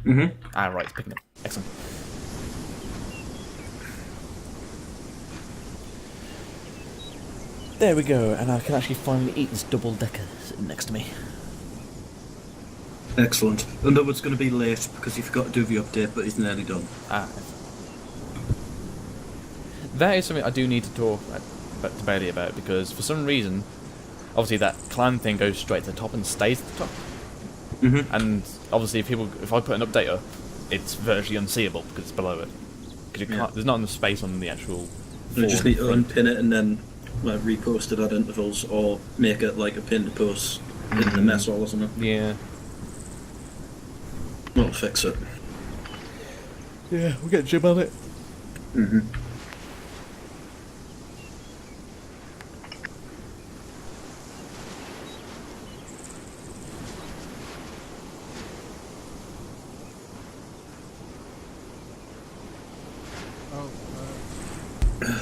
Mm-hmm. Ah, right, it's picking up. Excellent. There we go, and I can actually finally eat this double-decker sitting next to me. Excellent. I know it's going to be late because you forgot to do the update, but it's nearly done. Ah. That is something I do need to talk to Bailey about, because for some reason, obviously that clan thing goes straight to the top and stays at the top. Mm-hmm. And obviously if I put an update up, it's virtually unseeable because it's below it. Because you can't, there's not enough space on the actual You just need to front. unpin it and then repost it at intervals, or make it like a pinned post in the mess hall or something. Yeah. We'll fix it. Yeah, we'll get Jim on it. Mm-hmm.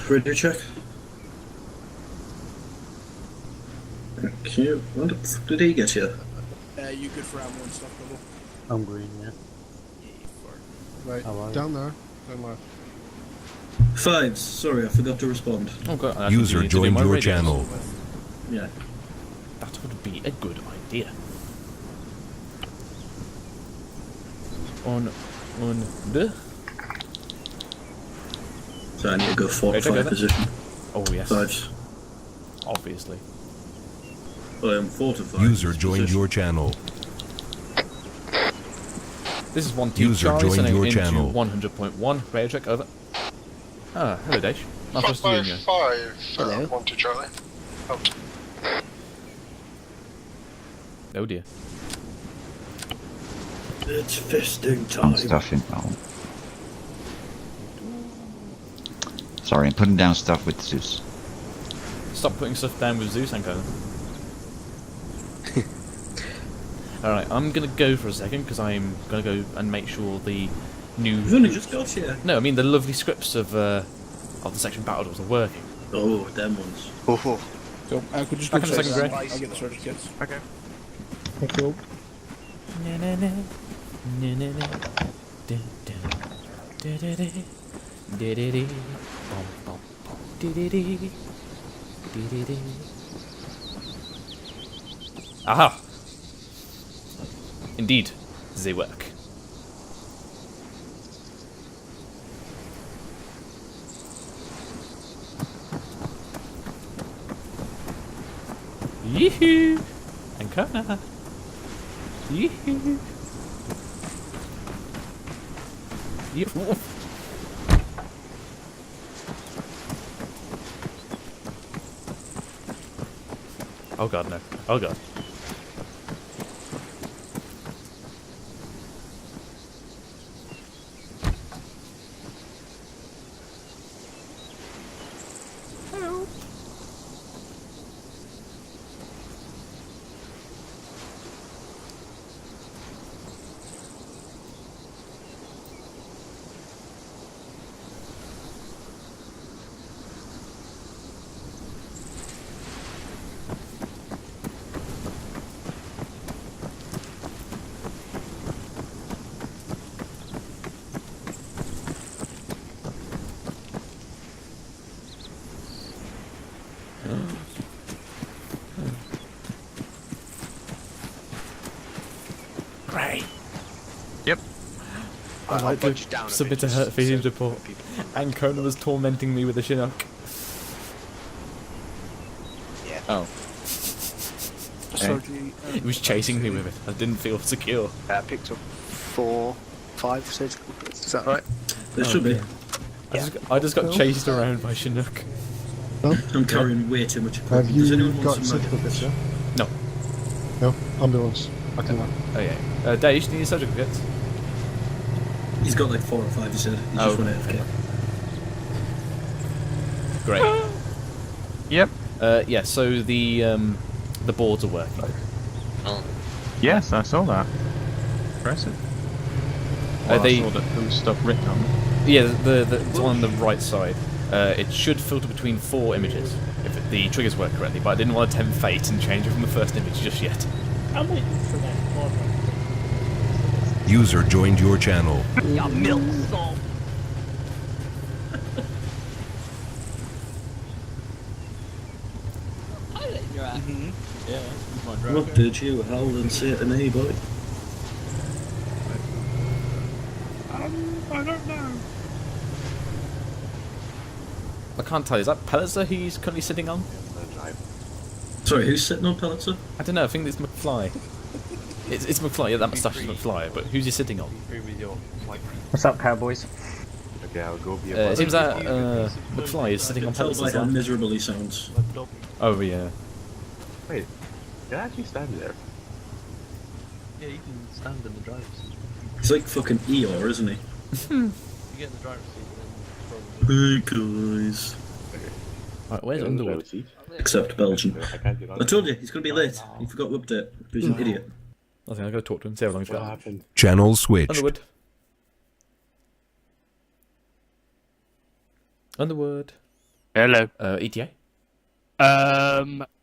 Radio check. Okay, what the fuck did he get you? You good for ArmA and stuff, double? I'm green, yeah. Right, How are you? down there. Down there. Fives, sorry, I forgot to respond. Oh god, I User need to do joined my your radios. channel. Yeah. That would be a good idea. On the. So I need to go Okay, 45 together. position. Oh yes, Fives. obviously. I am 45. User joined your channel. This is 1 2 User Charlie joined sending your into channel. 100.1. Radio check over. Ah, hello Dash. Nice to see you. 555, Hello. 1 to Charlie. Oh, Oh dear. It's fisting I'm time. stuffing. Oh. Sorry, I'm putting down stuff with Zeus. Stop putting stuff down with Zeus and Conan. Alright, I'm gonna go for a second because I'm gonna go and make sure the new. We've only just got here. No, I mean the lovely scripts of the section battle doors are working. Oh, them ones. oh. So, could you just Back do in a second, that? Greg. I'll get the certificates. Okay. Thank you. Na na na, na na na, dun dun, da da da, da da da, bum bum bum, da da da, da da da. Aha! Indeed, they work. Yee-hoo! And Kona! Yee-hoo! Yee-hoo! Oh god, no. Oh god. Great. Yep. I'd like to submit a hurt feelings report. And Kona was tormenting me with a Chinook. Yeah. Oh. Surgery. He was chasing me with it. I didn't feel secure. I picked up 4, 5 surgical bits. Is that right? There Oh, should be. dear. I just got chased around by Chinook. I'm carrying way too much Have equipment. Does you anyone want got some surgical bits, yeah? No. No? Ambulance. I can that. Oh yeah. Dave, do you need surgical kits? He's got like 4 or 5, he said. He's Oh, just run out of kit. Great. Yep. Yeah. So the boards are working. Yes, I saw that. Impressive. Well, They- I saw that there was stuff written on them. Yeah, the one on the right side. It should filter between 4 images if the triggers work correctly. But I didn't want to tempt fate and change it from the first image just yet. I'm waiting for that. User joined your channel. Yeah. What did you howl and say to me, boy? I don't know. I can't tell. Is that Pellitzer who he's currently sitting on? Sorry, who's sitting on Pellitzer? I don't know. I think it's McFly. It's McFly. Yeah, that moustache is McFly. But who's he sitting on? What's up, cowboys? Okay, I'll go be It seems that McFly is sitting on Tell by Pellitzer's how lap. miserable he sounds. Oh yeah. Wait, can I actually stand there? Yeah, you can stand in the driver's seat. He's like fucking Eeyore, isn't he? You get in the driver's seat, then probably. Hey guys. Right, where's Underwood? Except Belgium. I can't get on. I told you, he's going to be late. He forgot to update. He's an idiot. I think I'll go talk to him. See how long he's What got. happened? Channel switched. Underwood. Underwood. Hello. ETA.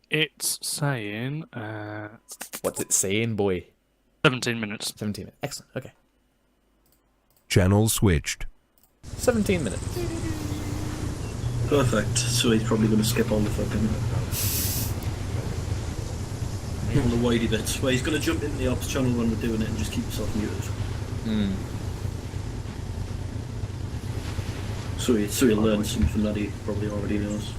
It's saying What's it saying, boy? 17 minutes. 17 minutes. Excellent. Okay. Channel switched. 17 minutes. Perfect. So he's probably going to skip all the fucking... all the whitey bits. Well, he's going to jump into the ops channel when we're doing it and just keep himself muted. Hmm. So he'll learn something that he probably already knows.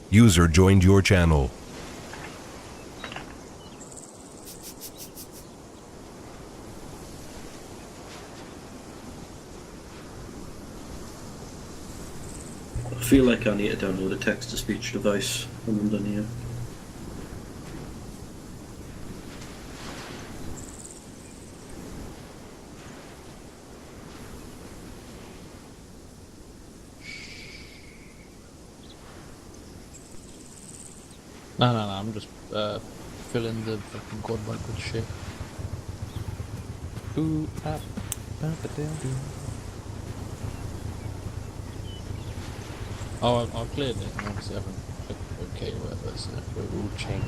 User joined your channel. I feel like I need to download a text-to-speech device when I'm done here. No, I'm just filling the fucking quad bike with shit. Ooh, ah, ba, ba, da, doo. Oh, I've cleared it, and obviously I haven't clicked OK or whatever, so it will change.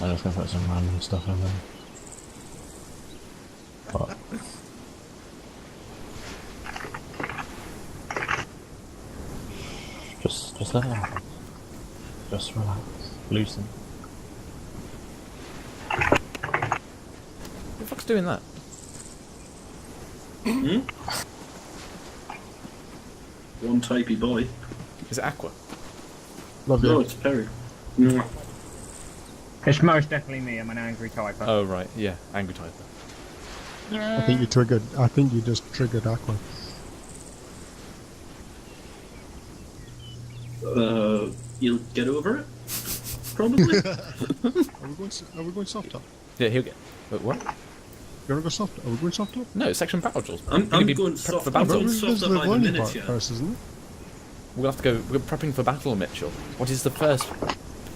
I'm just gonna put some random stuff in there. But just let it happen. Just relax, loosen. Who the fuck's doing that? One typey boy. Is it Aqua? Love No, you. it's Perry. It's most definitely me. I'm an angry typer. Oh right, yeah, angry typer. I think you triggered. I think you just triggered Aqua. You'll get over it? Probably. Are we going soft top? Yeah, he'll get. Wait, what? You wanna go soft? Are we going soft top? No, section battle drills. I'm We're gonna be going prepped soft. for I'm battle. going soft up by the minute, yeah. first, isn't it? We'll have to go. We're prepping for battle, Mitchell. What is the first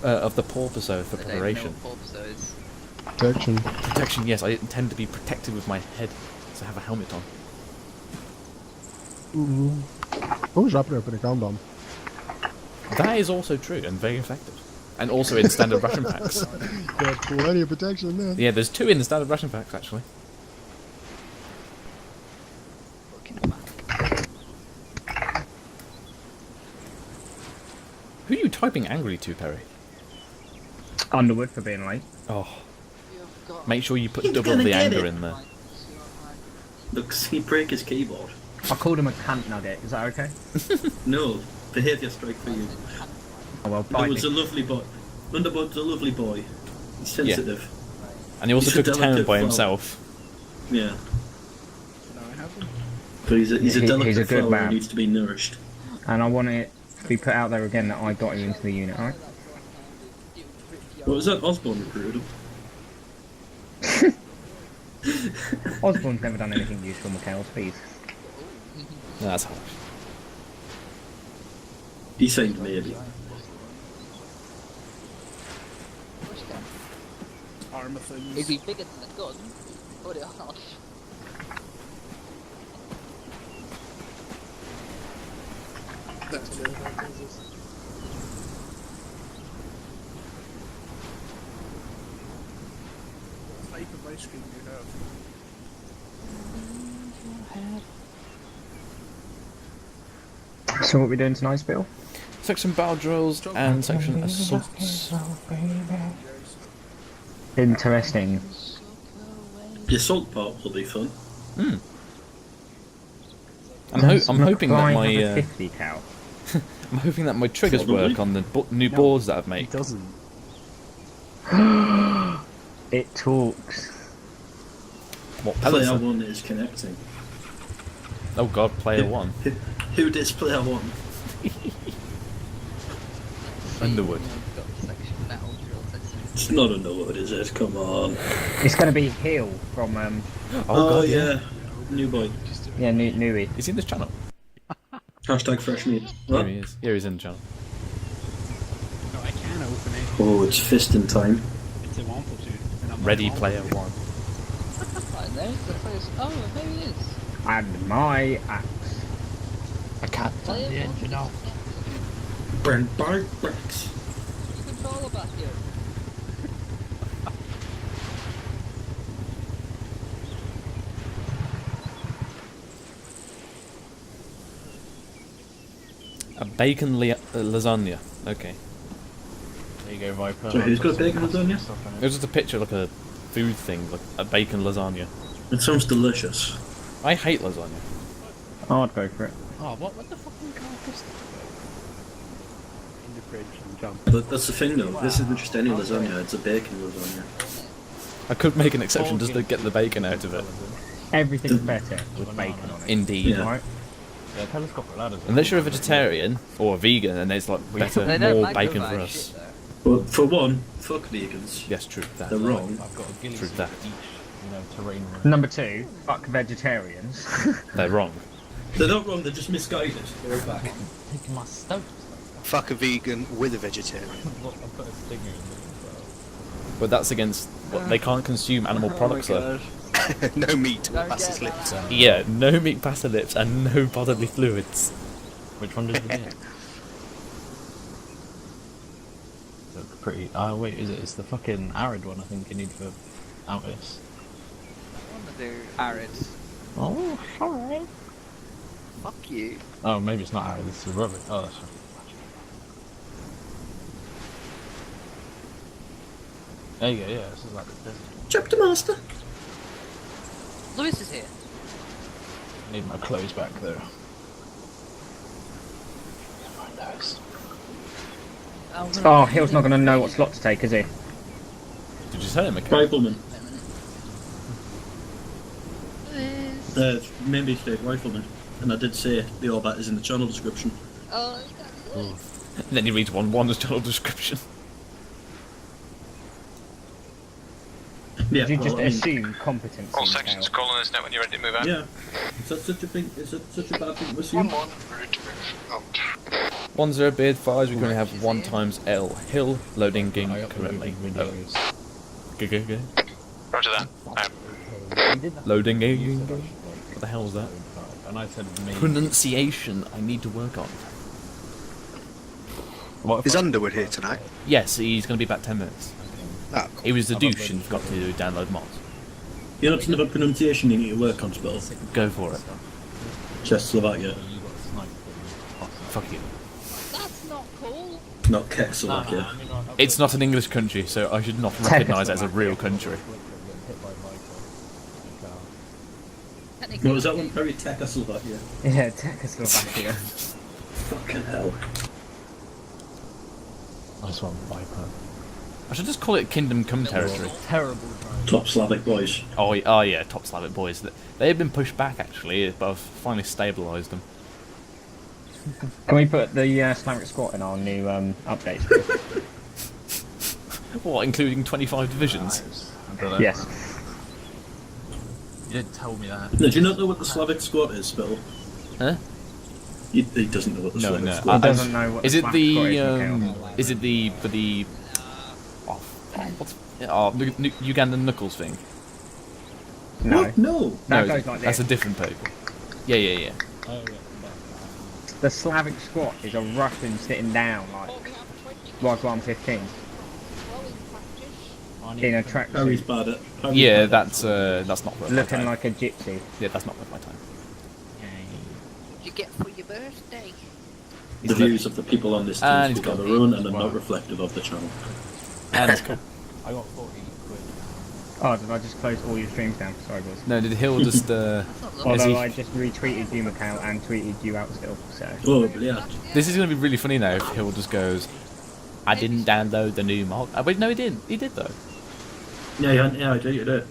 of the porpoise for preparation? Protection. Protection. Yes, I intend to be protected with my head, so I have a helmet on. Always wrap it up in a condom. That is also true and very effective, and also in standard ration packs. Got plenty of protection there. Yeah, there's 2 in the standard ration packs actually. Who are you typing angrily to, Perry? Underwood for being late. Oh. Make sure you put He's double gonna the get anger it. in there. Look, he break his keyboard. I called him a cunt nugget. Is that okay? No, behaviour strike for you. Oh well, bite Underwood's a me. lovely boy. Underwood's a lovely boy. He's sensitive. And he also He's a took a town delicate by flower. himself. Yeah. But he's a He's delicate a good flower man. who needs to be nourished. And I want it to be put out there again that I got him into the unit, alright? What was that? Osborne recruited him. Osborne's never done anything useful, Mikhail, please. No, that's harsh. He said maybe. armor things. It'd be bigger than the gun. Put it on. That's it. What type of ice cream do you have? So what are we doing tonight, Bill? Section battle drills and section assaults. Interesting. The assault part will be fun. I'm hoping that my 50 cal. I'm hoping that my triggers Probably. work on the new boards that I've made. It doesn't. It talks. What Player player? 1 is connecting. Oh god, player 1. Who does player 1? Underwood. It's not a Underwood, is it? Come on. It's going to be Hill from Oh god, yeah. New boy. Newey. Is he in this channel? Hashtag fresh meat. Here What? he is. Here he's in the channel. No, I can open it. Oh, it's fisting time. It's a 1 Platoon. and I'm Ready not player on. 1. Right, there's the first. Oh, maybe it is. And my axe. I can't turn Player the engine off. Burn bar bricks. Controller back here. A bacon lasagna. Okay. There you go, Viper. So who's got bacon lasagna? It was just a picture, like a food thing, like a bacon lasagna. It sounds delicious. I hate lasagna. I'd go for it. Oh, what the fucking carcass? In the fridge and jump. But that's the thing though, this isn't just any lasagna, it's a bacon lasagna. I could make an exception just to get the bacon out of it. Everything's better with bacon on it. Indeed. Yeah. Right? Yeah, telescopic ladders. Unless you're a vegetarian or a vegan, then there's like better, They don't more like bacon that for shit, us. though. Well, for one, fuck vegans. Yes, true. That. They're wrong. I've got a ghillie True suit that. for each, terrain. Number 2, fuck vegetarians. They're wrong. They're not wrong, they're just misguided. They're back. Taking my stove. Fuck a vegan with a vegetarian. Look, I put a stinger in there. But that's against what they can't consume animal products though. No meat Don't past his get lips. that. Yeah, no meat past the lips and no bodily fluids. Which one does the get? Look pretty. Oh wait, is it? It's the fucking arid one. I think you need for Alvis. I wanna do arid. Oh, alright. Fuck you. Oh, maybe it's not arid. It's rubber. Oh, that's right. There you go. Yeah, this is like the desert. Chapter Master. Lewis is here. Need my clothes back though. Find those. Oh, Hill's not going to know what slot to take, is he? Did you tell him, okay? Rifleman. Lewis. Maybe state rifleman. And I did say the Orbat is in the channel description. Oh, that's Lewis. And then he reads one's channel description. Yeah, Did you just well, I mean, assume competency? All sections calling us now when you're ready to move out. Yeah. Is that such a thing? Is it such a bad thing to assume? Ready to move out. 10 beard fires, we currently have 1 times L. Hill loading game currently. videos. Go, go, go. Roger that. Loading game. What the hell is that? And I said maybe. Pronunciation I need to work on. What if Is I- Underwood here tonight? Yes, he's going to be about 10 minutes. Ah, He was the douche and forgot to download mods. You know, it's another pronunciation you need to work on, Spell. Go for it. Czechoslovakia, You got sniped. Fuck you. That's not cool. not Czechoslovakia. It's not an English country, so I should not recognise it as a real country. Technically, No, was that one very Czechoslovakia? Yeah, Czechoslovakia. Fucking hell. Nice one, Viper. I should just call it Kingdom Come territory. terrible drive. Top Slavic boys. Oh yeah, top Slavic boys. They have been pushed back actually, but I've finally stabilised them. Can we put the Slavic squat in our new updates? What, including 25 divisions? I don't know. Yes. You didn't tell me that. No, do you not know what the Slavic squad is, Spittle? Huh? He doesn't know what the No, Slavic no. He squad is. doesn't know what Is the it Slavic the squat is, Mikhail. is it the for the what's Oh, Ugandan Knuckles thing. No. What? No. That No, goes like that's this. a different Pokemon. Yeah. The Slavic squat is a Russian sitting down, like 115 in a Harry's tracksuit, bad at. Yeah, that's not worth my looking time. like a gypsy. Yeah, that's not worth my time. What you get for your birthday? The views of the people on this And team he's speak on got their own and are Wow. not reflective of the channel. And it's cool. I got 40 quid. Oh, did I just close all your streams down? Sorry, boys. No, did Hill just Although I just retweeted you, Mikhail, and tweeted you out still, so... Oh, yeah. This is going to be really funny now if Hill just goes, I didn't download the new mod. Wait, no, he didn't. He did, though. Yeah, I do, you do.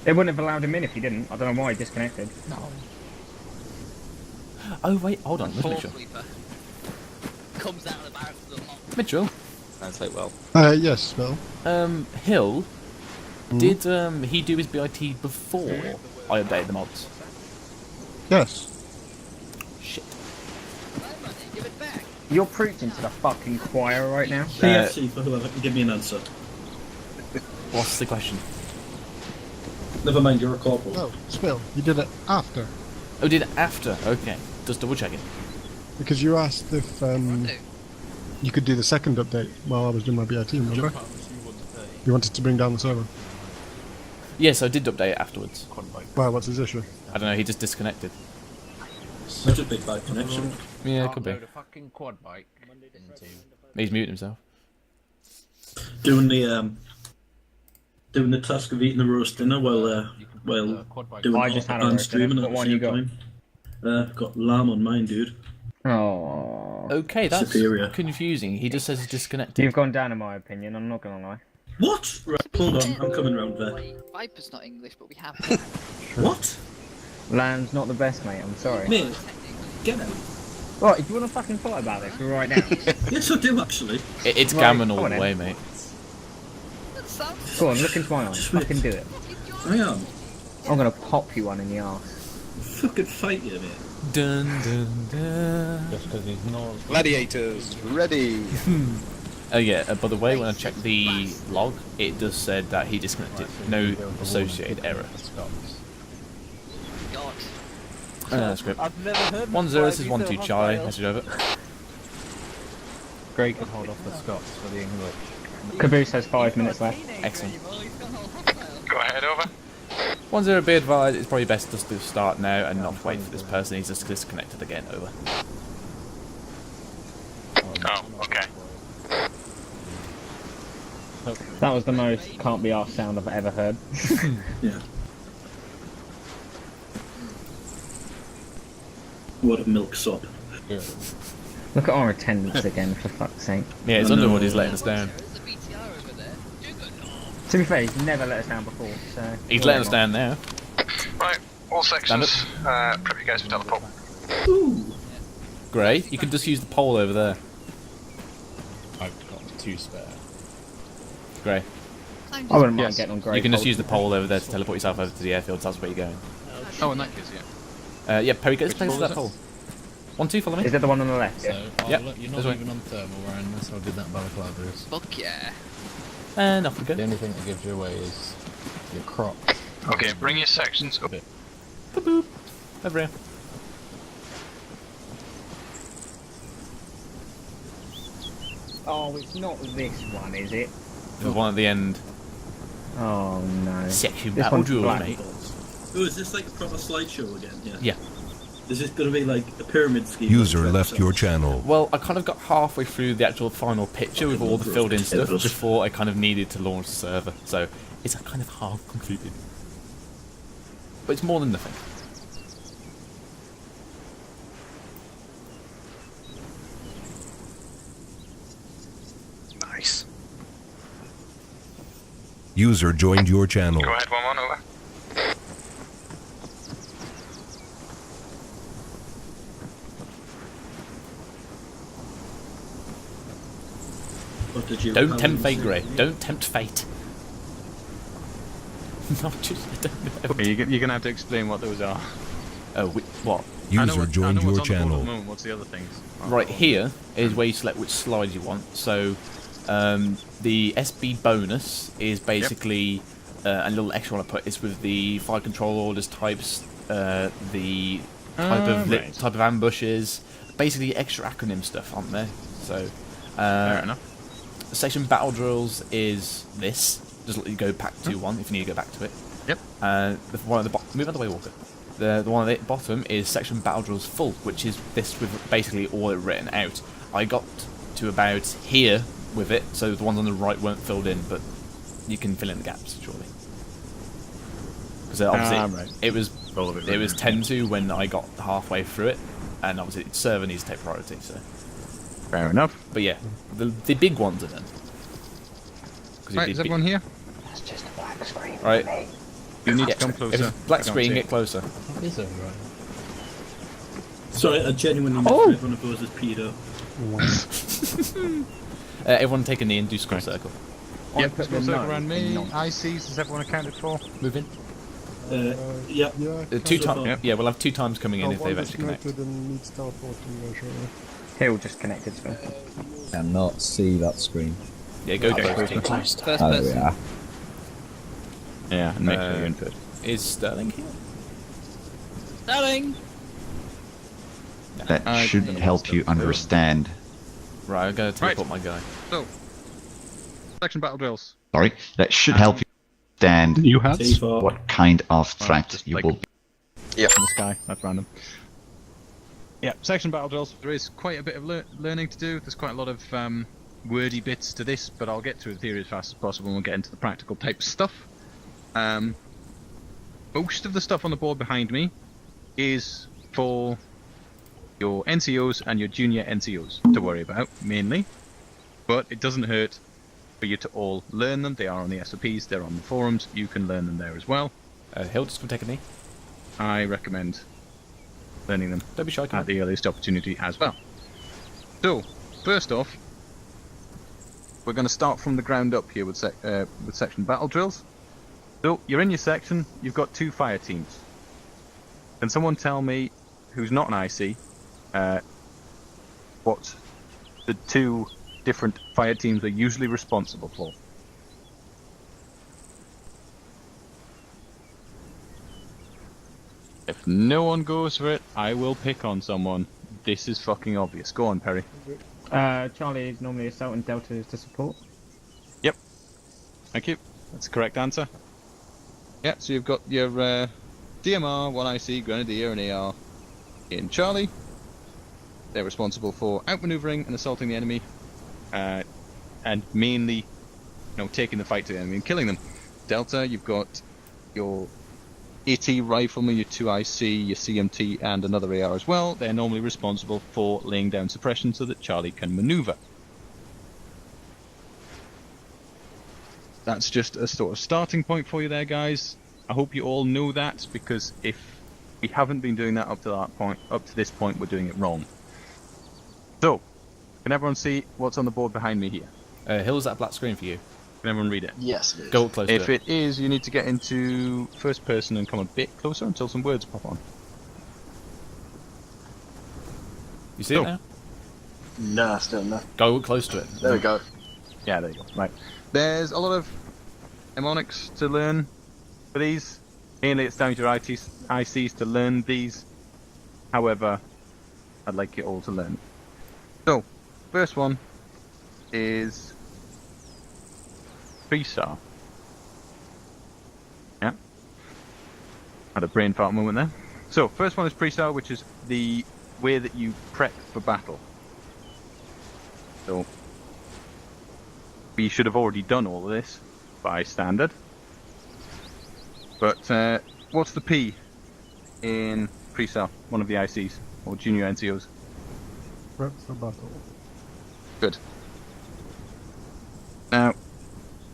They wouldn't have allowed him in if he didn't. I don't know why he disconnected. No. Oh, wait, hold on. Where's Mitchell? Comes out of the barracks with a lot. Mitchell? Translate well. Yes, Bill. Hill, did he do his BIT before I updated the mods? Yes. Shit. Give it back. You're preaching to the fucking choir right now. PFC for whoever can give me an answer. What's the question? Never mind, you're a corporal. Oh, Spill, you did it after. Oh, did it after? Okay. Just double checking. Because you asked if you could do the second update while I was doing my BIT, remember? You wanted to bring down the server. Yes, I did update it afterwards. Well, what's his issue? I don't know, he just disconnected. Such a big bad connection. Yeah, it could be. Load a fucking quad bike into... He's muted himself. Doing the task of eating the roast dinner while doing I just had a and roast dinner. streaming at What the one you same got? time. Got lamb on mine, dude. Oh. Okay, that's Superior. confusing. He just says he's disconnected. You've gone down in my opinion, I'm not gonna lie. What? Right, hold on, I'm coming round there. Viper's not English, but we have. What? Land's not the best, mate, I'm sorry. Mate, get out. What, do you want to fucking fight about this right now? Yes, I do actually. It's Right, gammon come all on the then. way, mate. Go on, look into my eyes, fucking do it. I am. I'm gonna pop you one in the arse. Fucking fight you, mate. Dun dun dun. Just because he's not... Gladiators, ready! Oh yeah, by the way, when I checked the log, it just said that he disconnected. No associated error. God. That's great. I've never heard 1-0, this is 1-2 Charlie. Message over. Greg can hold off the Scots for the English. Caboose has 5 minutes left. Excellent. Go ahead, over. 1-0, be advised, it's probably best just to start now and not wait for this person. He's just disconnected again. Over. Oh, okay. That was the most can't be arsed sound I've ever heard. Yeah. What a milksop. Look at our attendance again, for fuck's sake. Yeah, it's I know. Underwood. He's letting us down. There's a BTR over there. To be fair, he's never let us down before, so... He's letting us down now. Right, all sections, prep you guys for teleport. Ooh. Gray, you can just use the pole over there. I've got 2 spare. Gray, I wouldn't mind getting on great. you can just use the pole over there to teleport yourself over to the airfield. That's where you're going. Oh, in that case, yeah. Yeah, Perry, go to place pole that is it? pole. 1-2, follow me. Is that the one on the left? So, Yeah. Yep, you're this not way. even on thermal, Ryan, unless I did that balaclava is. Fuck yeah. And off we The go. only thing that gives you away is your crop. Okay, bring your sections up. Boop boop. Over here. Oh, it's not this one, is it? There's one at the end. Oh no. Section This battle one's duel, black. mate. Oh, is this like a proper slideshow again? Yeah. Yeah. Is this going to be like a pyramid scheme? User left your channel. Well, I kind of got halfway through the actual final picture with all the filled in stuff before I kind of needed to launch the server. So it's kind of half completed. But it's more than nothing. Nice. User joined your channel. Go ahead, 1-1, over. What did you Don't tempt fate, Gray. Don't tempt fate. Not just. Okay, you're gonna have to explain what those are. Oh, what? User joined your channel. What's the other things? Right here is where you select which slide you want. So The SB bonus is basically a little extra one I put. It's with the fire control orders types, the type of ambushes, basically extra acronym stuff, aren't there? So, Fair enough. section battle drills is this. Just let you go back to one if you need to go back to it. Yep. The one at the bottom. Move out of the way, Walker. The one at the bottom is section battle drills full, which is this with basically all it written out. I got to about here with it, so the ones on the right weren't filled in, but you can fill in the gaps, surely. Because obviously it was 10-2 when I got halfway through it, and obviously server needs to take priority. So fair enough. But yeah, the big ones are done. Right, is everyone here? That's just a black screen. Right. You need to come closer. If it's black screen, get closer. What is over right? Sorry, I genuinely missed everyone of those as pedo. Everyone take a knee and do square circle. Yep, square circle around me. ICs, is everyone accounted for? Move in. Yep. Yeah. Two times. Yeah, we'll have 2 times coming in if they've actually connected. And needs teleporting very shortly. Hill just connected to me. Cannot see that screen. Yeah, go close. First There we person. are. Yeah, and make sure you're in first. Is Sterling here? Darling! That should help you understand. Right, I'm going to teleport my guy. So, section battle drills. Sorry, that should help you understand You had? what kind of threat you will be. In the sky, that's random. Yeah, section battle drills. There is quite a bit of learning to do. There's quite a lot of wordy bits to this, but I'll get through the theory as fast as possible and we'll get into the practical type stuff. Most of the stuff on the board behind me is for your NCOs and your junior NCOs to worry about, mainly. But it doesn't hurt for you to all learn them. They are on the SOPs, they're on the forums, you can learn them there as well. Hill, just go take a knee. I recommend learning them Don't be shy, come at the earliest opportunity as well. So, first off, we're going to start from the ground up here with section battle drills. So, you're in your section, you've got 2 fire teams. Can someone tell me, who's not an IC, what the 2 different fire teams are usually responsible for? If no one goes for it, I will pick on someone. This is fucking obvious. Go on, Perry. Charlie is normally assault and Delta is to support. Yep. Thank you. That's the correct answer. Yeah, so you've got your DMR, 1IC, Grenadier, and AR in Charlie. They're responsible for outmaneuvering and assaulting the enemy, and mainly, taking the fight to the enemy and killing them. Delta, you've got your AT rifleman, your 2IC, your CMT, and another AR as well. They're normally responsible for laying down suppression so that Charlie can maneuver. That's just a sort of starting point for you there, guys. I hope you all know that, because if we haven't been doing that up to this point, we're doing it wrong. So, can everyone see what's on the board behind me here? Hill, is that a black screen for you? Can everyone read it? Yes, it is. Go close If to it. it is, you need to get into first person and come a bit closer until some words pop on. You see it now? Nah, still no. Go close to it. There we go. Yeah, there you go. Right. There's a lot of mnemonics to learn for these. Mainly it's down to your ICs to learn these. However, I'd like you all to learn. So, first one is Pre-SAR. Yeah. Had a brain fart moment there. So, first one is Pre-SAR, which is the way that you prep for battle. So, we should have already done all of this by standard. But what's the P in Pre-SAR, one of the ICs, or junior NCOs? Prep for battle. Good. Now,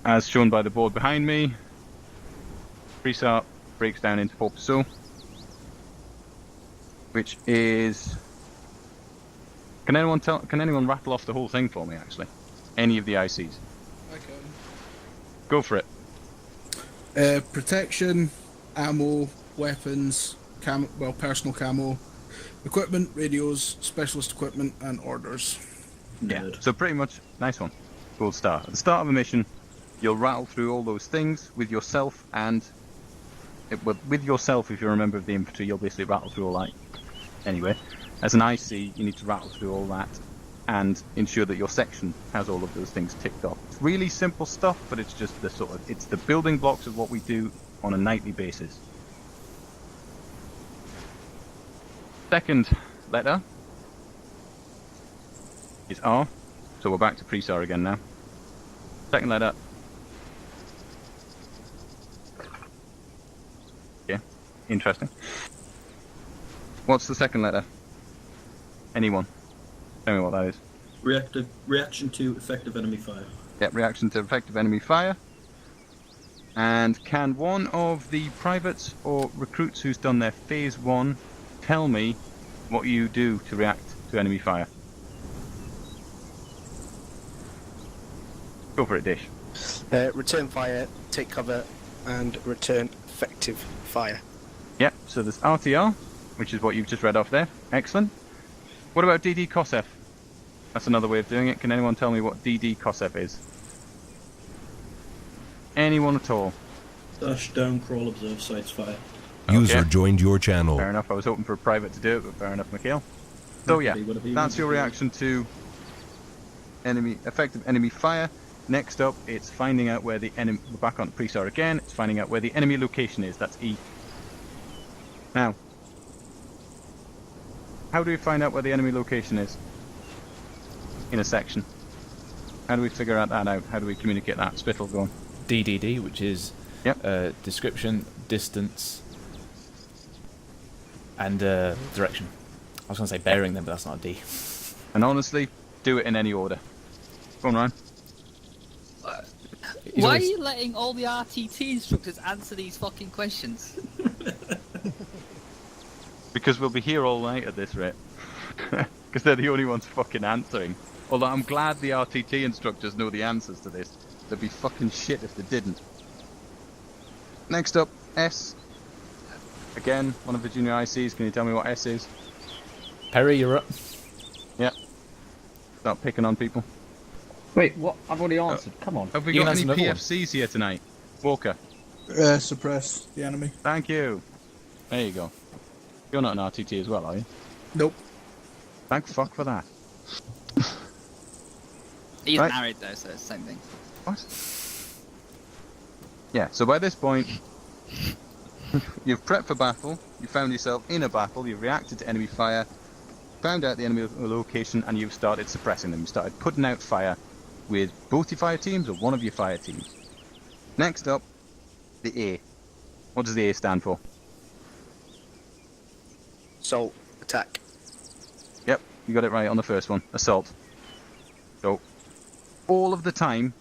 as shown by the board behind me, Pre-SAR breaks down into 4%, which is... Can anyone rattle off the whole thing for me, actually? Any of the ICs? I can. Go for it. Protection, ammo, weapons, personal camo, equipment, radios, specialist equipment, and orders. Yeah, so pretty much, nice one. Gold star. At the start of a mission, you'll rattle through all those things with yourself and... with yourself, if you're a member of the infantry, you'll basically rattle through all that. Anyway, as an IC, you need to rattle through all that and ensure that your section has all of those things ticked off. It's really simple stuff, but it's just the it's the building blocks of what we do on a nightly basis. Second letter is R, so we're back to pre-SAR again now. Second letter. Yeah, interesting. What's the second letter? Anyone? Tell me what that is. Reaction to effective enemy fire. Yep, reaction to effective enemy fire. And can one of the privates or recruits who's done their phase 1 tell me what you do to react to enemy fire? Go for it, Dish. Return fire, take cover, and return effective fire. Yep, so there's RTR, which is what you've just read off there. Excellent. What about DD COSF? That's another way of doing it. Can anyone tell me what DD COSF is? Anyone at all? Dash down, crawl, observe, sights, fire. User joined your channel. Fair enough. I was hoping for a private to do it, but fair enough, Mikhail. So yeah, that's your reaction to effective enemy fire. Next up, it's finding out where the enemy... We're back on pre-SAR again. It's finding out where the enemy location is. That's E. Now, how do we find out where the enemy location is in a section? How do we figure that out? How do we communicate that? Spittle, go on. DDD, which is description, distance, and direction. I was going to say bearing then, but that's not a D. And honestly, do it in any order. Go on, Ryan. Why are you letting all the RTT instructors answer these fucking questions? Because we'll be here all night at this rate. Because they're the only ones fucking answering. Although I'm glad the RTT instructors know the answers to this. They'd be fucking shit if they didn't. Next up, S. Again, one of the junior ICs. Can you tell me what S is? Perry, you're up. Yep. Start picking on people. Wait, what? I've already answered. Come on. Have we got any PFCs here tonight? Walker. Suppress the enemy. Thank you. There you go. You're not an RTT as well, are you? Nope. Thank fuck for that. He's Right. married though, so it's the same thing. What? Yeah, so by this point, you've prepped for battle, you found yourself in a battle, you've reacted to enemy fire, found out the enemy location, and you've started suppressing them. You started putting out fire with both your fire teams or one of your fire teams. Next up, the A. What does the A stand for? Assault, attack. Yep, you got it right on the first one. Assault. So, all of the time,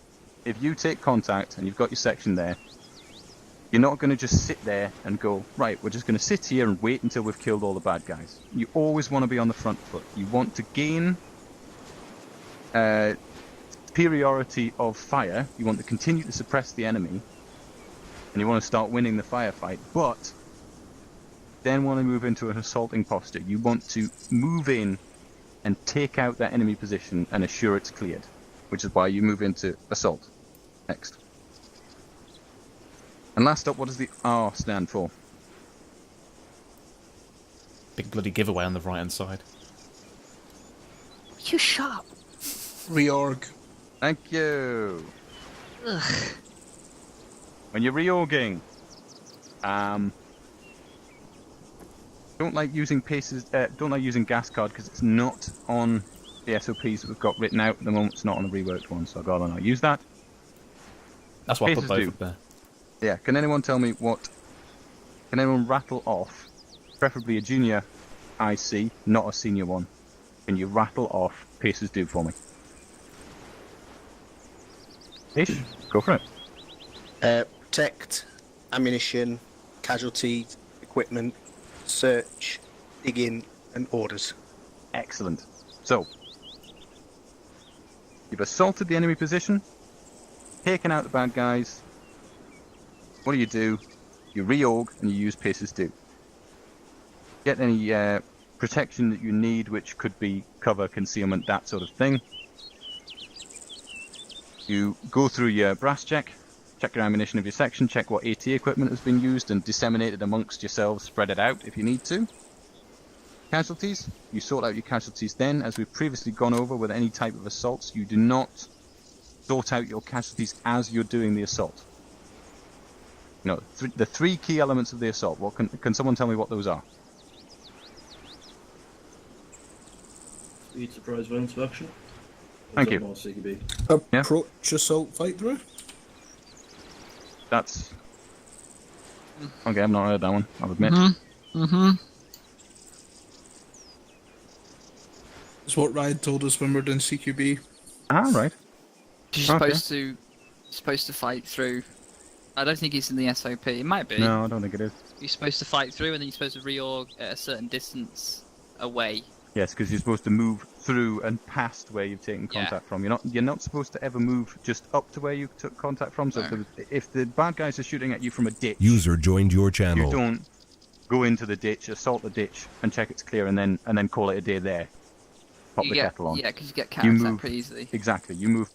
if you take contact and you've got your section there, you're not going to just sit there and go, right, we're just going to sit here and wait until we've killed all the bad guys. You always want to be on the front foot. You want to gain superiority of fire. You want to continue to suppress the enemy. And you want to start winning the firefight. But then want to move into an assaulting posture. You want to move in and take out that enemy position and assure it's cleared. Which is why you move into assault. Next. And last up, what does the R stand for? Big bloody giveaway on the right hand side. You shut up. Reorg. Thank you. Ugh. When you're reorging, don't like using don't like using gas card because it's not on the SOPs that we've got written out at the moment. It's not on the reworked one, so I'd rather not use that. That's why I Paces put both do. up there. Yeah, can anyone tell me what... Can anyone rattle off, preferably a junior IC, not a senior one, can you rattle off Paces do for me? Ish, go for it. Protect, ammunition, casualty, equipment, search, digging, and orders. Excellent. So, you've assaulted the enemy position, taken out the bad guys. What do? You reorg and you use Paces do. Get any protection that you need, which could be cover, concealment, that sort of thing. You go through your brass check your ammunition of your section, check what AT equipment has been used, and disseminate it amongst yourselves, spread it out if you need to. Casualties, you sort out your casualties then. As we've previously gone over with any type of assaults, you do not sort out your casualties as you're doing the assault. No, the three key elements of the assault. What can someone tell me what those are? Speed, surprise, violence of action. Thank you. More CQB. Approach, assault, fight through. That's... Okay, I've not heard that one, I'll admit. It's what Ryan told us when we were doing CQB. Ah, right. You're supposed to fight through. I don't think it's in the SOP. It might be. No, I don't think it is. You're supposed to fight through, and then you're supposed to reorg at a certain distance away. Yes, because you're supposed to move through and past where you've taken contact from. You're not supposed to ever move just up to where you took contact from. So if the bad guys are shooting at you from a ditch, User joined your channel. you don't go into the ditch, assault the ditch, and check it's clear, and then call it a day there. Pop the kettle on. Yeah, because you get counter pretty easily. Exactly. You move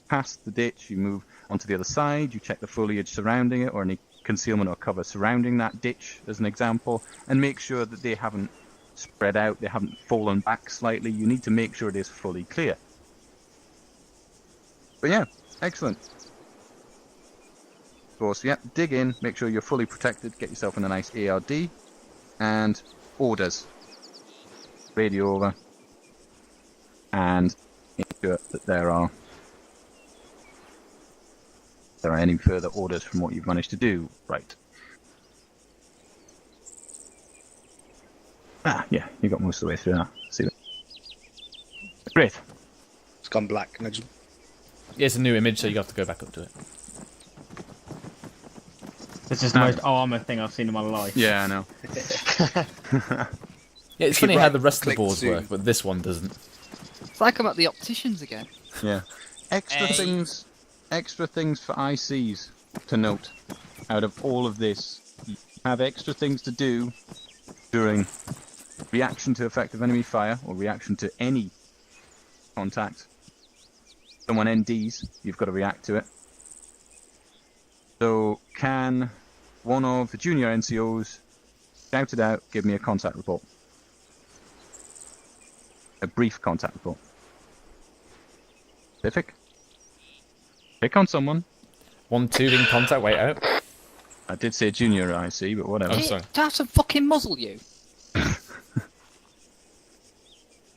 past the ditch. You move onto the other side. You check the foliage surrounding it, or any concealment or cover surrounding that ditch, as an example, and make sure that they haven't spread out, they haven't fallen back slightly. You need to make sure it is fully clear. But yeah, excellent. Of course, yeah, dig in, make sure you're fully protected, get yourself in a nice ARD, and orders. Radio over, and ensure that there are any further orders from what you've managed to do. Right. Ah, yeah, you got most of the way through now. See that? Great. It's gone black. And Yeah, it's a new image, so you have to go back up to it. This is the most ArmA thing I've seen in my life. Yeah, I know. Yeah, it's funny how the rest of the boards work, but this one doesn't. It's like I'm at the opticians again. Yeah. Extra things for ICs to note out of all of this. You have extra things to do during reaction to effective enemy fire, or reaction to any contact. Someone NDs, you've got to react to it. So, can one of the junior NCOs shout it out, give me a contact report? A brief contact report. Specific? Pick on someone. 1, 2 in contact, wait out. I did say junior IC, but whatever. Oh, sorry. To have to fucking muzzle you.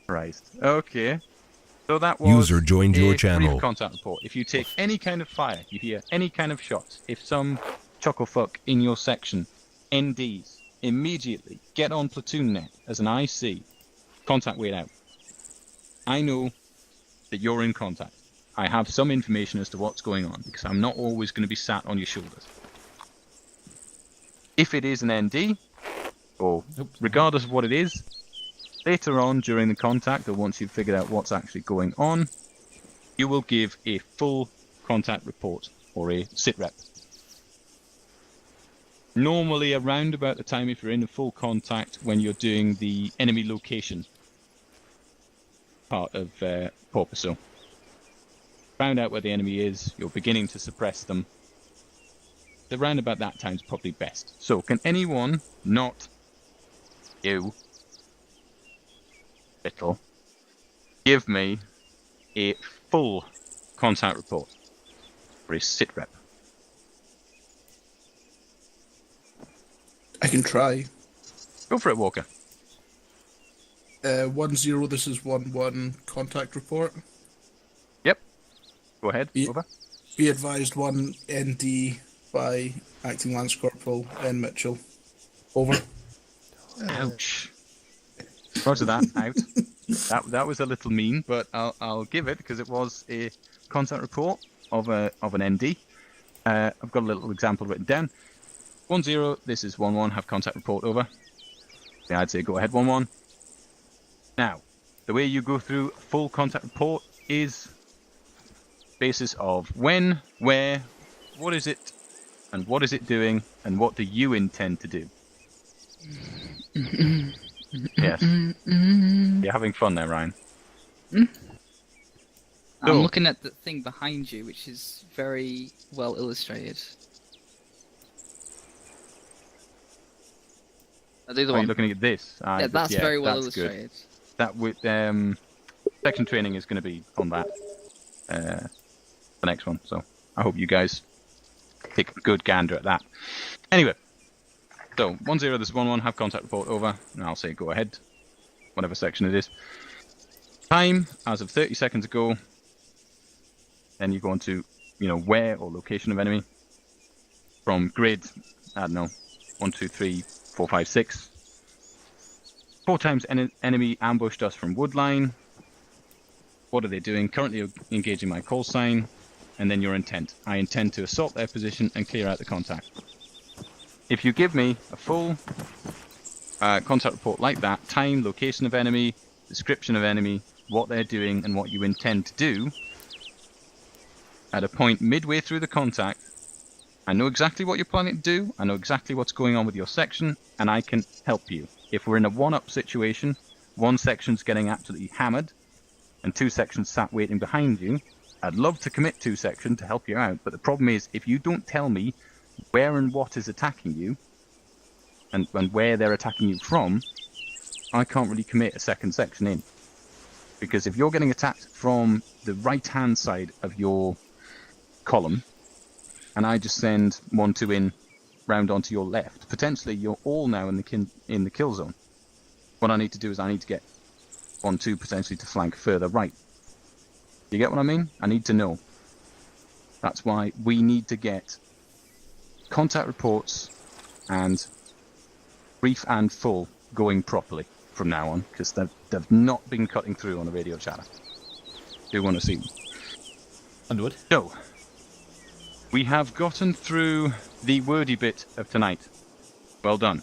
Christ. Okay. So that was User joined your a channel. brief contact report. If you take any kind of fire, you hear any kind of shots, if some chucklefuck in your section NDs, immediately get on Platoon net as an IC. Contact wait out. I know that you're in contact. I have some information as to what's going on, because I'm not always going to be sat on your shoulders. If it is an ND, or regardless of what it is, later on during the contact, or once you've figured out what's actually going on, you will give a full contact report, or a sitrep. Normally around about the time, if you're in a full contact, when you're doing the enemy location part of Porpoiso. Found out where the enemy is, you're beginning to suppress them. Around about that time's probably best. So, can anyone, not you, Little, give me a full contact report for a sitrep? I can try. Go for it, Walker. 1-0, this is 1-1 contact report. Yep. Go ahead, over. Be advised, 1 ND by Acting Lance Corporal N. Mitchell. Over. Ouch. Roger that, out. That was a little mean, but I'll give it, because it was a contact report of an ND. I've got a little example written down. 1-0, this is 1-1, have contact report, over. Yeah, I'd say go ahead, 1-1. Now, the way you go through full contact report is basis of when, where, what is it, and what is it doing, and what do you intend to do? Yes. You're having fun there, Ryan. I'm looking at the thing behind you, which is very well illustrated. The other Are you one. looking at this? Yeah, that's very well that's illustrated. Good. That with section training is going to be on that the next one. So I hope you guys take a good gander at that. Anyway, so 1-0, this is 1-1. Have contact report over, and I'll say go ahead, whatever section it is. Time as of 30 seconds ago. Then you go on to, where or location of enemy. From grid, I don't know, 1, 2, 3, 4, 5, 6. 4 times enemy ambushed us from woodline. What are they doing? Currently engaging my call sign. And then your intent. I intend to assault their position and clear out the contact. If you give me a full contact report like that, time, location of enemy, description of enemy, what they're doing, and what you intend to do, at a point midway through the contact, I know exactly what you're planning to do, I know exactly what's going on with your section, and I can help you. If we're in a one-up situation, one section's getting absolutely hammered, and 2 sections sat waiting behind you, I'd love to commit 2 sections to help you out, but the problem is, if you don't tell me where and what is attacking you, and where they're attacking you from, I can't really commit a second section in. Because if you're getting attacked from the right-hand side of your column, and I just send 1, 2 in, round onto your left, potentially you're all now in the kill zone. What I need to do is I need to get 1, 2 potentially to flank further right. You get what I mean? I need to know. That's why we need to get contact reports and brief and full going properly from now on, because they've not been cutting through on the radio chatter. Do want to see them. Underwood. So, we have gotten through the wordy bit of tonight. Well done.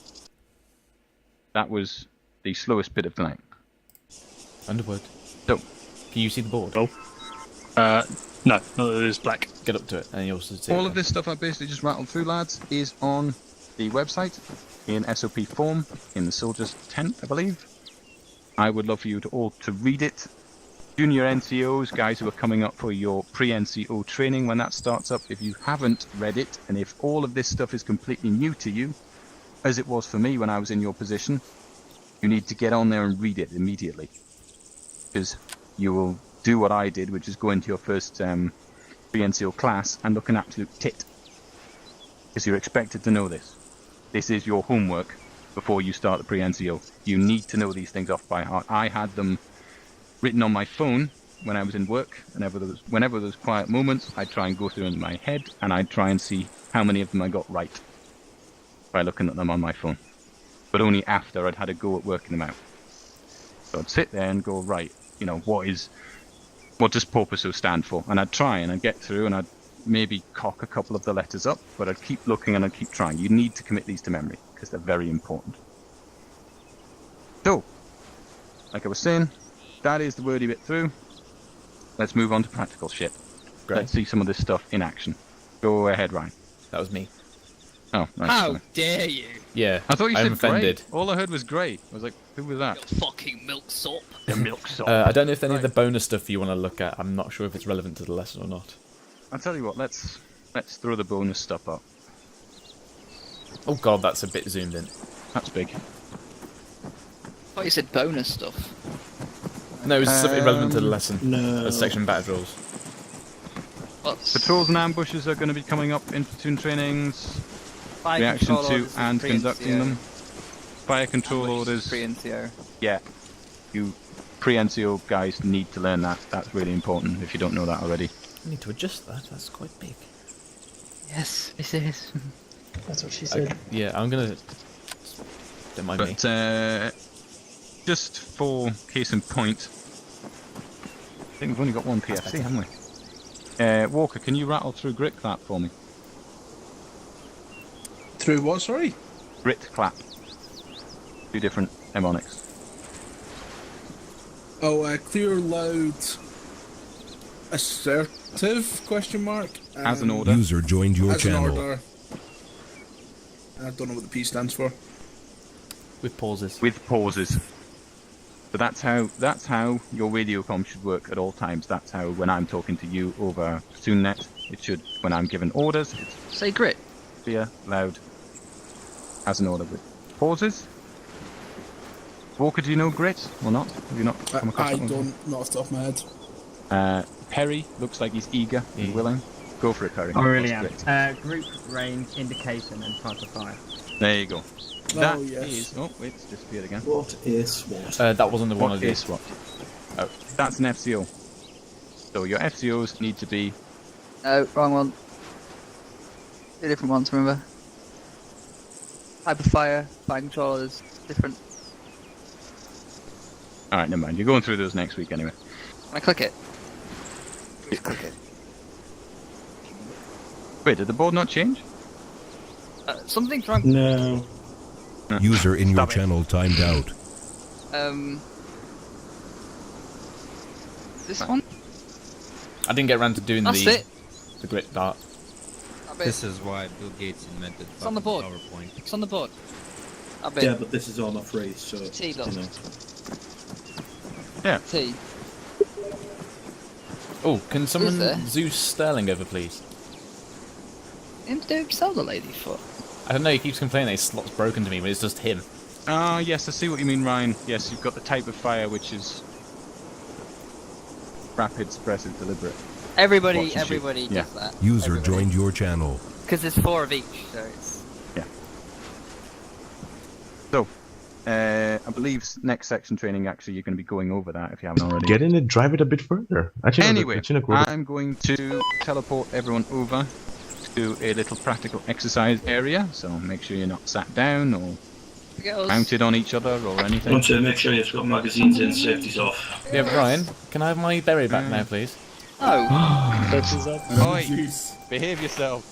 That was the slowest bit of tonight. Underwood. So, can you see the board? No, it is black. Get up to it, and you also see all of this stuff I basically just rattled through, lads, is on the website in SOP form in the soldiers' tent, I believe. I would love for you to all to read it. Junior NCOs, guys who are coming up for your pre-NCO training when that starts up, if you haven't read it, and if all of this stuff is completely new to you, as it was for me when I was in your position, you need to get on there and read it immediately. Because you will do what I did, which is go into your first pre-NCO class and look an absolute tit. Because you're expected to know this. This is your homework before you start the pre-NCO. You need to know these things off by heart. I had them written on my phone when I was in work, and whenever there was quiet moments, I'd try and go through in my head, and I'd try and see how many of them I got right by looking at them on my phone. But only after I'd had a go at working them out. So I'd sit there and go, right, what does Porpoiseo stand for? And I'd try and I'd get through and I'd maybe cock a couple of the letters up, but I'd keep looking and I'd keep trying. You need to commit these to memory because they're very important. So, like I was saying, that is the wordy bit through. Let's move on to practical shit. Great. Let's see some of this stuff in action. Go ahead, Ryan. That was me. Oh, nice. How dare you? Yeah, I thought you I'm said offended. grey. All I heard was grey. I was like, who was that? You fucking milksop. The milksop. I don't know if any of the bonus stuff you want to look at. I'm not sure if it's relevant to the lesson or not. I'll tell you what. Let's throw the bonus stuff up. Oh god, that's a bit zoomed in. That's big. I thought you said bonus stuff. No, it's something relevant to the lesson. No. Section battle rules. Patrols and ambushes are going to be coming up in platoon trainings. Fire Reaction control to orders and pre-NCO. conducting them. Fire control orders. Pre-NCO. Yeah. You pre-NCO guys need to learn that. That's really important if you don't know that already. I need to adjust that. That's quite big. Yes, this is. That's what she said. Okay. Yeah, I'm gonna. Don't mind me. But just for case in point, I think we've only got one PFC, haven't we? Walker, can you rattle through grit clap for me? Through what, sorry? Grit clap. 2 different mnemonics. Oh, clear, loud, assertive, question mark? As an order. User joined your as channel. An order. I don't know what the P stands for. With pauses. With pauses. But that's how your radio comm should work at all times. That's how when I'm talking to you over Platoon net, it should. When I'm giving orders, it's Say grit. clear, loud, as an order with pauses. Walker, do you know grit or not? Have you not come across I that one? don't, not off the top of my head. Perry looks like he's eager, he's willing. Go for it, Perry. I really am. What's grit? Group, range, indication, and type of fire. There you go. That yes. is. Oh, wait, it's disappeared again. What is what? That wasn't the one I What did. is what? Oh, that's an FCO. So your FCOs need to be. No, wrong one. Two different ones, remember? Type of fire controllers, different. Alright, never mind. You're going through those next week anyway. Can I click it? Just click it. Wait, did the board not change? Something's wrong. No. User in your channel timed out. This one? I didn't get around to doing That's it. the grit dart. This is why Bill Gates invented It's on the board. PowerPoint. It's on the board. That bit. Yeah, but this is all not free, so T, you know. Yeah. T. Oh, can someone there? Zeus Sterling over, please? Him to sell the lady for. I don't know, he keeps complaining that his slot's broken to me, but it's just him. Ah, yes, I see what you mean, Ryan. Yes, you've got the type of fire which is rapid, suppressive, deliberate. Everybody Watch and shoot. does Yeah. that. User joined your channel. Because there's 4 of each, so it's... Yeah. So, I believe next section training, actually, you're going to be going over that if you haven't already. Get in and drive it a bit further. Anyway, I'm going to teleport everyone over to a little practical exercise area, so make sure you're not sat down or mounted on each other or anything. Want to make sure you've got magazines in, safety's off. Yeah, Ryan, can I have my berry back now, please? Oh. Oi, behave yourself.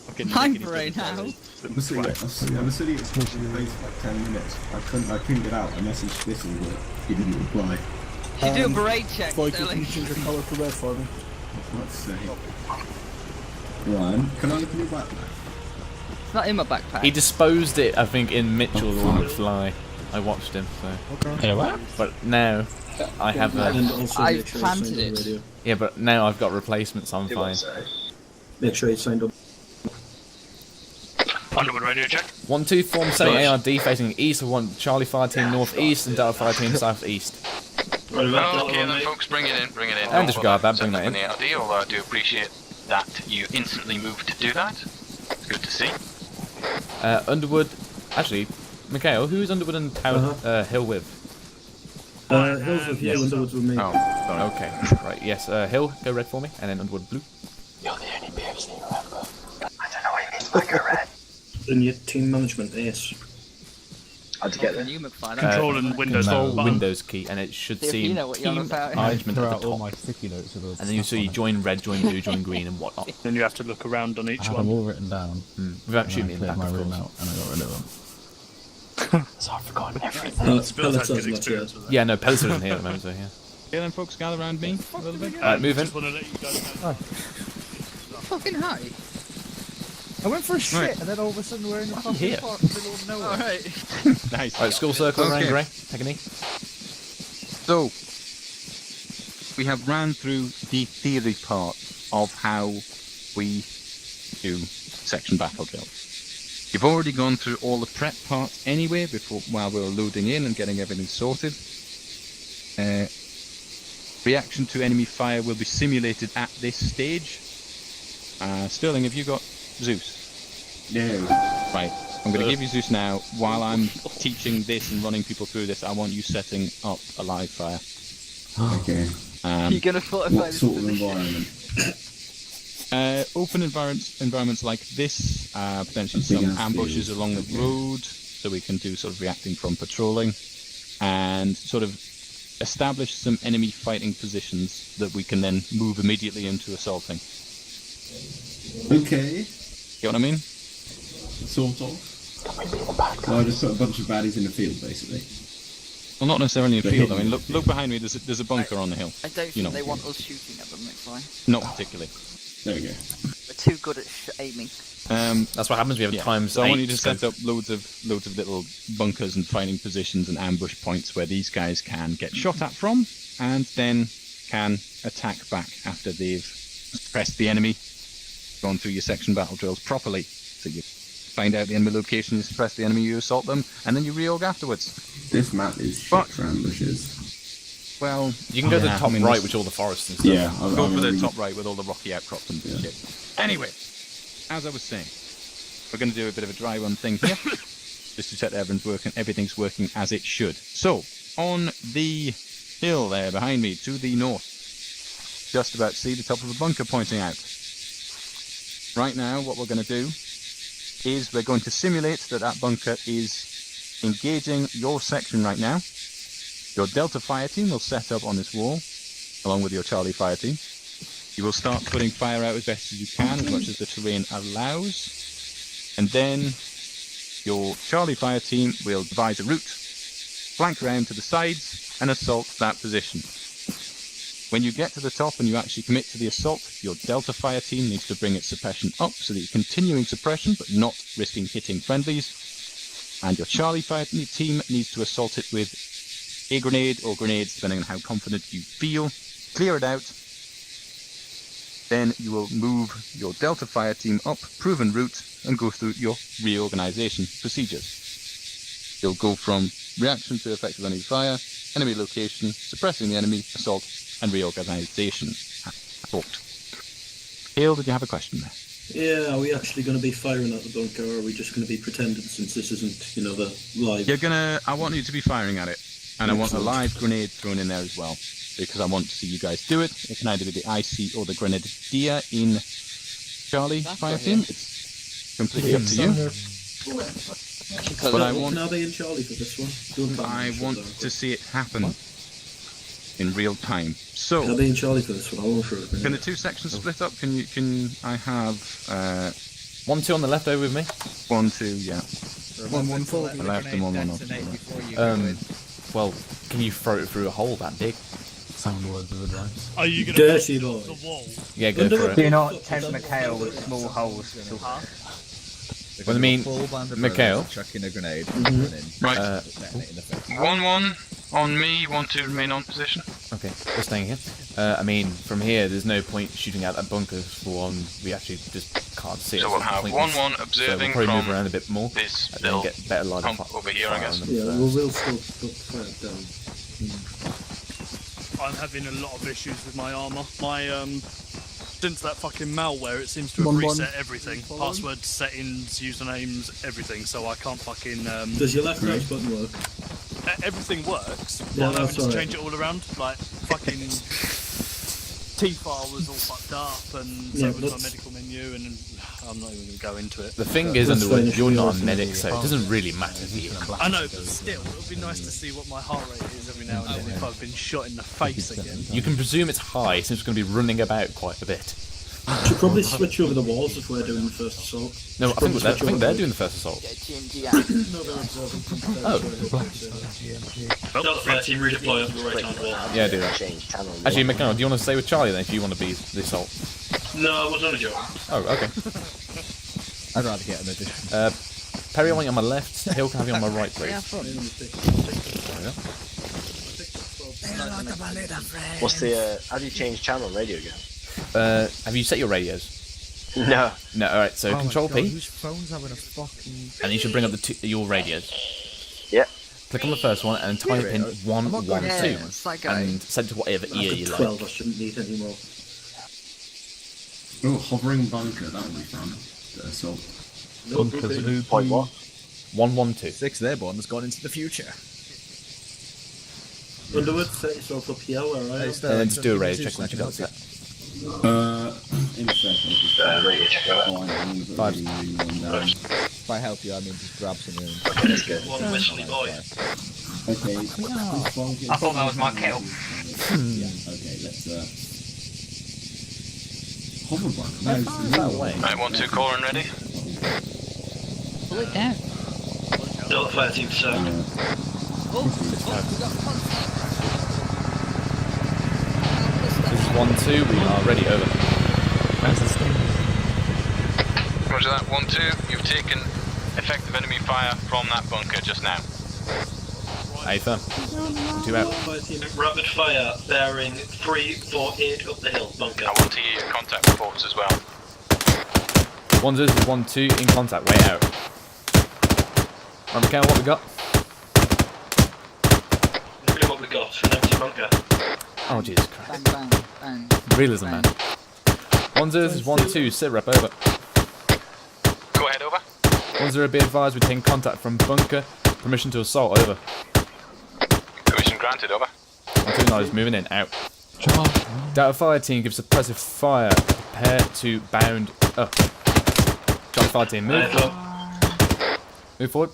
Fucking My licking each brain other's now. berries. I was sitting at the base for like 10 minutes. I couldn't get out. I messaged this and he didn't reply. You do a beret check, Boy, Sterling. can you change your colour to red for me? Let's see. Ryan, can I look at your backpack? It's not in my backpack. He disposed it, I think, in Mitchell or McFly. I watched him, so... Yeah, what? But now, I have And a... also I've make sure you planted signed on it. the radio. Yeah, but now I've got replacements, so I'm fine. Make sure you signed up. Underwood radio check. 1-2, form setting ARD facing east of 1 Charlie Fire Team northeast and Delta Fire Team southeast. Okay then, folks, bring it in, bring it in. And disregard that, bring that in. The ARD, although I do appreciate that you instantly moved to do that. It's good to see. Underwood... Actually, Mikhail, who is Underwood and Hill with? Hills with you, Underwood's with me. Oh, sorry. Okay, right, yes, Hill, go red for me, and then Underwood blue. You're the only PhD remember. I don't know what you mean by go red. In your team management, yes. How'd you get there? You, McFly, Control and Windows. Windows key, and it should See if seem you know what you're on team about. management at the all top. my sticky notes with all And then you see join red, join blue, join green, and whatnot. Then you have to look around on each I had one. them all written down. Without and shooting I in the cleared back, my of room course. out and I got rid of them. So I've forgotten everything. Pellets Bill's had hasn't good much experience with that. Yeah, no, Pellets isn't here at the moment, so yeah. Okay then, folks, gather around me a little bit. Alright, move in. Just want to let you guys know. Fucking high. I went for a shit Right. and then all of a sudden we're in the fucking here? park in the middle of nowhere. Alright. Nice. Right, school circle, Okay. around grey, take a knee. So, we have ran through the theory part of how we do section battle drills. You've already gone through all the prep parts anyway, while we were loading in and getting everything sorted. Reaction to enemy fire will be simulated at this stage. Sterling, have you got Zeus? No. Right, I'm going to give you Zeus now. While I'm teaching this and running people through this, I want you setting up a live fire. Okay. You're gonna fortify What this sort of position. environment? Open environments like this, potentially Big some ass ambushes fields. along the road, so we can do sort of reacting from patrolling, and sort of establish some enemy fighting positions that we can then move immediately into assaulting. Okay. Get what I mean? Sort of. So I just put a bunch of baddies in the field, basically. Well, not necessarily in the They're field. I hidden. mean, look behind me. There's a bunker on the hill. I don't You know. think they want us shooting at them, McFly. Not particularly. There we go. too good at aiming. That's what happens. We have times. So I want you 8 to set up loads of little bunkers and fighting positions and ambush points where these guys can get shot at from, and then can attack back after they've suppressed the enemy, gone through your section battle drills properly. So you find out the enemy location, you suppress the enemy, you assault them, and then you reorg afterwards. This map is shit for ambushes. Well, you can go to the top right, which all the forests and stuff. Yeah, go for the top right with all the rocky outcrops and shit. Anyway, as I was saying, we're going to do a bit of a dry run thing here, just to check everything's working as it should. So, on the hill there behind me, to the north, just about to see the top of a bunker pointing out. Right now, what we're going to do is we're going to simulate that bunker is engaging your section right now. Your Delta fire team will set up on this wall, along with your Charlie fire team. You will start putting fire out as best as you can, as much as the terrain allows. And then your Charlie fire team will devise a route, flank around to the sides, and assault that position. When you get to the top and you actually commit to the assault, your Delta fire team needs to bring its suppression up so that you're continuing suppression, but not risking hitting friendlies. And your Charlie fire team needs to assault it with a grenade or grenades, depending on how confident you feel. Clear it out. Then you will move your Delta fire team up proven route and go through your reorganization procedures. You'll go from reaction to effective enemy fire, enemy location, suppressing the enemy, assault, and reorganization. Hale, did you have a question there? Yeah, are we actually going to be firing at the bunker, or are we just going to be pretending since this isn't, the live? I want you to be firing at it. And I want a live grenade thrown in there as well, because I want to see you guys do it. It can either be the IC or the Grenadier in Charlie fire team. It's completely up to you. But I want. Can I be in Charlie for this one? I want to see it happen in real time. So. Can I be in Charlie for this one? I want for it. Can the two sections split up? Can I have 1-2 on the left over with me? 1-2, yeah. 1-1-4. Left and 1-1. Well, can you throw it through a hole that big? Sound words of advice. Are you going Dirty to boy. the wall? Yeah, go for it. Do not tempt Mikhail with small holes. Well, I mean, Mikhail. Chucking a grenade. Right. 1-1 on me. 1-2 remain on position. Okay, we're staying here. I mean, from here, there's no point shooting out that bunker for one. We actually just can't see it. So we'll have 1-1 observing so we'll probably from move around a bit more. This and little get better line of over here, I guess. Yeah, we'll still put fire down. I'm having a lot of issues with my armor. My since that fucking malware, it seems to have reset everything. Password settings, usernames, everything. So I can't fucking. Does your left mouse button work? Everything works. Yeah, but I'm having to right. change it all around. Like fucking T-file was all fucked up, and so was my medical menu, and I'm not even going to go into it. The thing is, Underwood, you're not a medic, so it doesn't really matter to you. I know, but still, it would be nice to see what my heart rate is every now and then if I've been shot in the face again. You can presume it's high, since it's going to be running about quite a bit. Should probably switch over the walls if we're doing the first assault. No, I think they're doing the first assault. Oh. Delta fire team redeploy on the right hand wall. Yeah, do that. Actually, McDonald, do you want to stay with Charlie then if you want to be the assault? No, I was on a joke. Oh, okay. I'd rather get an addition. Perry, I want you on my left. Hill can have you on my right, please. What's the, how do you change channel on radio again? Have you set your radios? No. No, alright, so Control P. Whose phone's having a fucking... And you should bring up your radios. Yeah. Click on the first one and type in 112 and send to whatever ear you like. 12, I shouldn't need any more. Oh, hovering bunker, that would be fun. The assault. Bunkers. Point what? 112. 6 Airborne has gone into the future. Underwood, set yourself up here where I am. And then just do a radio check once you got it set. In a second. If I help you, I mean just grab some room. Okay, let's get one whistly boy. Okay. I thought that was my kettle. Yeah, okay, let's hover bunker. Right, 1-2 core and ready. Pull it down. Delta fire team set. This is 1-2, we are ready, over. Where's the sting? Roger that. 1-2. You've taken effective enemy fire from that bunker just now. Aye, firm. 2 out. Rapid fire bearing 348 up the hill, bunker. I want to hear your contact reports as well. 1-0 is 1-2 in contact, way out. Right, Mikhail, what we got? Look what we got, an empty bunker. Oh, Jesus Christ. Bang, bang, bang. Realism, man. 1-0 is 1-2, sit rep, over. Go ahead, over. 1-0, be advised, we taking contact from bunker. Permission to assault, over. Permission granted, over. 1-2 knowledge, moving in, out. Delta fire team gives suppressive fire. Prepare to bound up. Charlie fire team, move. Move forward.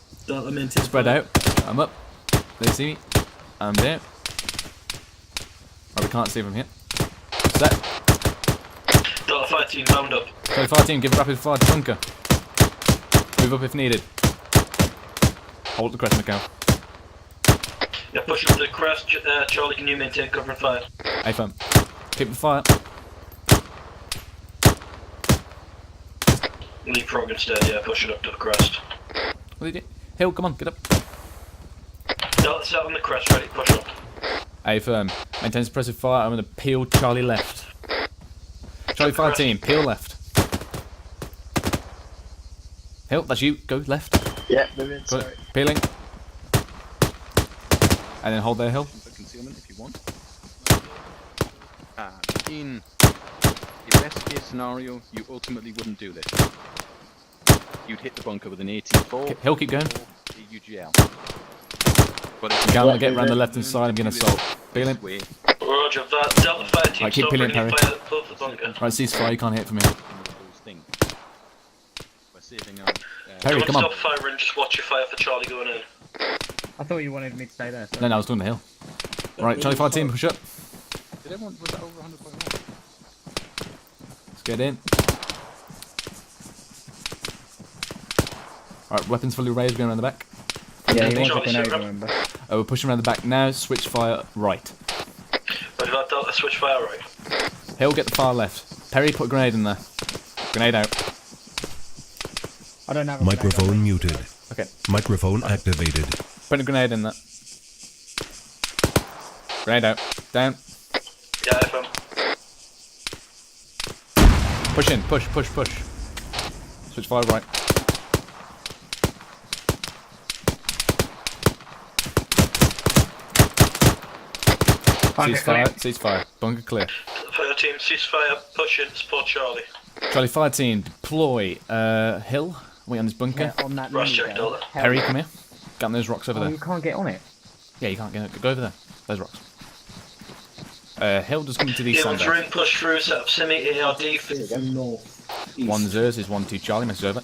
Spread out. I'm up. They see me. I'm down. Oh, we can't see from here. Set. Delta fire team, bound up. Charlie fire team, give rapid fire to bunker. Move up if needed. Hold the crest, Mikhail. Yeah, push up the crest. Charlie, can you maintain cover and fire? Hey, firm. Keep the fire. Leapfrog instead, yeah, push it up to the crest. What did you do? Hill, come on, get up. Delta set on the crest, ready, push up. Hey, firm. Maintain suppressive fire. I'm going to peel Charlie left. Charlie fire team, peel left. Hill, that's you. Go left. Yeah, moving. Sorry. Peeling. And then hold there, Hill. For concealment if you want. In your best case scenario, you ultimately wouldn't do this. You'd hit the bunker with an 84. Hill, keep going. UGL. But I'm going to get around the left hand side. I'm going to assault. Peeling. Roger that. Delta fire team, Right, keep stop peeling, bringing Perry. fire above the bunker. Right, ceasefire. You can't hit from here. We're saving our, Perry, come on. Stop firing, just watch your fire for Charlie going in. I thought you wanted me to stay there. No, I was doing the hill. Right, Charlie fire team, push up. Did everyone, was that over 100.1? Let's get in. Alright, weapons fully raised, going around the back. Yeah, he wants a grenade, remember. Oh, we're pushing around the back now. Switch fire right. Roger that, Delta, switch fire right. Hill, get the far left. Perry, put a grenade in there. Grenade out. I don't have a Microphone muted. Okay. Microphone activated. Put a grenade in there. Grenade out. Down. Yeah, FM. Push in. Push, push, push. Switch fire right. Ceasefire. Ceasefire. Bunker clear. Fire team, ceasefire, push in, support Charlie. Charlie fire team, deploy. Hill, wait on his bunker. On that Rush check, Delta. Perry, come here. Get on those rocks over Oh, there. you can't get on it. Yeah, you can't get it. Go over there. Those rocks. Hill just coming to the Yeah, sun. one's room, push through, set up semi-ARD for north. 1-0 is 1-2 Charlie, message over.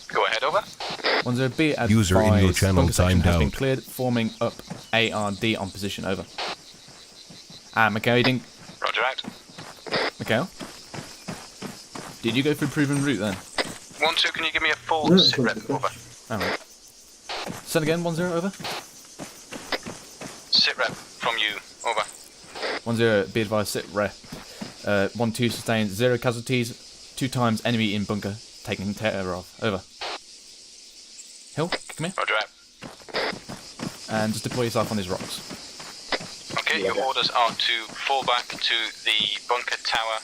Go ahead, over. 1-0 B advised. User in your channel bunker section timed has been out. cleared, forming up ARD on position, over. Mikhail, you didn't... Roger out. Mikhail? Did you go through proven route then? 1-2, can you give me a full sit rep, over? Alright. Send again, 1-0, over. Sit rep from you, over. 1-0, be advised, sit rep. 1-2 sustain 0 casualties, 2 times enemy in bunker, taken care of. Over. Hill, come here. Roger out. And just deploy yourself on these rocks. Okay, your orders are to fall back to the bunker tower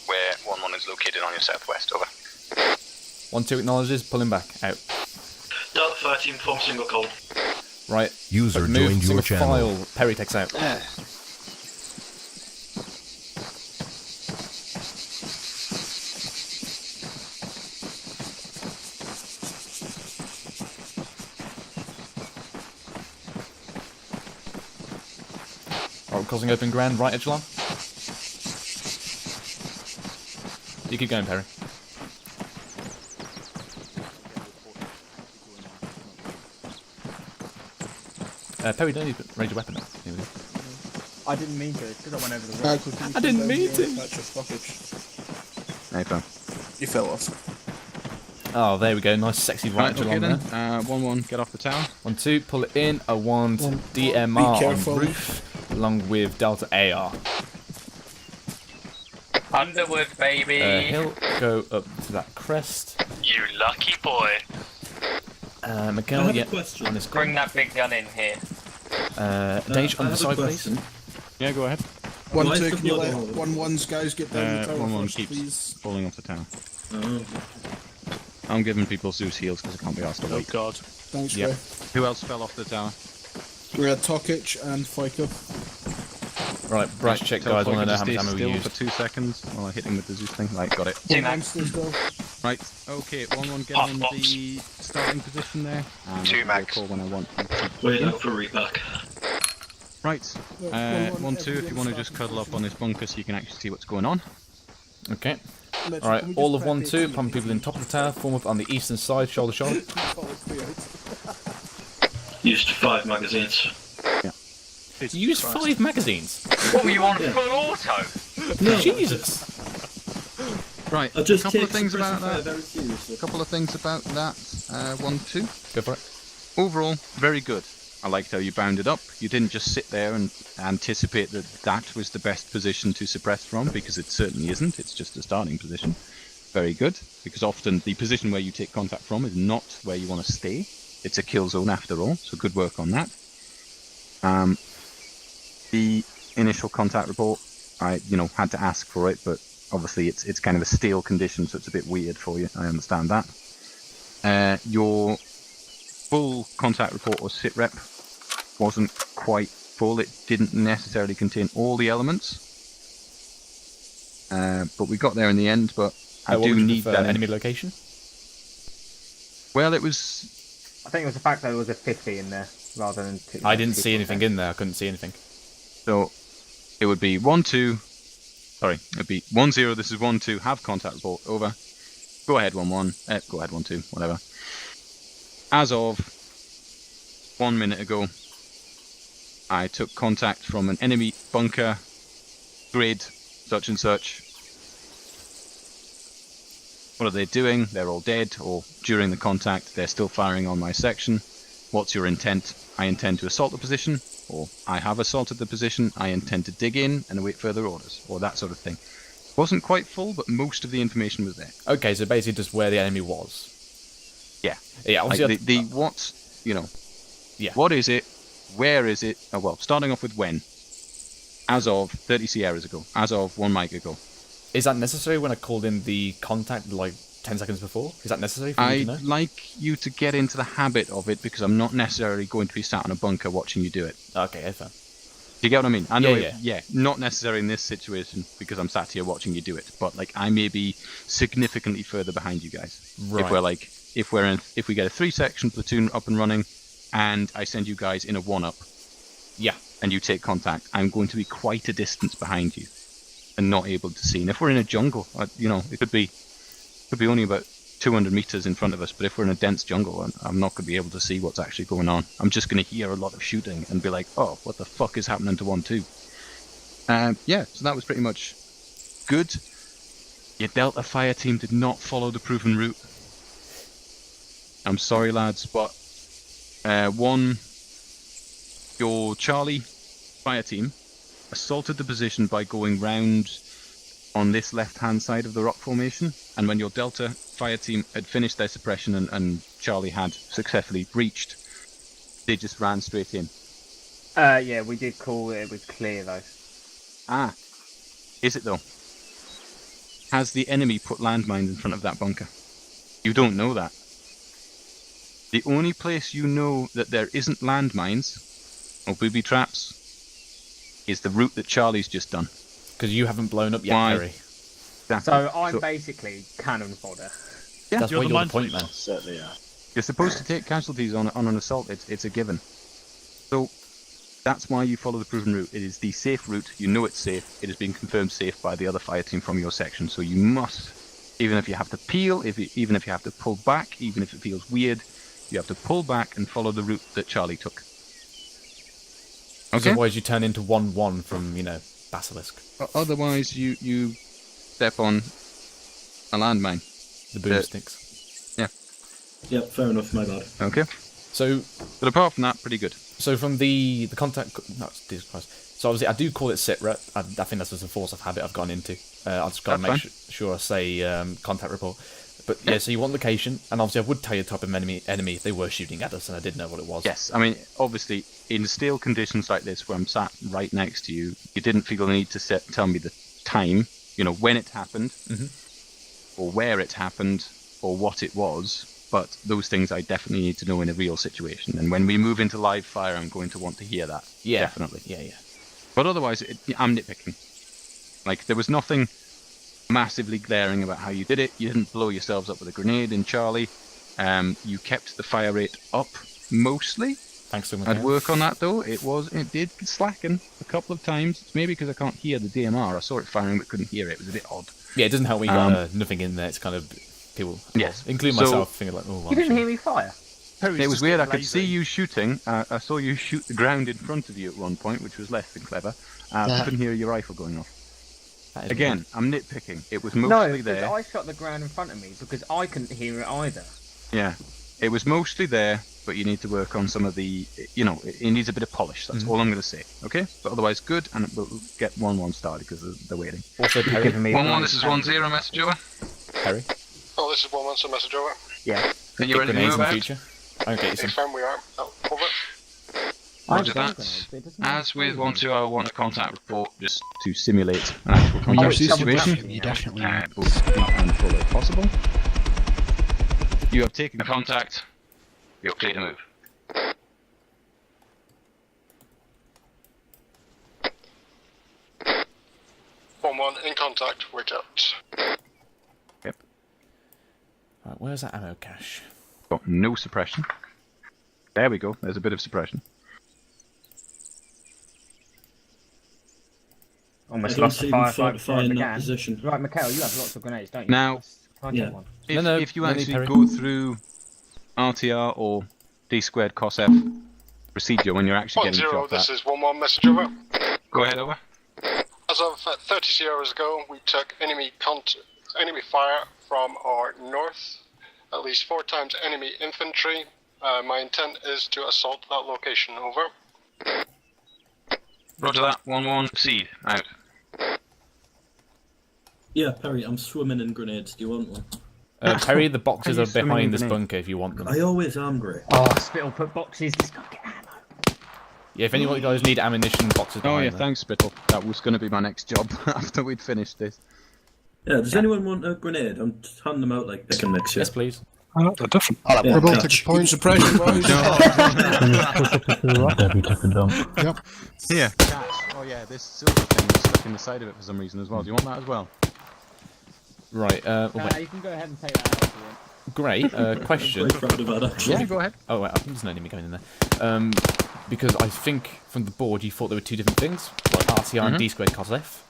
where 1-1 is located on your southwest, over. 1-2 acknowledges, pulling back, out. Delta fire team, form single column. Right. User Move, joined your single channel. file, Perry takes out. Alright, crossing open ground, right echelon. You keep going, Perry. Perry, don't need to raise your weapon now. Here we go. I didn't mean to, it's because I went over the rock. I didn't mean to. Hey, pal. You fell off. Oh, there we go. Nice, sexy right Right, okay echelon then. there. 1-1, get off the tower. 1-2, pull it in. I want Be DMR on careful. roof, along with Delta AR. Underwood, baby. He'll go up to that crest. You lucky boy. Miguel, yeah, question. on his Bring that big gun in here. Dage, on I the have a side, question. please. Yeah, go ahead. One, Why is two, the can you blood let all- 1-1's guys get down the tower 1-1 first, keeps please? falling off the tower. Oh. I'm giving people Zeus heals because I can't be asked to Oh wait. god. Thanks, Yep. Ray. Who else fell off the tower? We had Tokic and Fico. Right, brush check, Tell guys. I Floyd want to know to how much stay ammo we still used. for 2 seconds while I hit him with the Zeus thing. Right, got it. Two max. Still. Right, okay, 1-1 get Pop in box. the starting position there. And Two I'll max. call when I want. Wait out for repack. Right, 1-1, 1-2 if you everyone want to just starting cuddle up on this bunker so you can actually see what's going on. Okay. Let's- Alright, can we all just of 1, prep 2, it? pump people in top of the tower, form up on the eastern side, shoulder to shoulder. Used 5 magazines. You used 5 magazines? What were you on Yeah. full auto? No, Jesus! Right, I just a couple of take things suppressing about fire that. very seriously. A couple of things about that. 1-2. Go for it. Overall, very good. I liked how you bounded up. You didn't just sit there and anticipate that that was the best position to suppress from, because it certainly isn't. It's just a starting position. Very good, because often the position where you take contact from is not where you want to stay. It's a kill zone after all, so good work on that. The initial contact report, I had to ask for it, but obviously it's kind of a stale condition, so it's a bit weird for you. I understand that. Your full contact report or sit rep wasn't quite full. It didn't necessarily contain all the elements, but we got there in the end. But I what do would you need prefer, that enemy location? Well, it was. I think it was the fact that there was a 50 in there rather than. I didn't see anything in there. I couldn't see anything. So it would be 1-2. Sorry, it'd be 1-0. This is 1-2. Have contact report over. Go ahead 1-1. Go ahead 1-2. Whatever. As of 1 minute ago, I took contact from an enemy bunker, grid, such and such. What are they doing? They're all dead, or during the contact, they're still firing on my section. What's your intent? I intend to assault the position, or I have assaulted the position. I intend to dig in and await further orders, or that sort of thing. Wasn't quite full, but most of the information was there. Okay, so basically just where the enemy was. Yeah. Yeah, obviously Like the what, yeah. What is it? Where is it? Oh, well, starting off with when. As of 30 Sierras ago. As of 1 mic ago. Is that necessary when I called in the contact like 10 seconds before? Is that necessary for me to know? I'd like you to get into the habit of it, because I'm not necessarily going to be sat in a bunker watching you do it. Okay, yeah, fair. Do you get what I mean? I know, Yeah. not necessarily in this situation, because I'm sat here watching you do it, but like I may be significantly further behind you guys. Right. If we get a 3-section platoon up and running, and I send you guys in a 1-up, yeah, and you take contact, I'm going to be quite a distance behind you, and not able to see. And if we're in a jungle, it could be only about 200 meters in front of us, but if we're in a dense jungle, I'm not going to be able to see what's actually going on. I'm just going to hear a lot of shooting and be like, oh, what the fuck is happening to 1-2? So that was pretty much good. Your Delta fire team did not follow the proven route. I'm sorry, lads, but your Charlie fire team assaulted the position by going round on this left-hand side of the rock formation, and when your Delta fire team had finished their suppression and Charlie had successfully breached, they just ran straight in. Yeah, we did call it. It was clear though. Ah, is it though? Has the enemy put landmines in front of that bunker? You don't know that. The only place you know that there isn't landmines or booby traps is the route that Charlie's just done. Because you haven't blown up yet, Harry. Exactly. So I'm basically cannon fodder. Yeah, that's why you're the point man. Certainly are. You're supposed to take casualties on an assault. It's a given. So that's why you follow the proven route. It is the safe route. You know it's safe. It has been confirmed safe by the other fire team from your section. So you must, even if you have to peel, even if you have to pull back, even if it feels weird, you have to pull back and follow the route that Charlie took. Okay. Otherwise, you turn into 1-1 from Basilisk. Otherwise, you step on a landmine. The boomsticks. Yeah. Yep, fair enough, my bad. Okay. So, but apart from that, pretty good. So from the contact, no, Jesus Christ. So obviously I do call it sit rep. I think that's just a force of habit I've gone into. I'll just gotta make sure I say contact report. But yeah, so you want location, and obviously I would tell you the type of enemy if they were shooting at us, and I didn't know what it was. Yes, I mean, obviously, in steel conditions like this, where I'm sat right next to you, you didn't feel the need to tell me the time, when it happened, or where it happened, or what it was. But those things I definitely need to know in a real situation. And when we move into live fire, I'm going to want to hear that. Yeah, definitely. Yeah. But otherwise, I'm nitpicking. Like, there was nothing massively glaring about how you did it. You didn't blow yourselves up with a grenade in Charlie. You kept the fire rate up mostly. Thanks so much. I'd work on that though. It did slacken a couple of times. It's maybe because I can't hear the DMR. I saw it firing but couldn't hear it. It was a bit odd. Yeah, it doesn't help when you got nothing in there. It's kind of people, including myself, thinking like, oh. You didn't hear me fire. It was weird. I could see you shooting. I saw you shoot the ground in front of you at one point, which was less than clever. I couldn't hear your rifle going off. Again, I'm nitpicking. It was mostly there. No, I shot the ground in front of me because I couldn't hear it either. Yeah, it was mostly there, but you need to work on some of the, it needs a bit of polish. That's all I'm going to say. Okay, but otherwise good, and we'll get 1-1 started because they're waiting. Also, Perry. 1-1. This is 1-0. Message over. Perry. Oh, this is 1-1. So message over. Yeah. Are you ready to move out? Future? I'll get you some. Confirm we are. Oh, over. Roger that. As with 1-2, I want a contact report just to simulate an actual contact situation. Definitely. Both deep and full if possible. You have taken contact. You're clear to move. In contact. Wait out. Yep. Right, where's that ammo cache? Got no suppression. There we go. There's a bit of suppression. Almost lost the firefight before it began. Position. Right, Mikhail, you have lots of grenades, don't you? Now, if you actually go through RTR or D² COSF procedure when you're actually getting shot at. This is 1-1. Message over. Go ahead, over. As of 32 hours ago, we took enemy fire from our north, at least 4 times enemy infantry. My intent is to assault that location. Over. Roger that. 1-1. Proceed. Out. Yeah, Perry, I'm swimming in grenades. Do you want one? Perry, the boxes are behind this bunker if you want them. I always am, Grey. Oh, Spittle put boxes. Just gotta get ammo. Yeah, if any of you guys need ammunition, boxes behind Oh yeah, there. thanks, Spittle. That was going to be my next job after we'd finished this. Yeah, does anyone want a grenade? I'm handing them out like pick and mix. Yes, please. Oh, they're different. Yeah, Robotic point suppression. Yep. Here. Oh yeah, this silver thing is stuck in the side of it for some reason as well. Do you want that as well? Right. You can go ahead and take that out if you want. Great. Question. Yeah, go ahead. Oh wait, I think there's an enemy going in there. Because I think from the board you thought there were 2 different things, like RTR and D² COSF.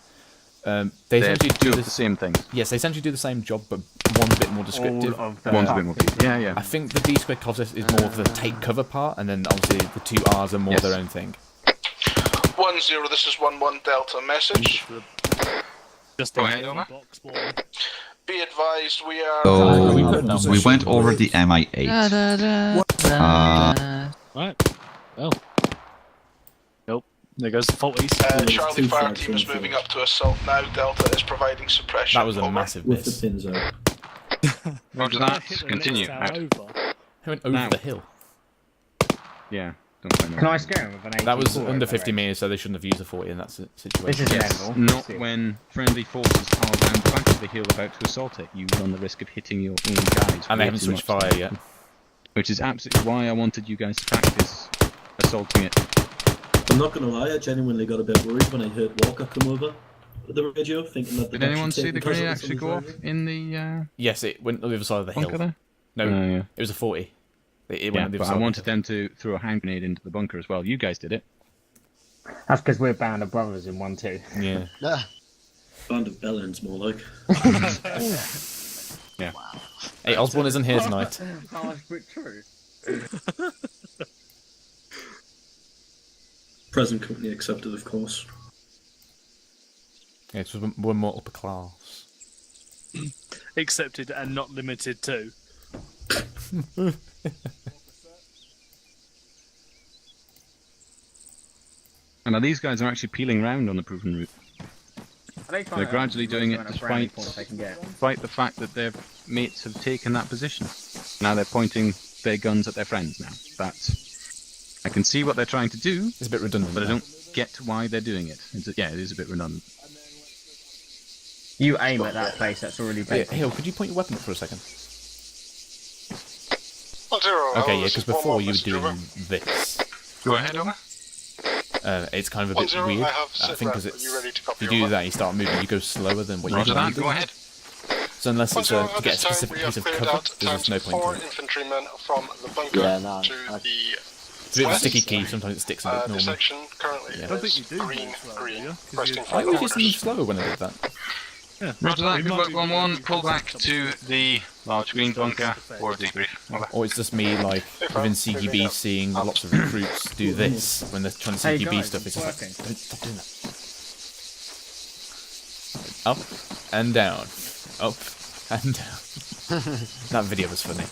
They essentially do the same thing. Yes, they essentially do the same job, but one's a bit more descriptive. One's a bit more detailed. Yeah. I think the D² COSF is more of the take cover part, and then obviously the 2 Rs are more their own thing. 1-0. This is 1-1 Delta. Message. Just go ahead, over. Be advised, we are. So we went over the MI8. Right. Well. Nope. There goes the faulties. Charlie fire team is moving up to assault now. Delta is providing suppression. That was a massive miss. With the pins out. Roger that. Continue. He went over the hill. Yeah. Can I scare him with an 84? That was under 50 metres, so they shouldn't have used a 40 in that situation. This is Not when friendly forces are around the back of the hill about to assault it. You run the risk of hitting your own guys. And they haven't switched fire yet. Which is absolutely why I wanted you guys to practice assaulting it. I'm not going to lie, I genuinely got a bit worried when I heard Walker come over the radio, thinking that. Did anyone see the grenade actually go off in the? Yes, it went on the other side of the hill. There? No, it was a 40. It went on the other but side I wanted them to throw a hand grenade into the bunker as well. You guys did it. That's because we're Band of Brothers in 1-2. Yeah. Band of Bellends, more like. Yeah. Wow. Hey, Osborne isn't here tonight. Harsh but true. Present company accepted, of course. Yeah, so we're more upper class. Accepted and not limited to. And now these guys are actually peeling round on the proven route. I They're gradually doing it brownie points they can get. despite the fact that their mates have taken that position. Now they're pointing their guns at their friends now. I can see what they're trying to do. It's a bit redundant. But I don't get why they're doing it. Yeah, it is a bit redundant. You aim at that place that's already been. Hill, could you point your weapon up for a second? Okay, yeah, because before you were doing this. Go ahead, Omar. It's kind of a bit weird. I think because if you do that, you start moving, you go slower than what you usually do. Go ahead. So unless it's Roger, to get a specific piece of cover, there's just no point to it. infantrymen from the bunker to the It's a bit of a sticky key, sometimes it sticks a bit the normally. section currently Yeah. is green. Resting I always used to move slower when I did that. Yeah, Roger that, good work 1-1, pull back to the large green bunker for a debrief. Over. Or it's just me, like, within CGB seeing lots of recruits do this when they're trying to CGB stuff. It's just like, don't stop doing that. Up and down. Up and down. That video was funny.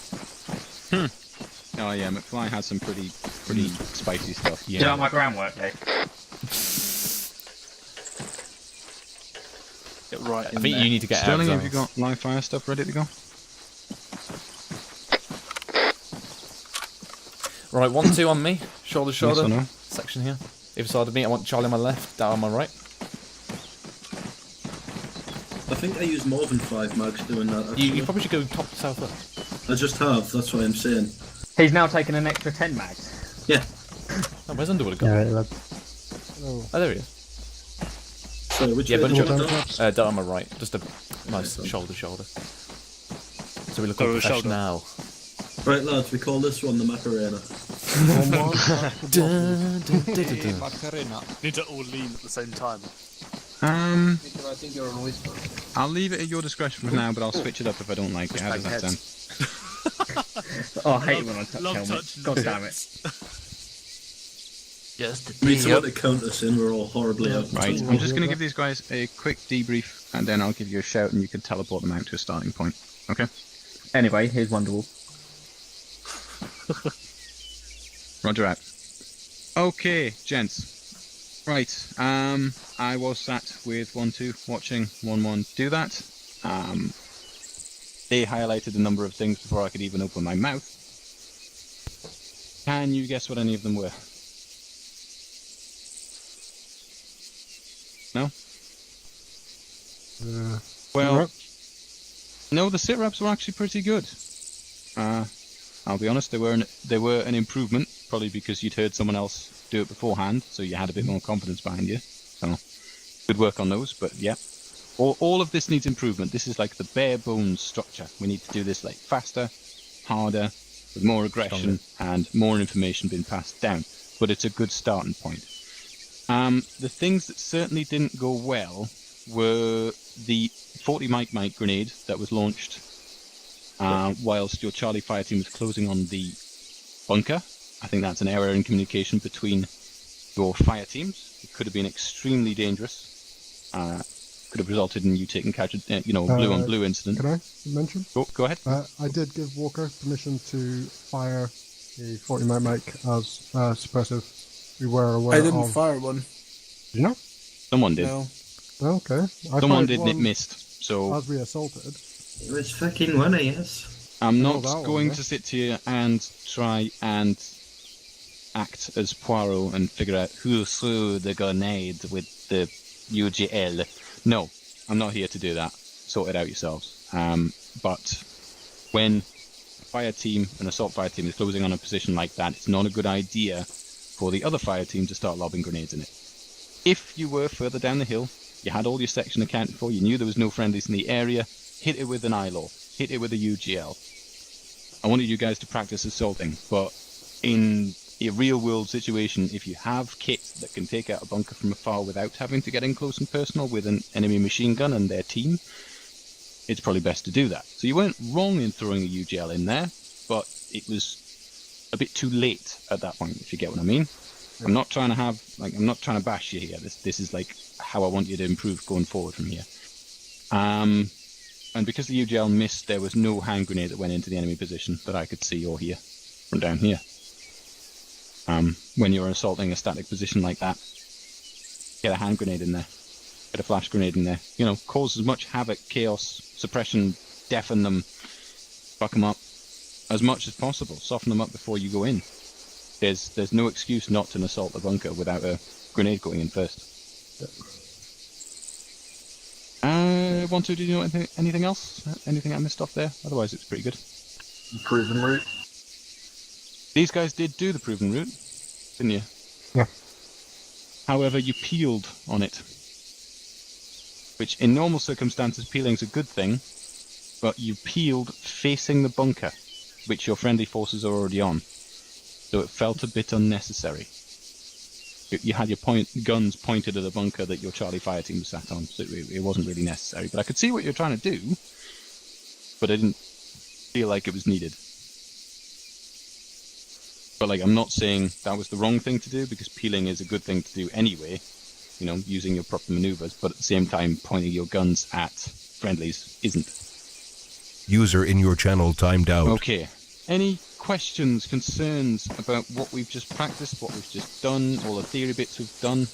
Oh yeah, McFly has some pretty spicy stuff. Yeah. Do my groundwork, Dave. Right, I think you need to get Sterling, out. have you got live fire stuff ready to go? Right, 1-2 on me. Shoulder to shoulder. Yes or no? Section here. Either side of me. I want Charlie on my left, down on my right. I think I use more than 5 mags doing that. Actually. You probably should go top to south up. I just have, that's what I'm saying. He's now taken an extra 10 mags. Yeah. Oh, where's Underwood gone? Oh, there he is. So which yeah, way but do you want to down on my right. Just a nice shoulder to shoulder. So we look all professional. Right, lads, we call this one the Macarena. Need to all lean at the same time. I'll leave it at your discretion for now, but I'll switch it up if I don't like it. How does that sound? Oh, I hate it when I touch helmets. God damn it. We need to count us in, we're all horribly out. Right, I'm just going to give these guys a quick debrief, and then I'll give you a shout, and you can teleport them out to a starting point. Okay? Anyway, here's Wonderwall. Roger out. Okay, gents. Right, I was sat with 1-2 watching 1-1 do that. They highlighted a number of things before I could even open my mouth. Can you guess what any of them were? No? Well, no, the sit-reps were actually pretty good. I'll be honest, they were an improvement, probably because you'd heard someone else do it beforehand, so you had a bit more confidence behind you. So, good work on those, but yeah. All of this needs improvement. This is like the bare bones structure. We need to do this like faster, harder, with more aggression and more information being passed down. But it's a good starting point. The things that certainly didn't go well were the 40 mic grenade that was launched whilst your Charlie fire team was closing on the bunker. I think that's an error in communication between your fire teams. It could have been extremely dangerous. Could have resulted in you taking blue on blue incident. Can I mention? Go ahead. I did give Walker permission to fire the 40 mic as suppressive. We were aware I didn't fire one. Did you know? Someone did. No. Okay. Someone did and it missed. So as we assaulted. It was fucking one, yes. I'm not going to sit here and try and act as Poirot and figure out who threw the grenade with the UGL. No, I'm not here to do that. Sort it out yourselves. But when a fire team, an assault fire team, is closing on a position like that, it's not a good idea for the other fire team to start lobbing grenades in it. If you were further down the hill, you had all your section accounted for, you knew there was no friendlies in the area, hit it with an ILAW, hit it with a UGL. I wanted you guys to practice assaulting, but in a real-world situation, if you have kit that can take out a bunker from afar without having to get in close and personal with an enemy machine gun and their team, it's probably best to do that. So you weren't wrong in throwing a UGL in there, but it was a bit too late at that point, if you get what I mean. I'm not trying to bash you here. This is like how I want you to improve going forward from here. And because the UGL missed, there was no hand grenade that went into the enemy position that I could see or hear from down here. When you're assaulting a static position like that, get a hand grenade in there. Get a flash grenade in there. You know, cause as much havoc, chaos, suppression, deafen them, fuck them up as much as possible. Soften them up before you go in. There's no excuse not to assault a bunker without a grenade going in first. Want to do anything else? Anything I missed off there? Otherwise, it's pretty good. Proven route. These guys did do the proven route, didn't you? Yeah. However, you peeled on it. Which, in normal circumstances, peeling's a good thing, but you peeled facing the bunker, which your friendly forces are already on. So it felt a bit unnecessary. You had your guns pointed at a bunker that your Charlie fire team was sat on, so it wasn't really necessary. But I could see what you're trying to do, but I didn't feel like it was needed. But like, I'm not saying that was the wrong thing to do, because peeling is a good thing to do anyway, you know, using your proper maneuvers, but at the same time, pointing your guns at friendlies isn't. User in your channel timed out. Okay. Any questions, concerns about what we've just practiced, what we've just done, all the theory bits we've done?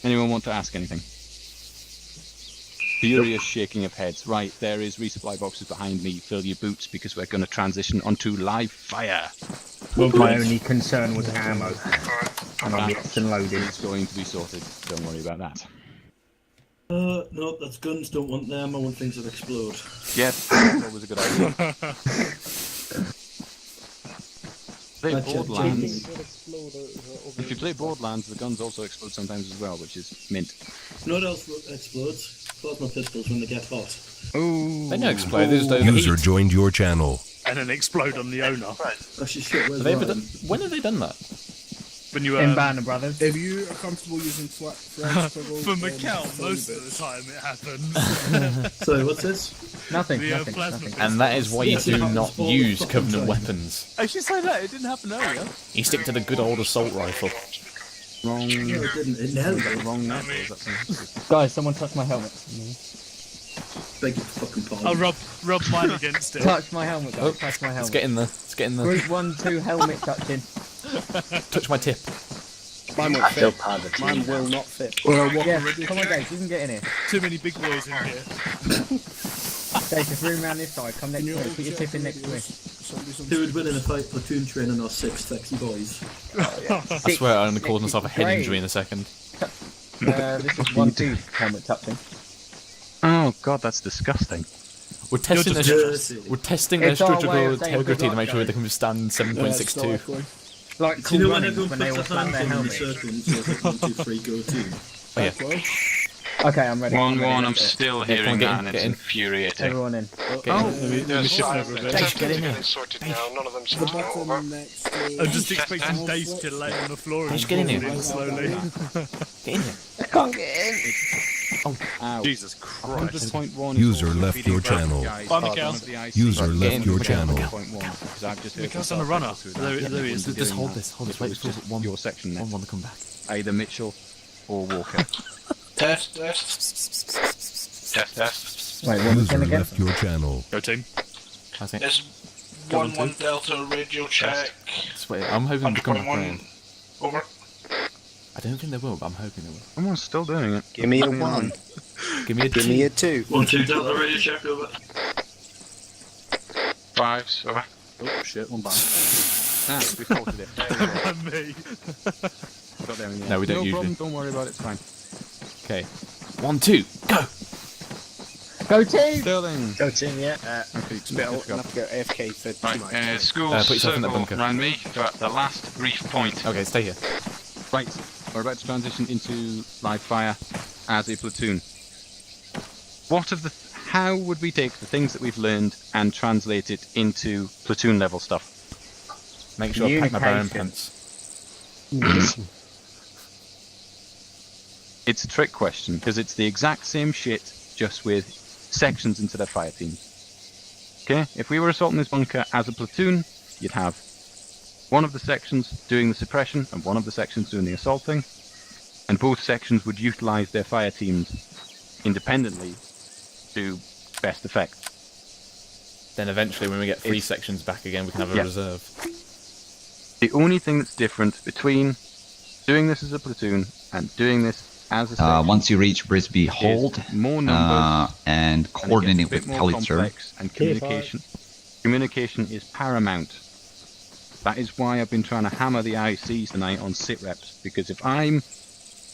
Anyone want to ask anything? Furious shaking of heads. Right, there is resupply boxes behind me. Fill your boots, because we're going to transition onto live fire. My only concern was ammo. And I'm locked and loaded. It's going to be sorted. Don't worry about that. No, that's guns. Don't want them. I want things that explode. Yes, that's always a good idea. Play Borderlands. If you play Borderlands, the guns also explode sometimes as well, which is mint. You know what else explodes? Plasma pistols when they get hot. Ooh. They don't explode, they just overheat. User joined your channel. And then explode on the owner. Actually, shit, where's When have they done that? When you in Banner Brothers. If you are comfortable using flash for Macau, most of the time it happens. Sorry, what's this? Nothing. And that is why you do not use Covenant weapons. I should say that, it didn't happen earlier. You stick to the good old assault rifle. Wrong. No, it didn't. It never did. Wrong net. Guys, someone touched my helmet. Beg your fucking pardon. I'll rub mine against it. Touch my helmet, guys. Touch my helmet. Let's get in there. Let's get in there. Group 1, 2, helmet touching. Touch my tip. Mine won't fit. Mine will not fit. Yeah, come on, Dave, you can get in here. Too many big boys in here. Dave, just room around this side. Come next to me. Put your tip in next to me. Who would win in a fight, Platoon training or 6 sexy boys? I swear I'm going to cause myself a head injury in a second. This is 1, 2 helmet touching. Oh god, that's disgusting. We're testing their structural integrity to make sure they can withstand 7.62. Like cool runnings when they all slap their helmet. 1, 2, 3, go team. Oh yeah. Okay, I'm ready. 1-1, I'm still hearing that and it's infuriating. Everyone in. Get in here. Sorted now. None of them seem to know over. I'm just expecting Dave to lay on the floor and get in here slowly. Get in here. I can't get in. Oh, Jesus Christ. 100.1 User left your channel. Bye, Mikhail. User left your channel. Mikhail's on a runner. There he is. Just hold this. Wait for your section next. One to come back. Either Mitchell or Walker. Test. Wait, what was User again? left your channel. Go team. I think. It's 1-1 Delta radio check. Wait, I'm hoping to come back around. Over. I don't think they will, but I'm hoping they will. Someone's still doing it. Give me a 1. Give me a 2. Give me a 2. 1, 2, Delta radio check over. 5, over. Oh shit, one back. We faulted it. Me. No, we don't no usually. problem, don't worry about it, it's fine. Okay. 1, 2, go! Go team! Sterling! Go team, yeah. Okay, It's a bit old enough to go AFK for right, school put yourself in that circle bunker. around me for the last brief point. Okay, stay here. Right, we're about to transition into live fire as a platoon. How would we take the things that we've learned and translate it into platoon level stuff? Make sure I pack my Baron pants. It's a trick question, because it's the exact same shit, just with sections instead of fire teams. Okay, if we were assaulting this bunker as a platoon, you'd have one of the sections doing the suppression and one of the sections doing the assaulting, and both sections would utilize their fire teams independently to best effect. Then eventually, when we get 3 sections back again, we can have a reserve. The only thing that's different between Doing this as a platoon and doing this as a section. Once you reach Brisby, hold more numbers and coordinate with Pulitzer. And communication is paramount. That is why I've been trying to hammer the ICs tonight on sit reps, because if I'm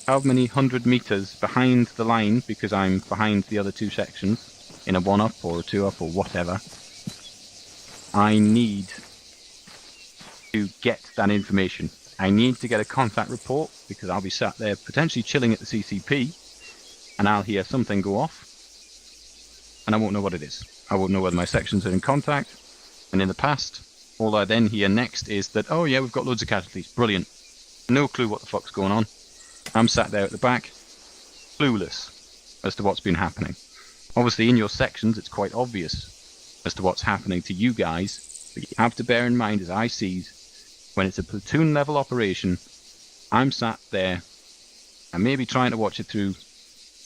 how many 100 meters behind the line, because I'm behind the other two sections in a 1-up or a 2-up or whatever, I need to get that information. I need to get a contact report, because I'll be sat there potentially chilling at the CCP and I'll hear something go off and I won't know what it is. I won't know whether my sections are in contact, and in the past all I then hear next is that, oh yeah, we've got loads of casualties, brilliant, no clue what the fuck's going on. I'm sat there at the back, clueless as to what's been happening. Obviously, in your sections, it's quite obvious as to what's happening to you guys, but you have to bear in mind, as ICs, when it's a platoon-level operation, I'm sat there, I may be trying to watch it through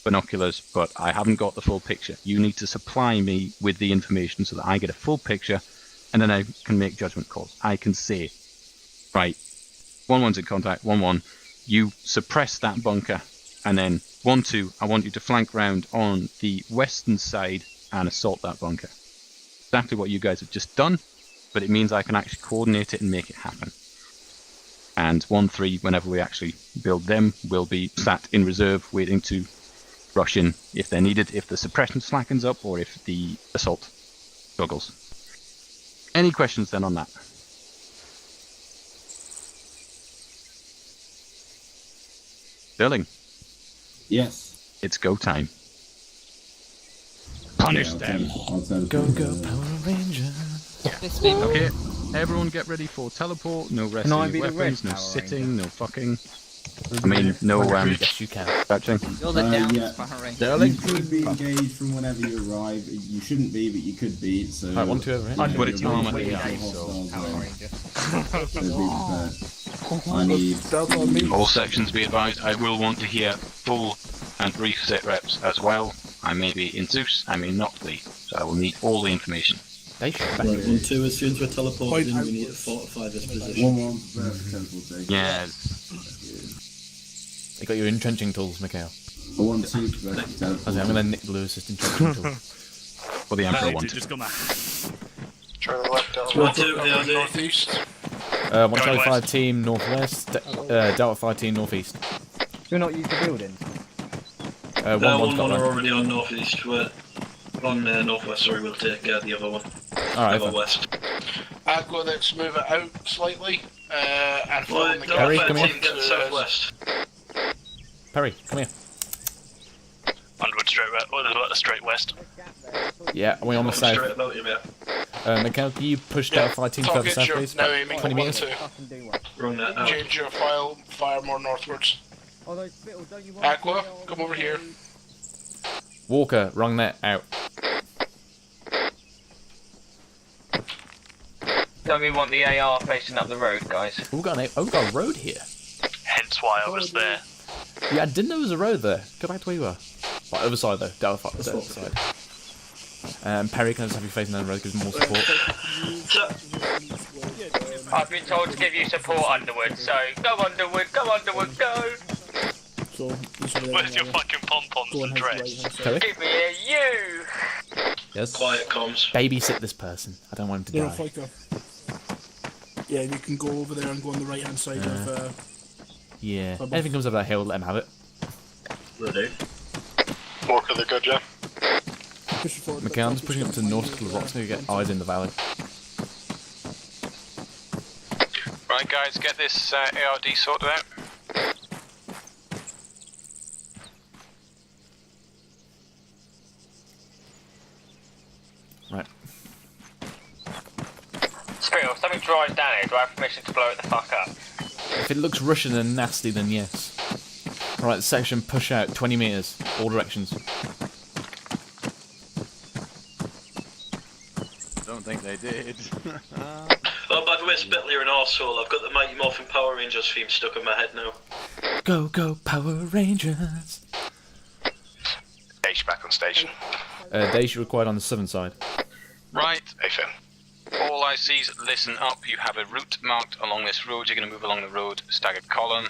binoculars, but I haven't got the full picture. You need to supply me with the information so that I get a full picture, and then I can make judgment calls. I can say, right, 1-1's in contact, 1-1. You suppress that bunker, and then 1-2, I want you to flank round on the western side and assault that bunker. Exactly what you guys have just done, but it means I can actually coordinate it and make it happen. And 1-3, whenever we actually build them, will be sat in reserve waiting to rush in if they're needed, if the suppression slackens up or if the assault struggles. Any questions then on that? Sterling. Yes. It's go time. Punish them. Go, Power Ranger. Okay, everyone get ready for teleport. No Can I resting be the weapons, red no Power sitting, no fucking. I mean, no Yes, you can. crouching. You're the down Yeah. Power Ranger. Sterling. You could be engaged from whenever you arrive. You shouldn't be, but you could be. So. Alright, 1, 2 over here. But it's armor. Power Ranger. So be prepared. I need. All sections be advised, I will want to hear full and brief sit reps as well. I may be in Zeus, I may not be, so I will need all the information. They should Right, 1-2, as soon as we're teleported in, we need to fortify this position. 1-1, prepare for teleportation. Yes. You got your entrenching tools, Mikhail. 1-2, prepare for teleportation. I'm going to nick Lewis's entrenching tools. For the Emperor one. Just come back. Charlie left, Delta 1-2, Left, northeast. 1 Charlie 5 team northwest, Delta 5 team northeast. You're not used to building. 1-1's 1-1 got are one. already on northeast. We're on northwest, sorry, we'll take the other one. Alright, Other west. Aqua, let's move it out slightly. And follow Right, the Harry, Delta come here. 13, get southwest. Perry, come here. Underwood straight west. Yeah, are we on the south? Straight about you, mate. Mikhail, can you push Delta 5 team further south, please? now About aiming 20 for metres? 1-2. Run that out. Change your fire more northwards. Aqua, come over here. Walker, rung that out. Don't we want the AR facing up the road, guys? We've got a road here. Hence why I was there. Yeah, I didn't know there was a road there. Go back to where you were. Right, other side though, Delta 5, Delta side. Perry, can I just have you facing down the road, give us more support? I've been told to give you support, Underwood, so go Underwood, go! Where's your fucking pom-poms and dress? Perry? Give me a you! Yes? Quiet comms. Babysit this person. I don't want him to You're a die. fighter. Yeah, you can go over there and go on the right hand side of. Yeah. Anything comes over that hill, let him have it. Will do. Walker, they're good, yeah? Mikhail, I'm just pushing up to the north to the rocks so you get eyes in the valley. Right guys, get this ARD sorted out. Right. Spill, if something drives down here, do I have permission to blow it the fuck up? If it looks Russian and nasty, then yes. Right, section push out 20 metres, all directions. Don't think they did. Oh, by the way, Spitley an arsehole. I've got the Mighty Morphin Power Rangers theme stuck in my head now. Go, Power Rangers! H back on station. Days required on the southern side. Right. AFM. All ICs, listen up. You have a route marked along this road. You're going to move along the road, staggered column.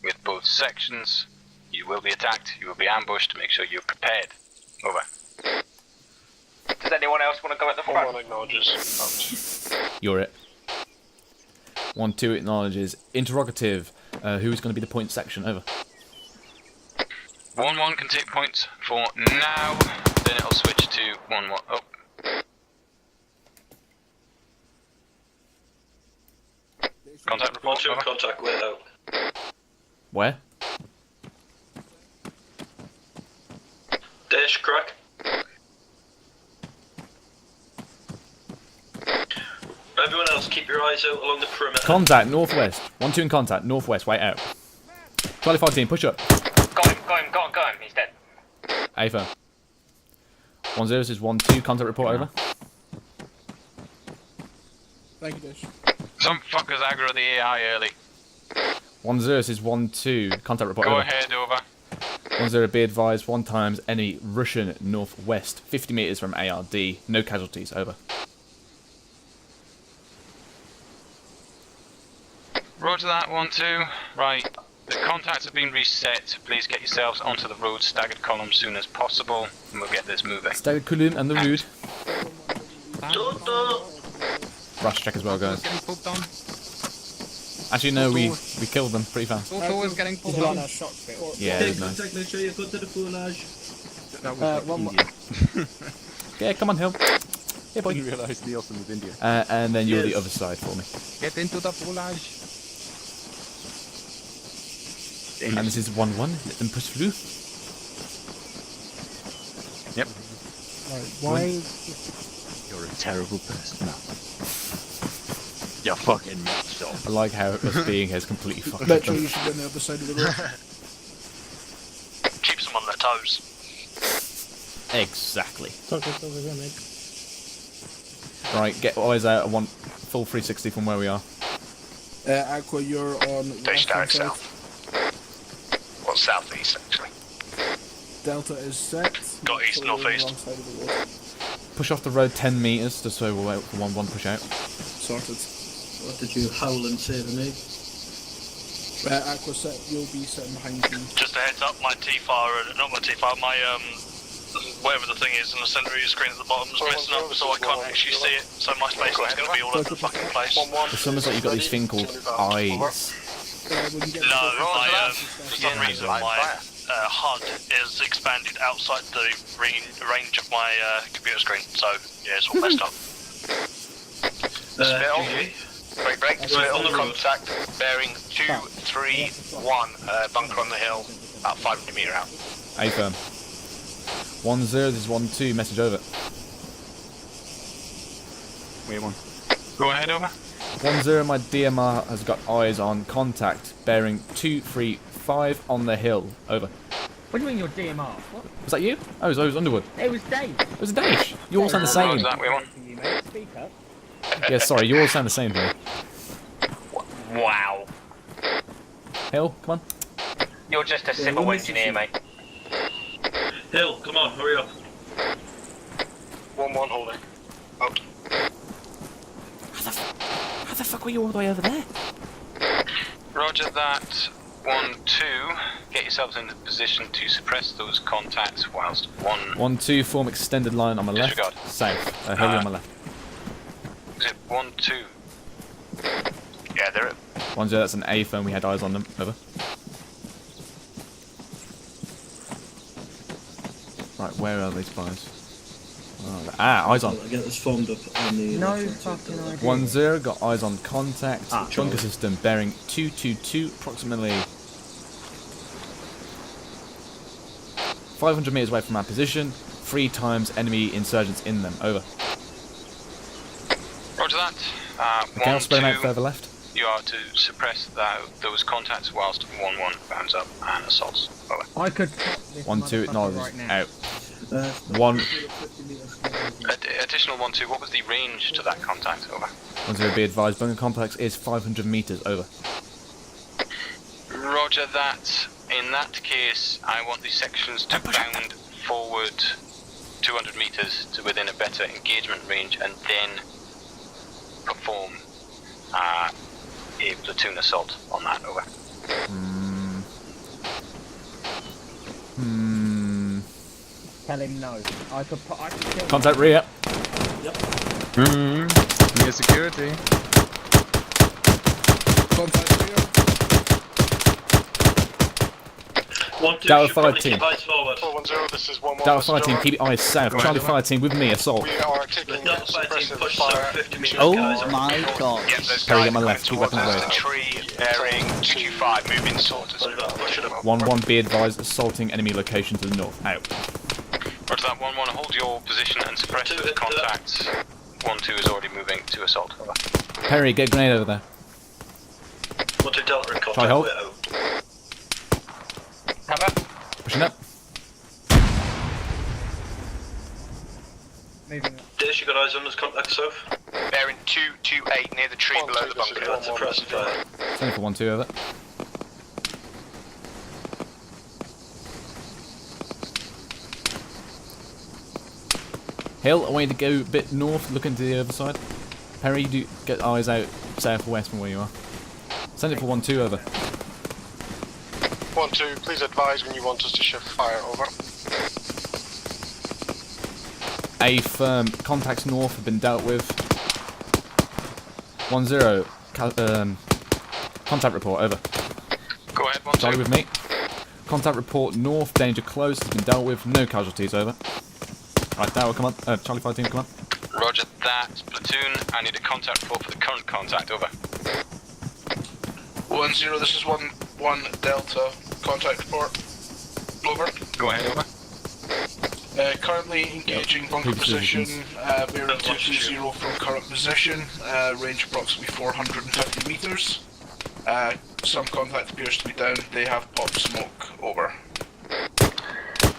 with both sections. You will be attacked, you will be ambushed, make sure you're prepared. Over. Does anyone else want to go at the front? One acknowledges. You're it. 1-2 acknowledges. Interrogative. Who is going to be the point section? Over. 1-1 can take points for now, then it'll switch to 1-1. Oh. Contact report. Over. Contact way out. Where? Dash crack. Everyone else, keep your eyes out along the perimeter. Contact, northwest. 1-2 in contact, northwest, way out. Charlie 14, push up. Got him, he's dead. A firm. 1-0 is 1-2, contact report over. Thank you, Dish. Some fuckers aggro the AI early. 1-0 is 1-2, contact report Go over. ahead, over. 1-0, be advised, 1 times enemy Russian northwest, 50 metres from ARD, no casualties, over. Roger that, 1-2. Right, the contacts have been reset. Please get yourselves onto the road, staggered column soon as possible, and we'll get this moving. Staggered column and the road. Rush check as well, guys. Getting pulled on. Actually, no, we killed them pretty fast. Toto is getting pulled on. Yeah, Take it was nice. contact, make sure you go to the foulage. That was one India. Yeah, come on, Hill. Yeah, boy. I didn't realise Nielsen was India. And then you're Yes. the other side for me. Get into the foulage. And this is 1-1, let them push through. Yep. Why? You're a terrible person. No. You're fucking messed up. I like how us being here is completely fucked up. Metro, you should be on the other side of the road. Keeps them on their toes. Exactly. Talk us over here, mate. Right, get eyes out. I want full 360 from where we are. Aqua, you're on Dash left-hand direct side. south. Well, southeast actually. Delta is set. Got east, Follow the northeast. wrong side of the road. Push off the road 10 metres, just so we'll wait for 1-1 push out. Sorted. What did you howl and say to me? Aqua set, you'll be sitting behind me. Just a heads up, my T-Fire, not my T-Fire, my whatever the thing is in the centre of your screen at the bottom is messing up, so I can't actually see it, so my spacing's going to be all over the fucking place. It's almost like you've got this thing called eyes. No, for some reason my HUD is expanded outside the range of my computer screen, so yeah, it's all messed up. Break, spill, contact, bearing 231, bunker on the hill, about 500 metre out. A firm. 1-0, this is 1-2, message over. Wait one. Go ahead, over. 1-0, my DMR has got eyes on contact, bearing 235 on the hill, over. What do you mean your DMR? What? Was that you? Oh, it was Underwood. It was Dave. It was a Dash. You all sound the same. That way one. Speak up. Yeah, sorry, you all sound the same to me. Wow. Hill, come on. You're just a civil engineer, mate. Hill, come on, hurry up. 1-1 holding. Out. How the fuck were you all the way over there? Roger that. 1-2. Get yourselves in the position to suppress those contacts whilst 1-2, form extended line on my left. Disregard. South. Hill on my left. Is it 1-2? Yeah, they're 1-0, that's an A firm, we had eyes on them, over. Right, where are these guys? Oh, eyes on. I get this formed up on the... No fucking idea. 1-0, got eyes on contact. Bunker system bearing 222, approximately 500 metres away from our position. 3 times enemy insurgents in them, over. Roger that. Okay, I'll spread them out 1-2. further left. You are to suppress those contacts whilst 1-1 rounds up and assaults. Over. I could pop this 1-2, acknowledge. right now. Out. 1. Additional 1-2. What was the range to that contact? Over. 1-0, be advised, bunker complex is 500 metres, over. Roger that. In that case, I want the sections to bound forward 200 metres to within a better engagement range and then perform a platoon assault on that. Over. Tell him no. I could kill Contact rear. Near security. Contact rear. Delta Fire Team. Eyes forward. 410, this is 1-1. Delta Fire Team, keep your eyes south. Charlie Fire Team with me, assault. We are taking suppressive fire. 50 meters, Oh guys. my god. Yep, those Perry, guys get my are left. Keep coming weapons towards away. the tree, bearing 225, moving sorters. 1-1, be advised, assaulting enemy location to the north. Out. Roger that, 1-1, hold your position and suppress those contacts. 1-2 is already moving to assault. Over. Perry, get a grenade over there. 1-2 Delta in contact. Try hold. We're out. Cover. Pushing up. Dish, you got eyes on this contact south? Bearing 228 near the tree below the bunker. That's suppressive fire. Send it for 1-2 over. Hill, I want you to go a bit north, look into the other side. Perry, you do get eyes out southwest from where you are. Send it for 1-2 over. 1-2, please advise when you want us to shift fire. Over. A firm. Contacts north have been dealt with. 1-0. Contact report, over. Go ahead, 1-2. Charlie with me. Contact report north, danger close, has been dealt with, no casualties, over. Right, Dower, come on. Charlie Fire Team, come on. Roger that, Platoon, I need a contact report for the current contact, over. 1-0, this is 1-1 Delta. Contact report. Over. Go ahead, over. Currently engaging bunker position. Bearing 220 from current position. Range approximately 450 meters. Some contact appears to be down. They have popped smoke. Over.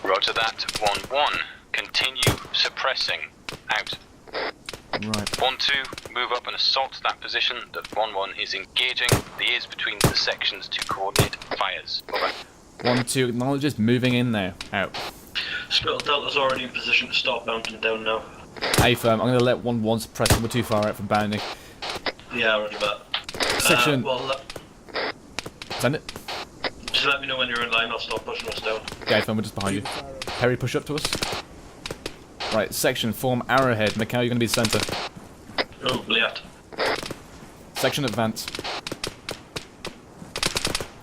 Roger that, 1-1. Continue suppressing. Out. Right. 1-2, move up and assault that position that 1-1 is engaging. Liaise between the sections to coordinate fires. Over. 1-2 acknowledges, moving in there. Out. Spill Delta's already in position to start mounting down now. A firm, I'm going to let 1-1 suppress him, we're too far out from bounding. Yeah, roger that. Section. Send it. Just let me know when you're in line, I'll start pushing us down. Yeah, firm, we're just behind you. Perry, push up to us. Right, section, form arrowhead. Mikhail, you're going to be the centre. Oh, Bliat. Section, advance.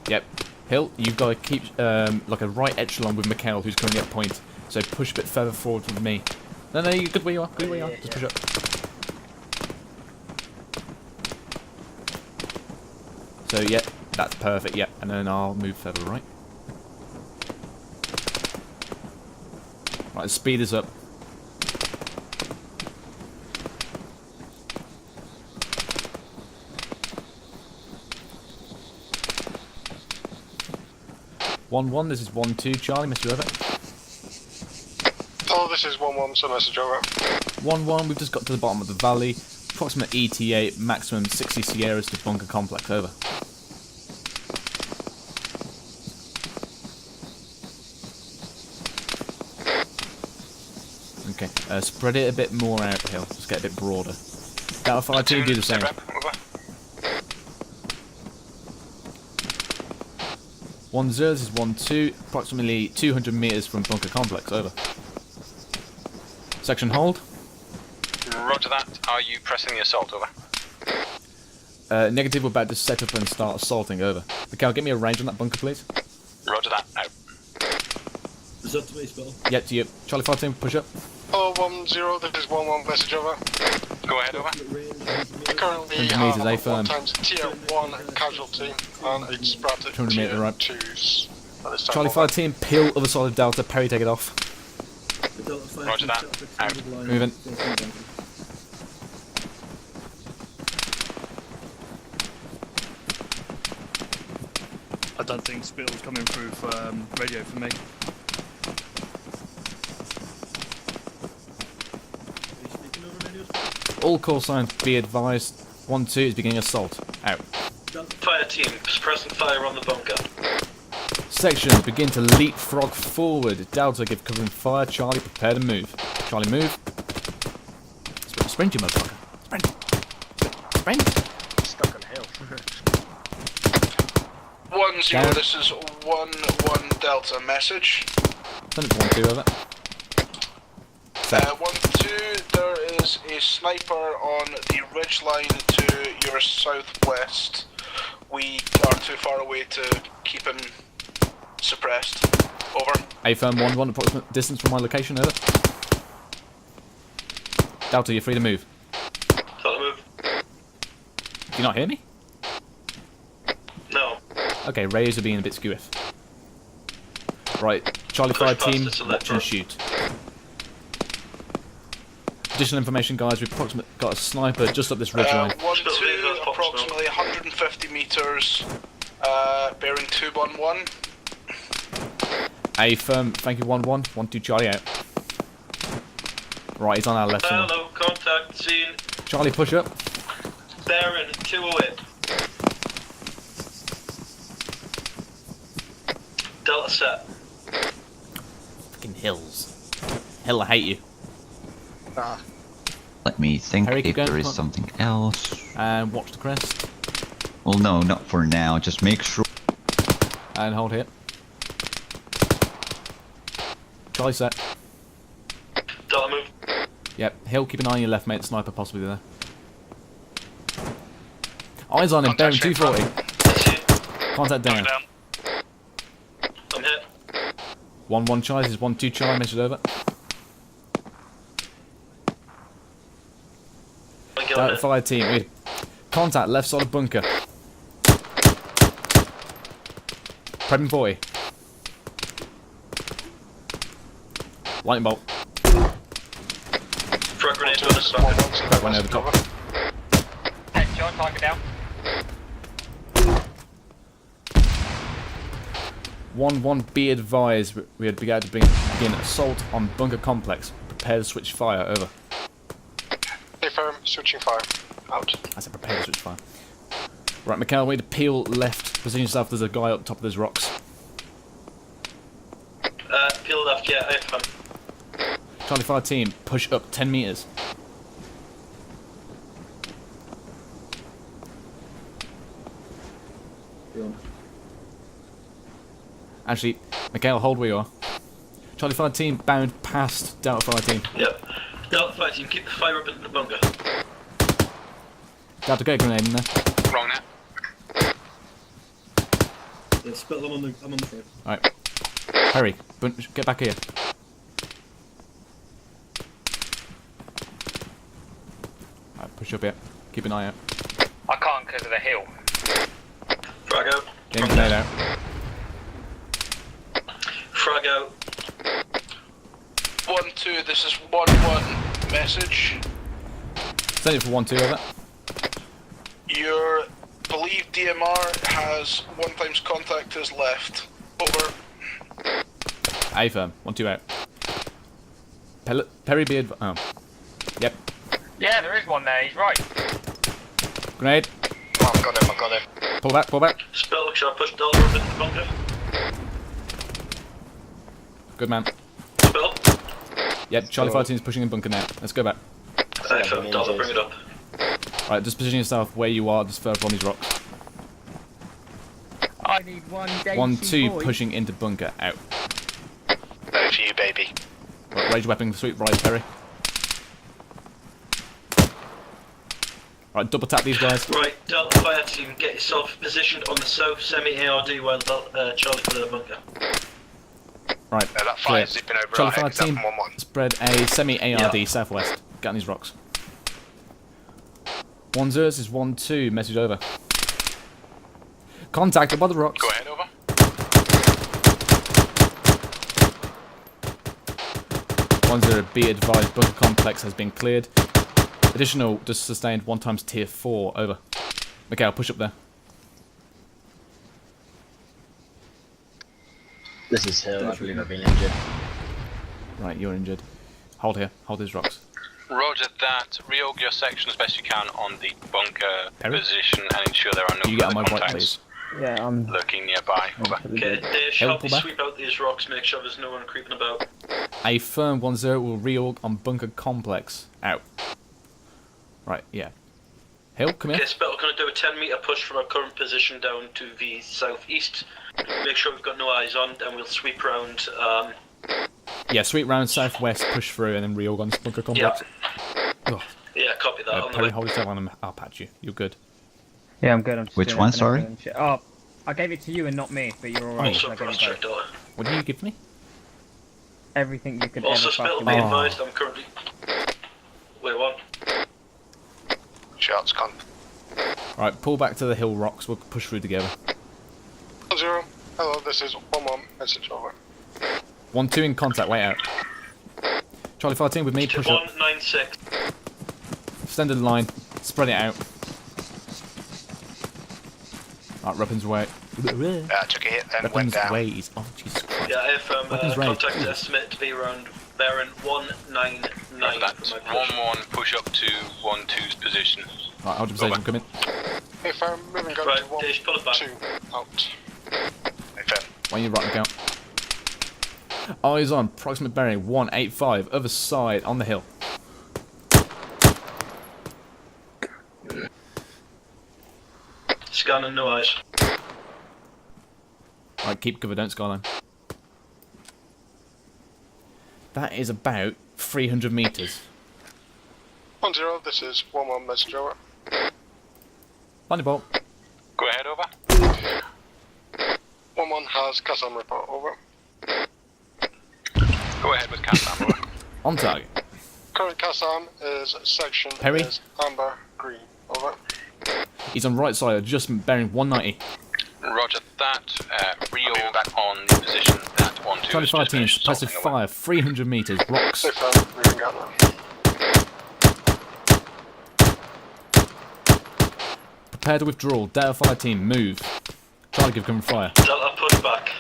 Yep. Hill, you've got to keep like a right echelon with Mikhail, who's currently at point. So push a bit further forward with me. No, you're good where you are. Good where you are. Just push up. So, yeah, that's perfect. Yeah, and then I'll move further right. Right, the speed is up. One, this is 1-2. Charlie, missed you over. Oh, this is 1-1, so message over. 1-1, we've just got to the bottom of the valley. Approximate ETA, maximum 60 Sierras to bunker complex, over. Okay, spread it a bit more out, Hill. Just get a bit broader. Delta Fire Team, do the same. 1-0, this is 1-2, approximately 200 meters from bunker complex, over. Section hold. Roger that. Are you pressing the assault, over? Negative, we're about to set up and start assaulting, over. Mikhail, get me a range on that bunker, please. Roger that, out. Is that to me, Spill? Yeah, to you. Charlie 14, push up. Oh, 1-0, this is 1-1, message over. Go ahead, over. We currently 100 have meters, A firm. 1 times tier 1 casualty, and it's spread to 200 tier meter right. 2s. At this time Charlie over. 14, peel other side of Delta, Perry, take it off. Roger that, out. Moving. I don't think Spill's coming through for radio for me. All call signs, be advised. 1-2 is beginning assault. Out. Fire team, suppressing fire on the bunker. Section, begin to leapfrog forward. Delta, give covering fire. Charlie, prepare to move. Charlie, move. Sprint, you motherfucker. Sprint. Stuck on the hill. 1-0, Down. this is 1-1 Delta, message. Send it to 1-2 over. 1-2, there is a sniper on the ridge line to your southwest. We are too far away to keep him suppressed. Over. A firm 1-1, approximate distance from my location, over. Delta, you're free to move. Delta move. Do you not hear me? No. Okay, radios are being a bit skewy. Right, Charlie 5 team, watch and shoot. Additional information, guys, we've got a sniper just up this ridge line. 1-2, approximately 150 meters, bearing 211. A firm, thank you, 1-1, 1-2 Charlie out. Right, he's on our left side. Hello, contact, seen. Charlie, push up. Bearing 208. Delta set. Fucking hills. Hell, I hate you. Let me think Harry, if keep going, there is come on. something else. And watch the crest. Well, no, not for now. Just make sure. And hold here. Charlie set. Delta move. Yep, Hill, keep an eye on your left, mate. The sniper possibly there. Eyes on him, bearing 240. Contact down. I'm hit. 1-1 Charlie, this is 1-2 Charlie, measured over. Delta 5 team, we contact left side of bunker. Prepping 40. Lightning bolt. Front grenade to the side. One over top. Headshot, target down. 1-1, be advised, we had begun to begin assault on bunker complex. Prepare to switch fire, over. Stay firm, switching fire. Out. I said prepare to switch fire. Right, Mikhail, we need to peel left. Position yourself, there's a guy up top of those rocks. Peel left, yeah, I have. Charlie 5 team, push up 10 meters. Actually, Mikhail, hold where you are. Charlie 5 team, bound past Delta 5 team. Yep. Delta 5 team, keep the fire up into the bunker. Delta, get a grenade in there. Wrong now. Yeah, spit them on the, I'm on the front. Alright. Hurry, get back here. Alright, push up here. Keep an eye out. I can't because of the hill. Frag out. Getting grenade out. Frag out. 1-2, this is 1-1 message. Send it for 1-2 over. Your believed DMR has 1 times contact is left. Over. A firm, 1-2 out. Perry beard. Oh. Yep. Yeah, there is one there, he's right. Grenade. Oh, I've got him, I've got him. Pull back, pull back. Spell, shall I push Delta up into the bunker? Good man. Spell. Yep, Charlie 5 team's pushing in bunker now. Let's go back. FM, Delta, bring it up. Right, just position yourself where you are, just further on these rocks. I need 1 day. 1-2 pushing into bunker, out. No for you, baby. Right, raise your weapon, sweep right, Perry. Right, double tap these guys. Right, Delta Fire team, get yourself positioned on the south semi-ARD while Charlie for the bunker. Right, that fire's zipping over Charlie our 5 head, 'cause team, I'm 1-1. spread a semi-ARD southwest. Get on these rocks. 1-0 is 1-2, message over. Contact above the rocks. Go ahead, over. 1-0, be advised, bunker complex has been cleared. Additional, just sustained 1 times tier 4, over. Mikhail, push up there. This is Hill, I believe I've been injured. Right, you're injured. Hold here, hold these rocks. Roger that. Reorg your section as best you can on the bunker position and ensure there are no You get on further my right, contacts please. Yeah, I'm lurking nearby. Over. Okay, Dave, Hill, help pull me back. sweep out these rocks, make sure there's no one creeping about. A firm 1-0 will reorg on bunker complex. Out. Right, yeah. Hill, come here. Okay, Spittle, gonna do a 10-meter push from our current position down to the southeast. Make sure we've got no eyes on, and we'll sweep around. Yeah, sweep round southwest, push through, and then reorg on this bunker complex. Yeah. Yeah, copy that. Perry, hold yourself on, I'll patch you. You're good. Yeah, I'm good. I'm just Which doing one, it for sorry? nothing and shit. Oh, I gave it to you and not me, but you're alright. Also cross-check door. What did you give me? Everything you could Also ever spell, fucking be want. advised, I'm currently... Wait, what? Shots con. Alright, pull back to the hill rocks, we'll push through together. 0. Hello, this is 1-1. Message over. 1-2 in contact, wait out. Charlie 14 with me, push up. 196. Extended line, spread it out. Alright, weapons way. Took a hit and went Weapons down. ways. Oh, Jesus Christ. Yeah, I have Weapons raised. contact estimate to be around bearing 199 That's for my push. 1-1, push up to 1-2's position. Right, hold your position, I'm coming. If I'm moving on Right, to 1, Dave, pull it back. 2, out. Why are you writing down? Eyes on, approximate bearing 185, other side, on the hill. Scanning, no eyes. Right, keep cover, don't skyline. That is about 300 metres. 1-0, this is 1-1. Message over. Landing bolt. Go ahead, over. 1-1 has Kazam report over. Go ahead with Kazam, over. On target. Current Kazam is section Perry? is amber green. Over. He's on right side, adjustment bearing 190. Roger that. Reorg back on the position that 1-2 Charlie is just 15, finished passive assaulting fire, 300 metres, rocks. Moving out. Prepare to withdrawal, Delta Fire team, move. Charlie, give cover fire. Delta, push back.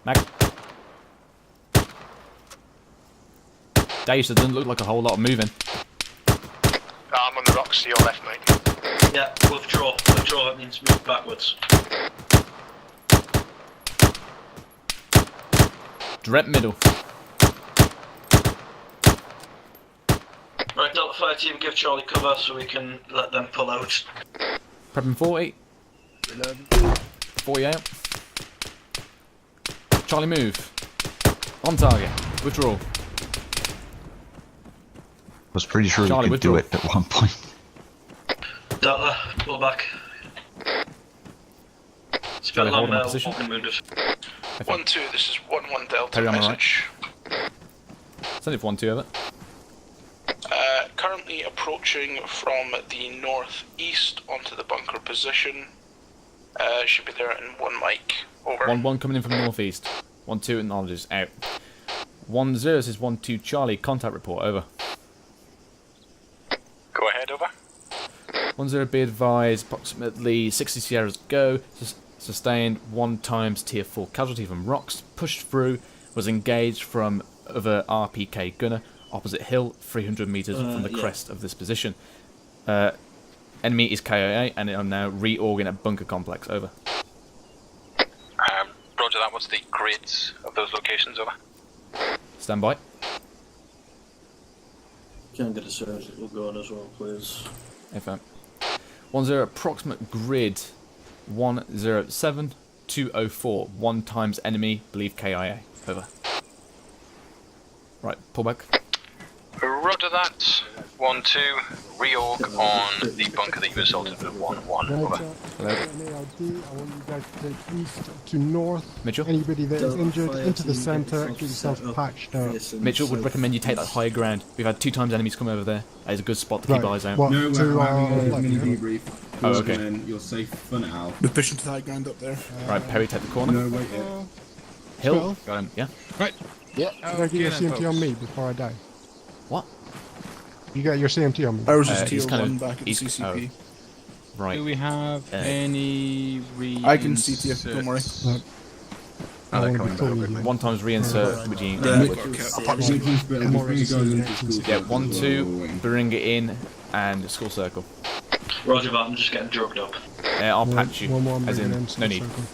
Mag. Dace, there doesn't look like a whole lot of moving. I'm on the rocks to your left, mate. Yeah, withdraw. Withdraw, that means move backwards. Direct middle. Right, Delta Fire team, give Charlie cover so we can let them pull out. Prepping 40. 40 out. Charlie, move. On target. Withdraw. Was pretty sure Charlie, you could do withdraw. it at one point. Delta, pull back. It's Charlie, been a long hold on mail, position. walking wounded. 1-2, this is 1-1 Delta. Perry on my right. Message. Send it for 1-2 over. Currently approaching from the northeast onto the bunker position. Should be there in 1 mic. Over. 1-1 coming in from northeast. 1-2 acknowledges out. 1-0, this is 1-2 Charlie, contact report, over. Go ahead, over. 1-0 be advised, approximately 60 Sierras go, sustained 1 times tier 4 casualty from rocks, pushed through, was engaged from other RPK gunner, opposite hill, 300 metres from the crest of this position. Enemy is KIA, and I'm now reorging at bunker complex, over. Roger that, what's the grids of those locations, over? Stand by. Can't get a surgical going as well, please. FM. 1-0 approximate grid 107 204. 1 times enemy, believe KIA. Over. Right, pull back. Roger that. 1-2. Reorg on the bunker that you assaulted with 1-1. Over. Hello. I want you guys to take east to north. Mitchell? Anybody that is injured into the centre, get yourself patched out. Mitchell would recommend you take that higher ground. We've had 2 times enemies come over there. That is a good spot to keep eyes out. What, No, to, we're having a like, mini debrief. Oh, okay. And then you're safe for now. We're pushing to the high ground up there. Right, Perry, take the corner. No, wait. Hill. Got him, yeah. Right. Yeah. Did I get your CMT on me before I die? What? You got your CMT on me. I was just he's tier kind 1 of- back at the he's- CCP. Right. Do we have any I can CT you, don't worry. Oh, they're coming back. 1 times reinsert, which you yeah, 1-2, bring it in, and skull circle. Roger that, I'm just getting drugged up. I'll patch you, one, as in, bring it in, no need. circle.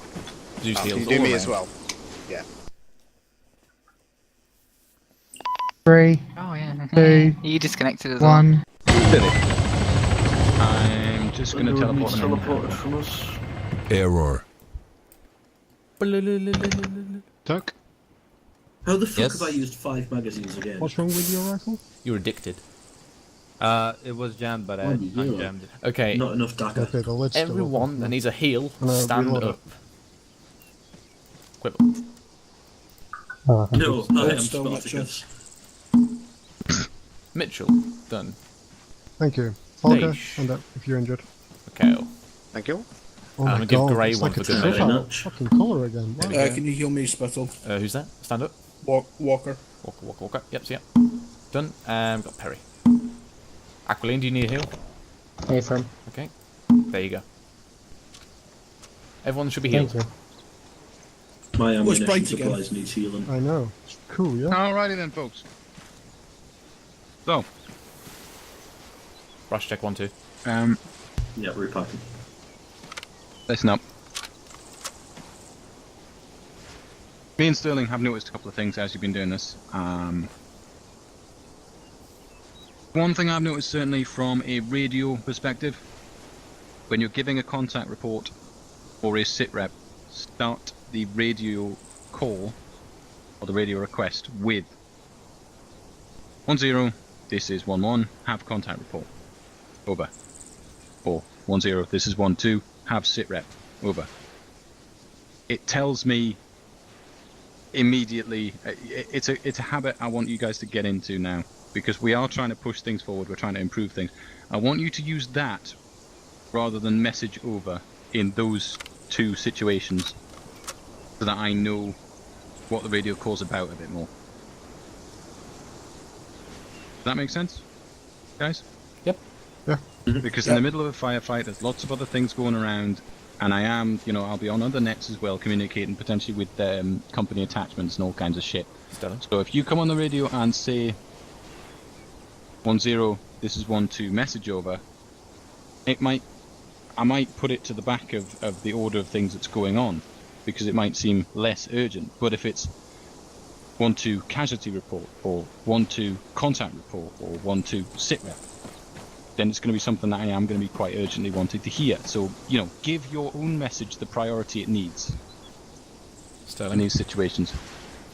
Zeus heals You do all me around. as well. Yeah. 3. Oh yeah. 2. You disconnected as 1. I'm just going to teleport them in. Teleported from us. Error. Tuck, How the fuck Yes? have I used 5 magazines again? what's wrong with your rifle? You're addicted. It was jammed, but I One zero. unjammed it. Okay. Not enough dagger. Okay, the lid's still Everyone open. that needs a heal, No, stand reload up. it. Quibble. No, I am Still Spartacus. Mitchell, done. Thank you. Folger, Leish. stand up if you're injured. Okay. Thank you. Oh I'm my gonna give god, Grey it's one like a for good trip measure. out. Fucking colour again. Wow. Can you heal me, Spittle? Who's that? Stand up. Walker. Walker. Yep, see ya. Done. Got Perry. Aqualine, do you need a heal? Hey, from. Okay. There you go. Everyone should be healed. Thank you. My What's ammunition bright again? supplies needs healing. I know. It's cool, yeah? Alrighty then, folks. So, Rush check 1, 2. Yeah, repacking. listen up. Me and Sterling have noticed a couple of things as you've been doing this. One thing I've noticed certainly from a radio perspective, when you're giving a contact report or a sit rep, start the radio call or the radio request with 10, this is 11, have contact report, over. Or 10, this is 12, have sit rep, over. It tells me immediately, it's a habit I want you guys to get into now, because we are trying to push things forward, we're trying to improve things. I want you to use that rather than message over in those two situations, so that I know what the radio call's about a bit more. Does that make sense, guys? Yep. Yeah. Because in the middle of a firefight, there's lots of other things going around, and I am, I'll be on other nets as well, communicating potentially with company attachments and all kinds of shit. So if you come on the radio and say 10, this is 12, message over, I might put it to the back of the order of things that's going on, because it might seem less urgent. But if it's 12 casualty report, or 12 contact report, or 12 sit rep, then it's going to be something that I am going to be quite urgently wanting to hear. So, give your own message the priority it needs in these situations.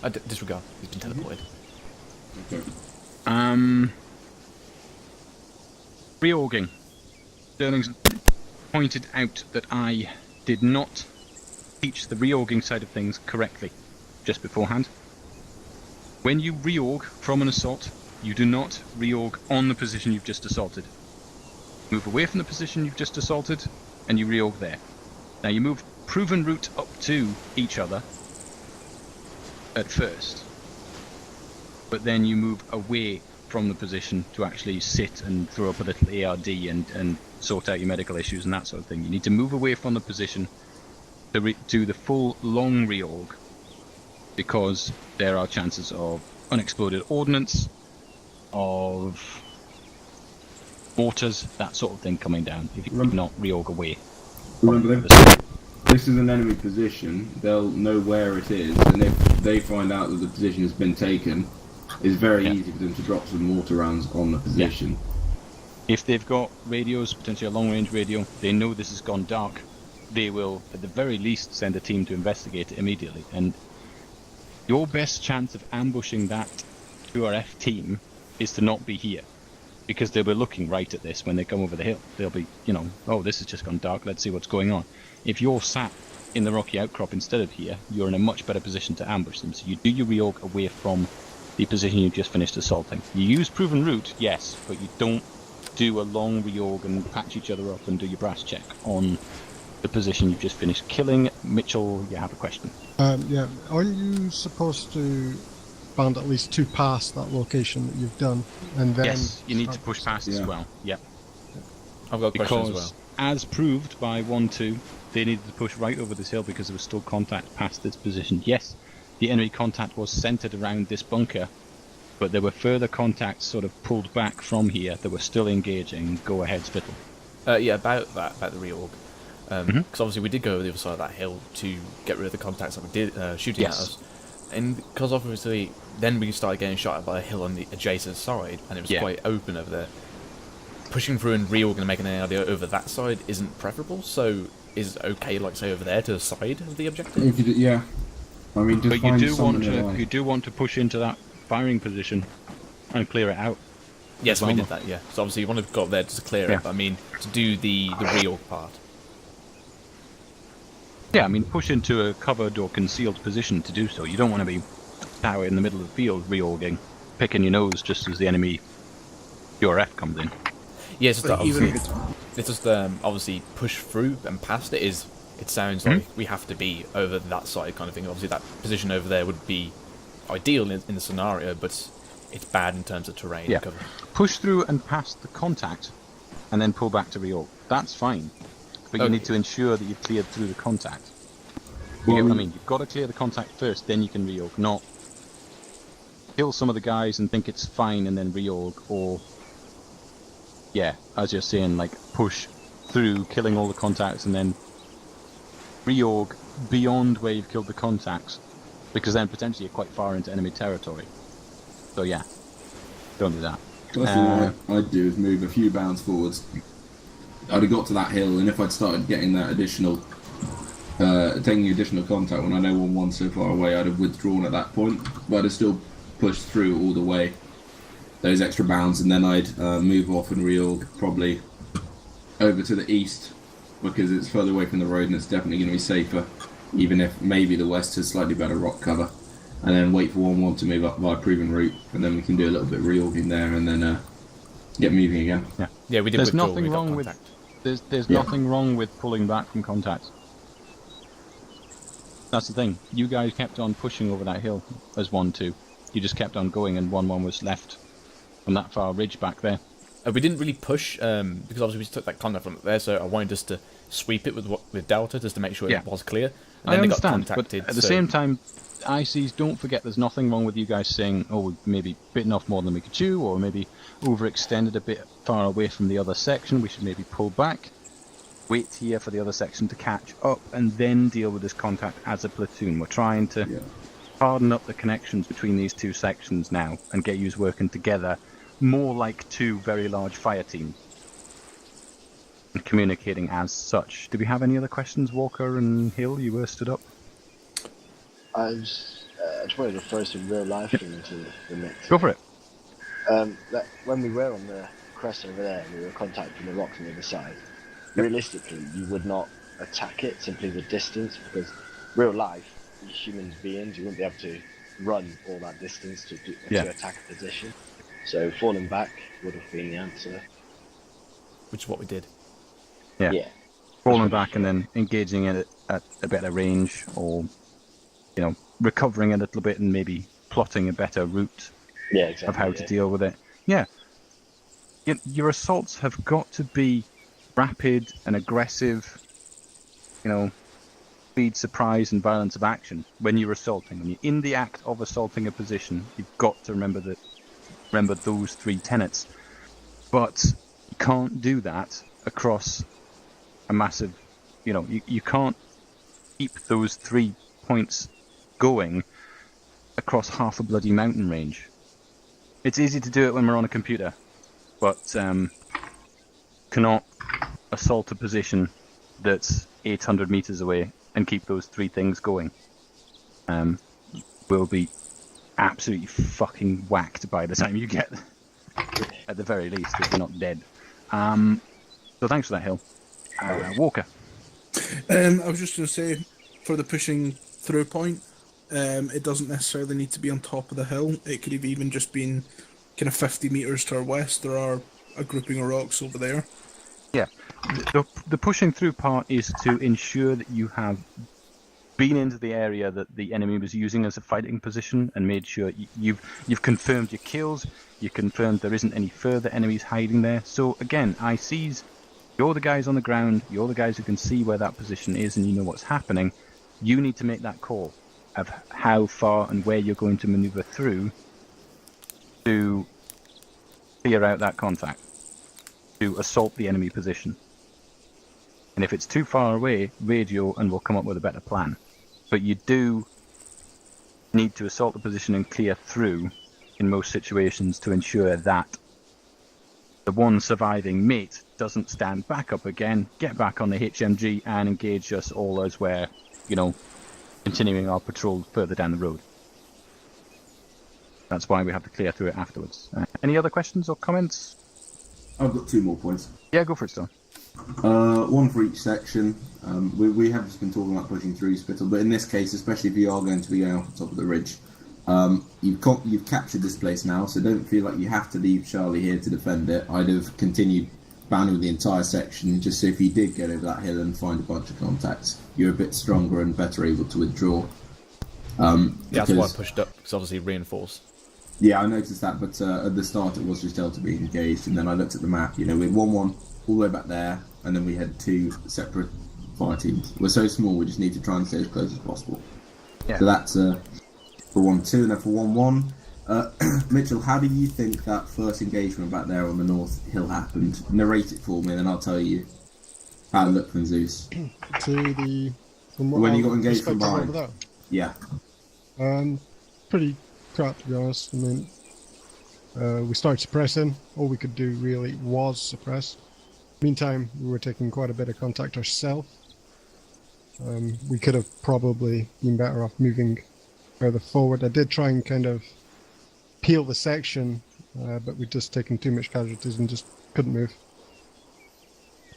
Disregard. He's been teleported. Reorging. Sterling's pointed out that I did not teach the reorging side of things correctly just beforehand. When you reorg from an assault, you do not reorg on the position you've just assaulted. Move away from the position you've just assaulted, and you reorg there. Now you move proven route up to each other at first, but then you move away from the position to actually sit and throw up a little ARD and sort out your medical issues and that sort of thing. You need to move away from the position to do the full long reorg, because there are chances of unexploded ordnance, of mortars, that sort of thing coming down if you do not reorg away. Remember, this is an enemy position, they'll know where it is, and if they find out that the position has been taken, it's very easy for them to drop some mortar rounds on the position. If they've got radios, potentially a long-range radio, they know this has gone dark, they will, at the very least, send a team to investigate it immediately. And your best chance of ambushing that QRF team is to not be here, because they'll be looking right at this when they come over the hill. They'll be, oh, this has just gone dark, let's see what's going on. If you're sat in the rocky outcrop instead of here, you're in a much better position to ambush them. So you do your reorg away from the position you've just finished assaulting. You use proven route, yes, but you don't do a long reorg and patch each other up and do your brass check on the position you've just finished killing. Mitchell, you have a question. Yeah, aren't you supposed to bound at least 2 past that location that you've done, and then... Yes, you need to push past as well, yep. I've got a question as well. Because, as proved by 1-2, they needed to push right over this hill because there was still contact past this position. Yes, the enemy contact was centered around this bunker, but there were further contacts sort of pulled back from here that were still engaging. Go ahead, Spittle. Yeah, about that, about the reorg. Because obviously we did go over the other side of that hill to get rid of the contacts that we did shooting at us. And because obviously then we started getting shot at by a hill on the adjacent side, and it was quite open over there. Pushing through and reorg and making an idea over that side isn't preferable, so is it okay, like say over there to the side of the objective? If you do, yeah. I mean, just But you find do want someone to alive. you do want to push into that firing position and clear it out. Yes, as well, we though. did that. Yeah. So obviously you want to go up there just to clear Yeah. it. But I mean, to do the real part. Yeah, I mean, push into a covered or concealed position to do so. You don't want to be out in the middle of the field reorging, picking your nose just as the enemy URF comes in. Yeah, it's just But even obviously, it's just obviously push through and past it is. It sounds like we have to be over that side kind of thing. Obviously, that position over there would be ideal in the scenario, but it's bad in terms of terrain. Yeah. And cover. Push through and past the contact, and then pull back to reorg. That's fine, but you need to ensure that you've cleared through the contact. You get what I mean? You've got to clear the contact first, then you can reorg. Not kill some of the guys and think it's fine and then reorg, or yeah, as you're saying, like push through, killing all the contacts, and then reorg beyond where you've killed the contacts, because then potentially you're quite far into enemy territory. So yeah, don't do that. That's what I'd do is move a few bounds forwards. I'd have got to that hill, and if I'd started getting that additional, taking additional contact when I know 1-1's so far away, I'd have withdrawn at that point. But I'd have still pushed through all the way, those extra bounds, and then I'd move off and reorg probably over to the east, because it's further away from the road and it's definitely going to be safer, even if maybe the west has slightly better rock cover. And then wait for 1-1 to move up by a proven route, and then we can do a little bit of reorging there, and then get moving again. Yeah, we did. There's nothing wrong with nothing wrong with pulling back from contact. That's the thing. You guys kept on pushing over that hill as 1-2. You just kept on going, and 1-1 was left on that far ridge back there. We didn't really push because obviously we took that contact from there, so I wanted us to sweep it with Delta just to make sure it was clear. And I then understand, they got contacted. but at the same time, ICs, don't forget there's nothing wrong with you guys saying, oh, we've maybe bitten off more than we could chew, or maybe overextended a bit far away from the other section, we should maybe pull back, wait here for the other section to catch up, and then deal with this contact as a platoon. We're trying to harden up the connections between these two sections now, and get you working together, more like two very large fire teams, and communicating as such. Do we have any other questions, Walker and Hill? You were stood up. I just wanted to throw some real life into the mix. Go for it. That when we were on the crest over there, we were contacting the rocks on the other side. Realistically, you would not attack it simply with distance, because real life, human beings, you wouldn't be able to run all that distance to attack a position. So falling back would have been the answer. Which is what we did. Yeah. Falling back and then engaging it at a better range, or recovering a little bit and maybe plotting a better route of how to deal with it. Yeah. Your assaults have got to be rapid and aggressive, speed, surprise, and violence of action when you're assaulting. When you're in the act of assaulting a position, you've got to remember those three tenets. But you can't do that across a massive, you can't keep those 3 points going across half a bloody mountain range. It's easy to do it when we're on a computer, but cannot assault a position that's 800 meters away and keep those three things going. Will be absolutely fucking whacked by the time you get there. At the very least, if you're not dead. So thanks for that, Hill. Walker. I was just going to say, for the pushing through point, it doesn't necessarily need to be on top of the hill. It could have even just been kind of 50 meters to our west. There are a grouping of rocks over there. Yeah, the pushing through part is to ensure that you have been into the area that the enemy was using as a fighting position and made sure you've confirmed your kills, you confirmed there isn't any further enemies hiding there. So again, ICs, you're the guys on the ground, you're the guys who can see where that position is and you know what's happening. You need to make that call of how far and where you're going to maneuver through to clear out that contact, to assault the enemy position. And if it's too far away, radio and we'll come up with a better plan. But you do need to assault the position and clear through in most situations to ensure that the one surviving mate doesn't stand back up again, get back on the HMG and engage us all as we're, continuing our patrol further down the road. That's why we have to clear through it afterwards. Any other questions or comments? I've got 2 more points. Yeah, go for it, Stone. One for each section. We have just been talking about pushing through Spittle, but in this case, especially if you are going to be going off the top of the ridge, you've captured this place now, so don't feel like you have to leave Charlie here to defend it. I'd have continued banning the entire section, just so if you did get over that hill and find a bunch of contacts, you're a bit stronger and better able to withdraw. That's why I pushed up, because obviously reinforce. Yeah, I noticed that, but at the start it was just Delta being engaged, and then I looked at the map, we had 1-1 all the way back there, and then we had 2 separate fire teams. We're so small, we just need to try and stay as close as possible. Yeah. So that's for 1-2, and then for 1-1. Mitchell, how do you think that first engagement back there on the North Hill happened? Narrate it for me, and then I'll tell you how it looked from Zeus. When you got engaged from behind. Yeah. Pretty crap, to be honest. I mean, we started suppressing. All we could do really was suppress. Meantime, we were taking quite a bit of contact ourselves. We could have probably been better off moving further forward. I did try and kind of peel the section, but we'd just taken too much casualties and just couldn't move.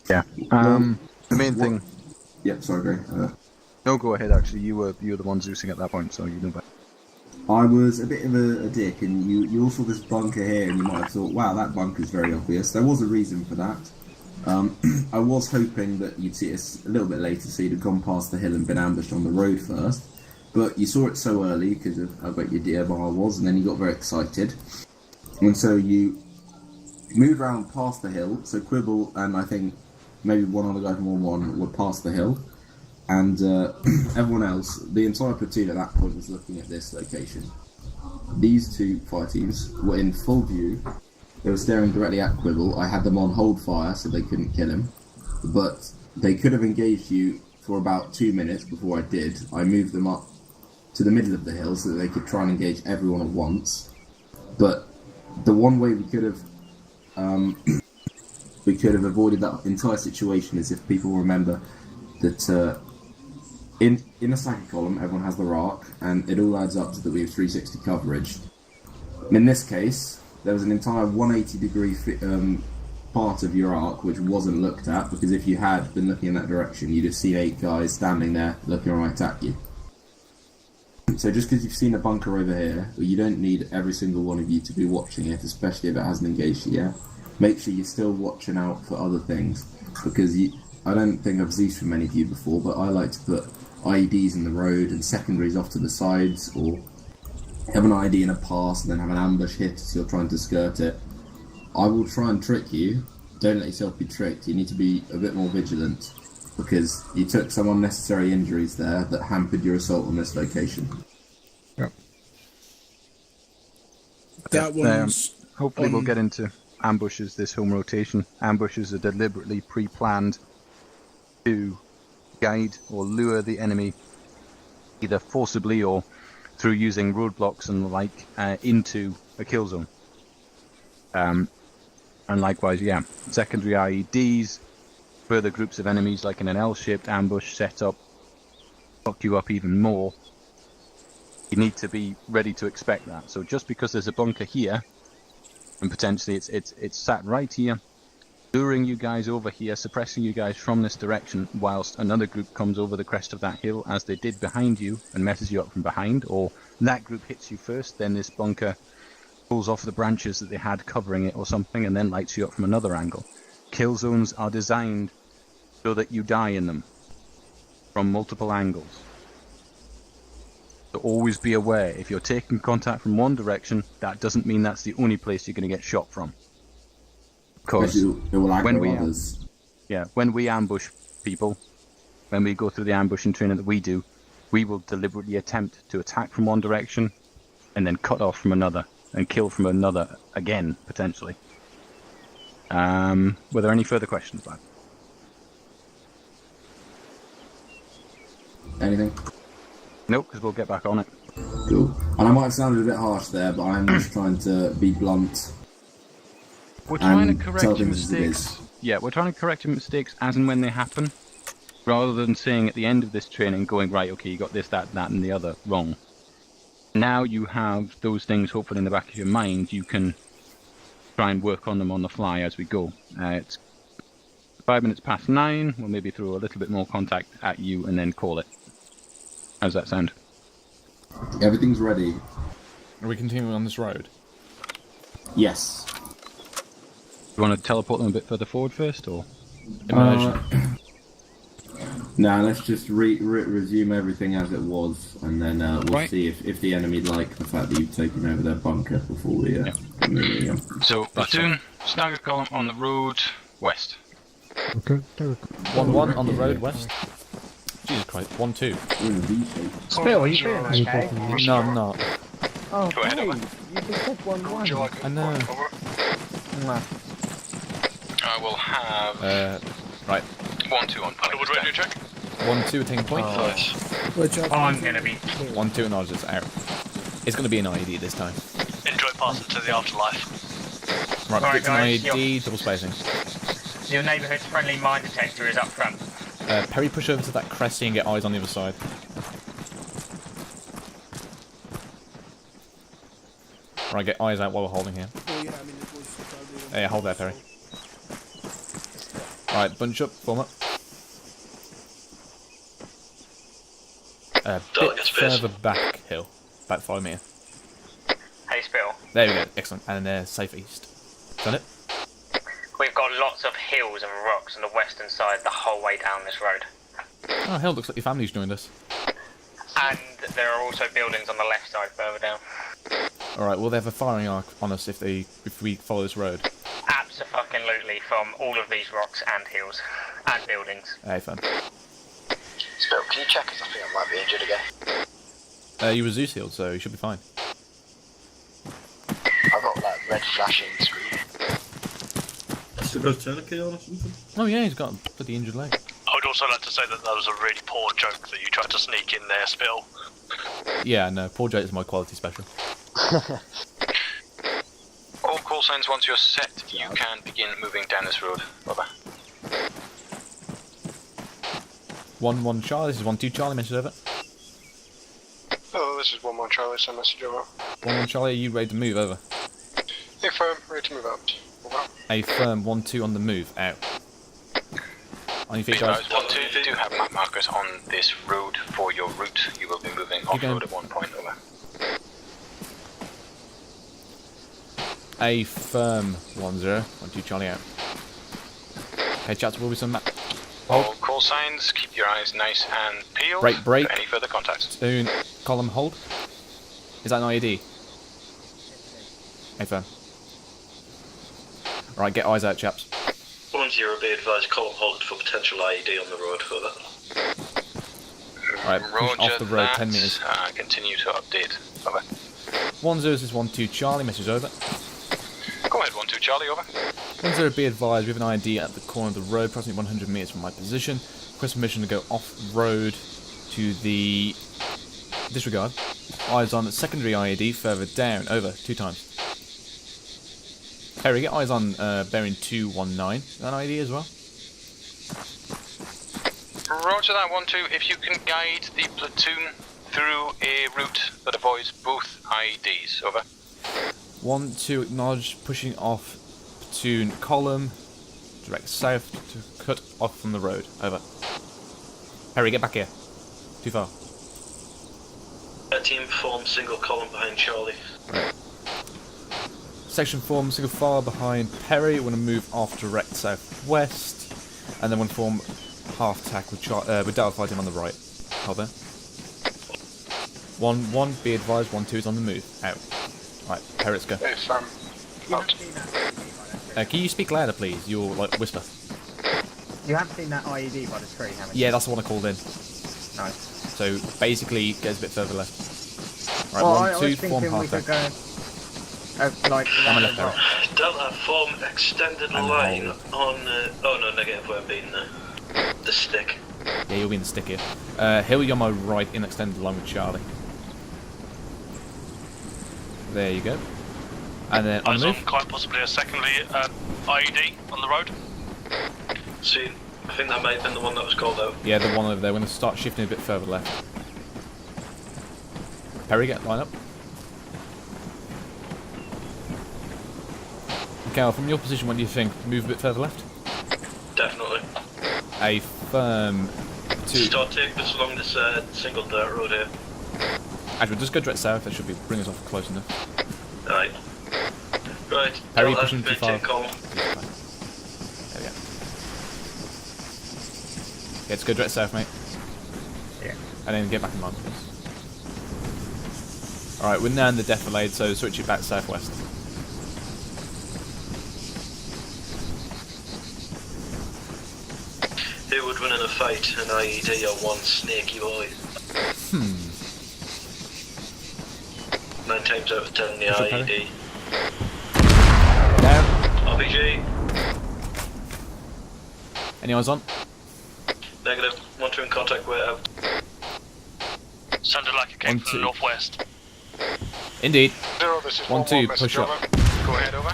Yeah. The main thing. Yeah, sorry, Gray. No, go ahead. Actually, you were the one Zeusing at that point, so you know better. I was a bit of a dick, and you all saw this bunker here, and you might have thought, wow, that bunker's very obvious. There was a reason for that. I was hoping that you'd see it a little bit later, so you'd have gone past the hill and been ambushed on the road first. But you saw it so early, because of how great your DMR was, and then you got very excited. And so you moved around past the hill, so Quibble and I think maybe one other guy from 1-1 were past the hill. And everyone else, the entire platoon at that point was looking at this location. These 2 fire teams were in full view. They were staring directly at Quibble. I had them on hold fire so they couldn't kill him. But they could have engaged you for about 2 minutes before I did. I moved them up to the middle of the hill so that they could try and engage everyone at once. But the one way we could have avoided that entire situation is if people remember that in a second column everyone has their arc, and it all adds up to that we have 360 coverage. In this case, there was an entire 180 degree part of your arc which wasn't looked at, because if you had been looking in that direction you'd have seen 8 guys standing there looking right at you. So just because you've seen a bunker over here, you don't need every single one of you to be watching it, especially if it hasn't engaged you yet. Make sure you're still watching out for other things, because I don't think I've Zeus from many of you before, but I like to put IEDs in the road and secondaries off to the sides, or have an ID in a pass and then have an ambush hit as you're trying to skirt it. I will try and trick you. Don't let yourself be tricked. You need to be a bit more vigilant, because you took some unnecessary injuries there that hampered your assault on this location. Yep. That one's hopefully we'll get into ambushes this home rotation. Ambushes are deliberately pre-planned to guide or lure the enemy, either forcibly or through using roadblocks and the like, into a kill zone. And likewise, secondary IEDs, further groups of enemies like in an L-shaped ambush setup, lock you up even more. You need to be ready to expect that. So just because there's a bunker here, and potentially it's sat right here, luring you guys over here, suppressing you guys from this direction, whilst another group comes over the crest of that hill, as they did behind you, and messes you up from behind, or that group hits you first, then this bunker pulls off the branches that they had covering it or something, and then lights you up from another angle. Kill zones are designed so that you die in them from multiple angles. So always be aware, if you're taking contact from one direction, that doesn't mean that's the only place you're going to get shot from. Because when we ambush people, when we go through the ambushing training that we do, we will deliberately attempt to attack from one direction and then cut off from another and kill from another again, potentially. Were there any further questions, lad? Anything? Nope, because we'll get back on it. Cool. And I might have sounded a bit harsh there, but I'm just trying to be blunt. We're trying to correct your mistakes. Yeah, we're trying to correct your mistakes as and when they happen. rather than saying at the end of this training, going, right, okay, you got this, that, and the other wrong. Now you have those things hopefully in the back of your mind. You can try and work on them on the fly as we go. It's 5 minutes past 9. We'll maybe throw a little bit more contact at you and then call it. How's that sound? Everything's ready. Are we continuing on this road? Yes. You want to teleport them a bit further forward first, or? Nah, let's just resume everything as it was, and then we'll see if the enemy like the fact that you've taken over their bunker before we move on. So, Platoon, stagger column on the road west. Okay. 1-1 on the road west. Jesus Christ, 1-2. Spill, are you feeling okay? No, I'm not. Oh, hey, you just said 1-1. I know. I will have... right. 1-2 on point. Underwood radio check. 1-2 taking point. I'm gonna be... 1-2 acknowledges out. It's gonna be an IED this time. Enjoy passing to the afterlife. Right, Alright, pick an guys, IED, double spacing. Your neighbourhood's friendly mine detector is up front. Perry, push over to that cressy and get eyes on the other side. Right, get eyes out while we're holding here. Yeah, hold there, Perry. Right, bunch up, form up. A bit further back hill, about 5 metres. Hey, Spill. There we go, excellent. And safe east. Done it? We've got lots of hills and rocks on the western side the whole way down this road. Oh hell, looks like your family's joined us. And there are also buildings on the left side further down. Alright, will they have a firing arc on us if we follow this road? Abso-fucking-lutely from all of these rocks and hills. And buildings. Hey, fun. Spill, can you check us? I think I might be injured again. You were Zeus healed, so you should be fine. I've got like red flashing screen. Still got a tourniquet on or something? Oh yeah, he's got a bloody injured leg. I would also like to say that was a really poor joke that you tried to sneak in there, Spill. Yeah, no, poor Jake is my quality special. All call signs once you're set, you can begin moving down this road. Bye-bye. 1-1 Charlie, this is 1-2 Charlie, message over. Oh, this is 1-1 Charlie, send message over. 1-1 Charlie, are you ready to move over? Hey, firm, ready to move out. Over. A firm 1-2 on the move, out. On your feet, guys. 1-2, you do have map markers on this road for your route. You will be moving off-road at 1 point, over. A firm 1-0, 1-2 Charlie out. Okay, chaps, will be some map. All call signs, keep your eyes nice and peeled. Break. For any further contacts. Spoon, column, hold. Is that an IED? A firm. Right, get eyes out, chaps. 1-0, be advised, column halted for potential IED on the road, over. Alright, push off the road 10 metres. Continue to update. Over. 1-0, this is 1-2 Charlie, message over. Go ahead, 1-2 Charlie, over. 1-0, be advised, we have an ID at the corner of the road, approximately 100 metres from my position. Request permission to go off-road to the... disregard. Eyes on secondary IED further down, over, 2 times. Harry, get eyes on bearing 219. Is that an ID as well? Roger that, 1-2. If you can guide the platoon through a route that avoids both IEDs, over. 1-2, acknowledge, pushing off platoon column, direct south to cut off from the road, over. Harry, get back here. Too far. Team form single column behind Charlie. Right. Section form single file behind Perry. We're going to move off direct southwest, and then we're going to form half attack with Delta fighting on the right. Hold there. 1-1, be advised. 1-2 is on the move. Out. Right, Perry, let's go. Hey, firm. Out. Can you speak louder, please? You're like whisper. You have seen that IED by the tree, haven't you? Yeah, that's the one I called in. Nice. So basically, it goes a bit further left. Right, Well, 1-2, form half could attack. go, like, I'm left there. Delta form extended And line hold. on. Oh no, negative. Won't be in the stick. Yeah, you'll be in the stick here. Hill, you're on my right in extended line with Charlie. There you go. And then on the move. Quite possibly a secondary IED on the road. See, I think that might have been the one that was called out. Yeah, the one over there. We're going to start shifting a bit further left. Perry, get line up. Cal, from your position, what do you think? Move a bit further left? Definitely. A firm... Start taking us along this single dirt road here. Actually, just go direct south. That should bring us off close enough. Right. Right. Perry, pushing too far. Call. There we go. Yeah, just go direct south, mate. Yeah. And then get back in line. Alright, we're now in the defilade, so switch it back southwest. Who would win in a fight, an IED or one snaky boy? 9 times out of 10, the IED. Down. RPG. Any eyes on? Negative. 1-2 in contact, way out. Sounded like it came from the northwest. Indeed. 0, this is 1-2, message push up. over. Go ahead, over.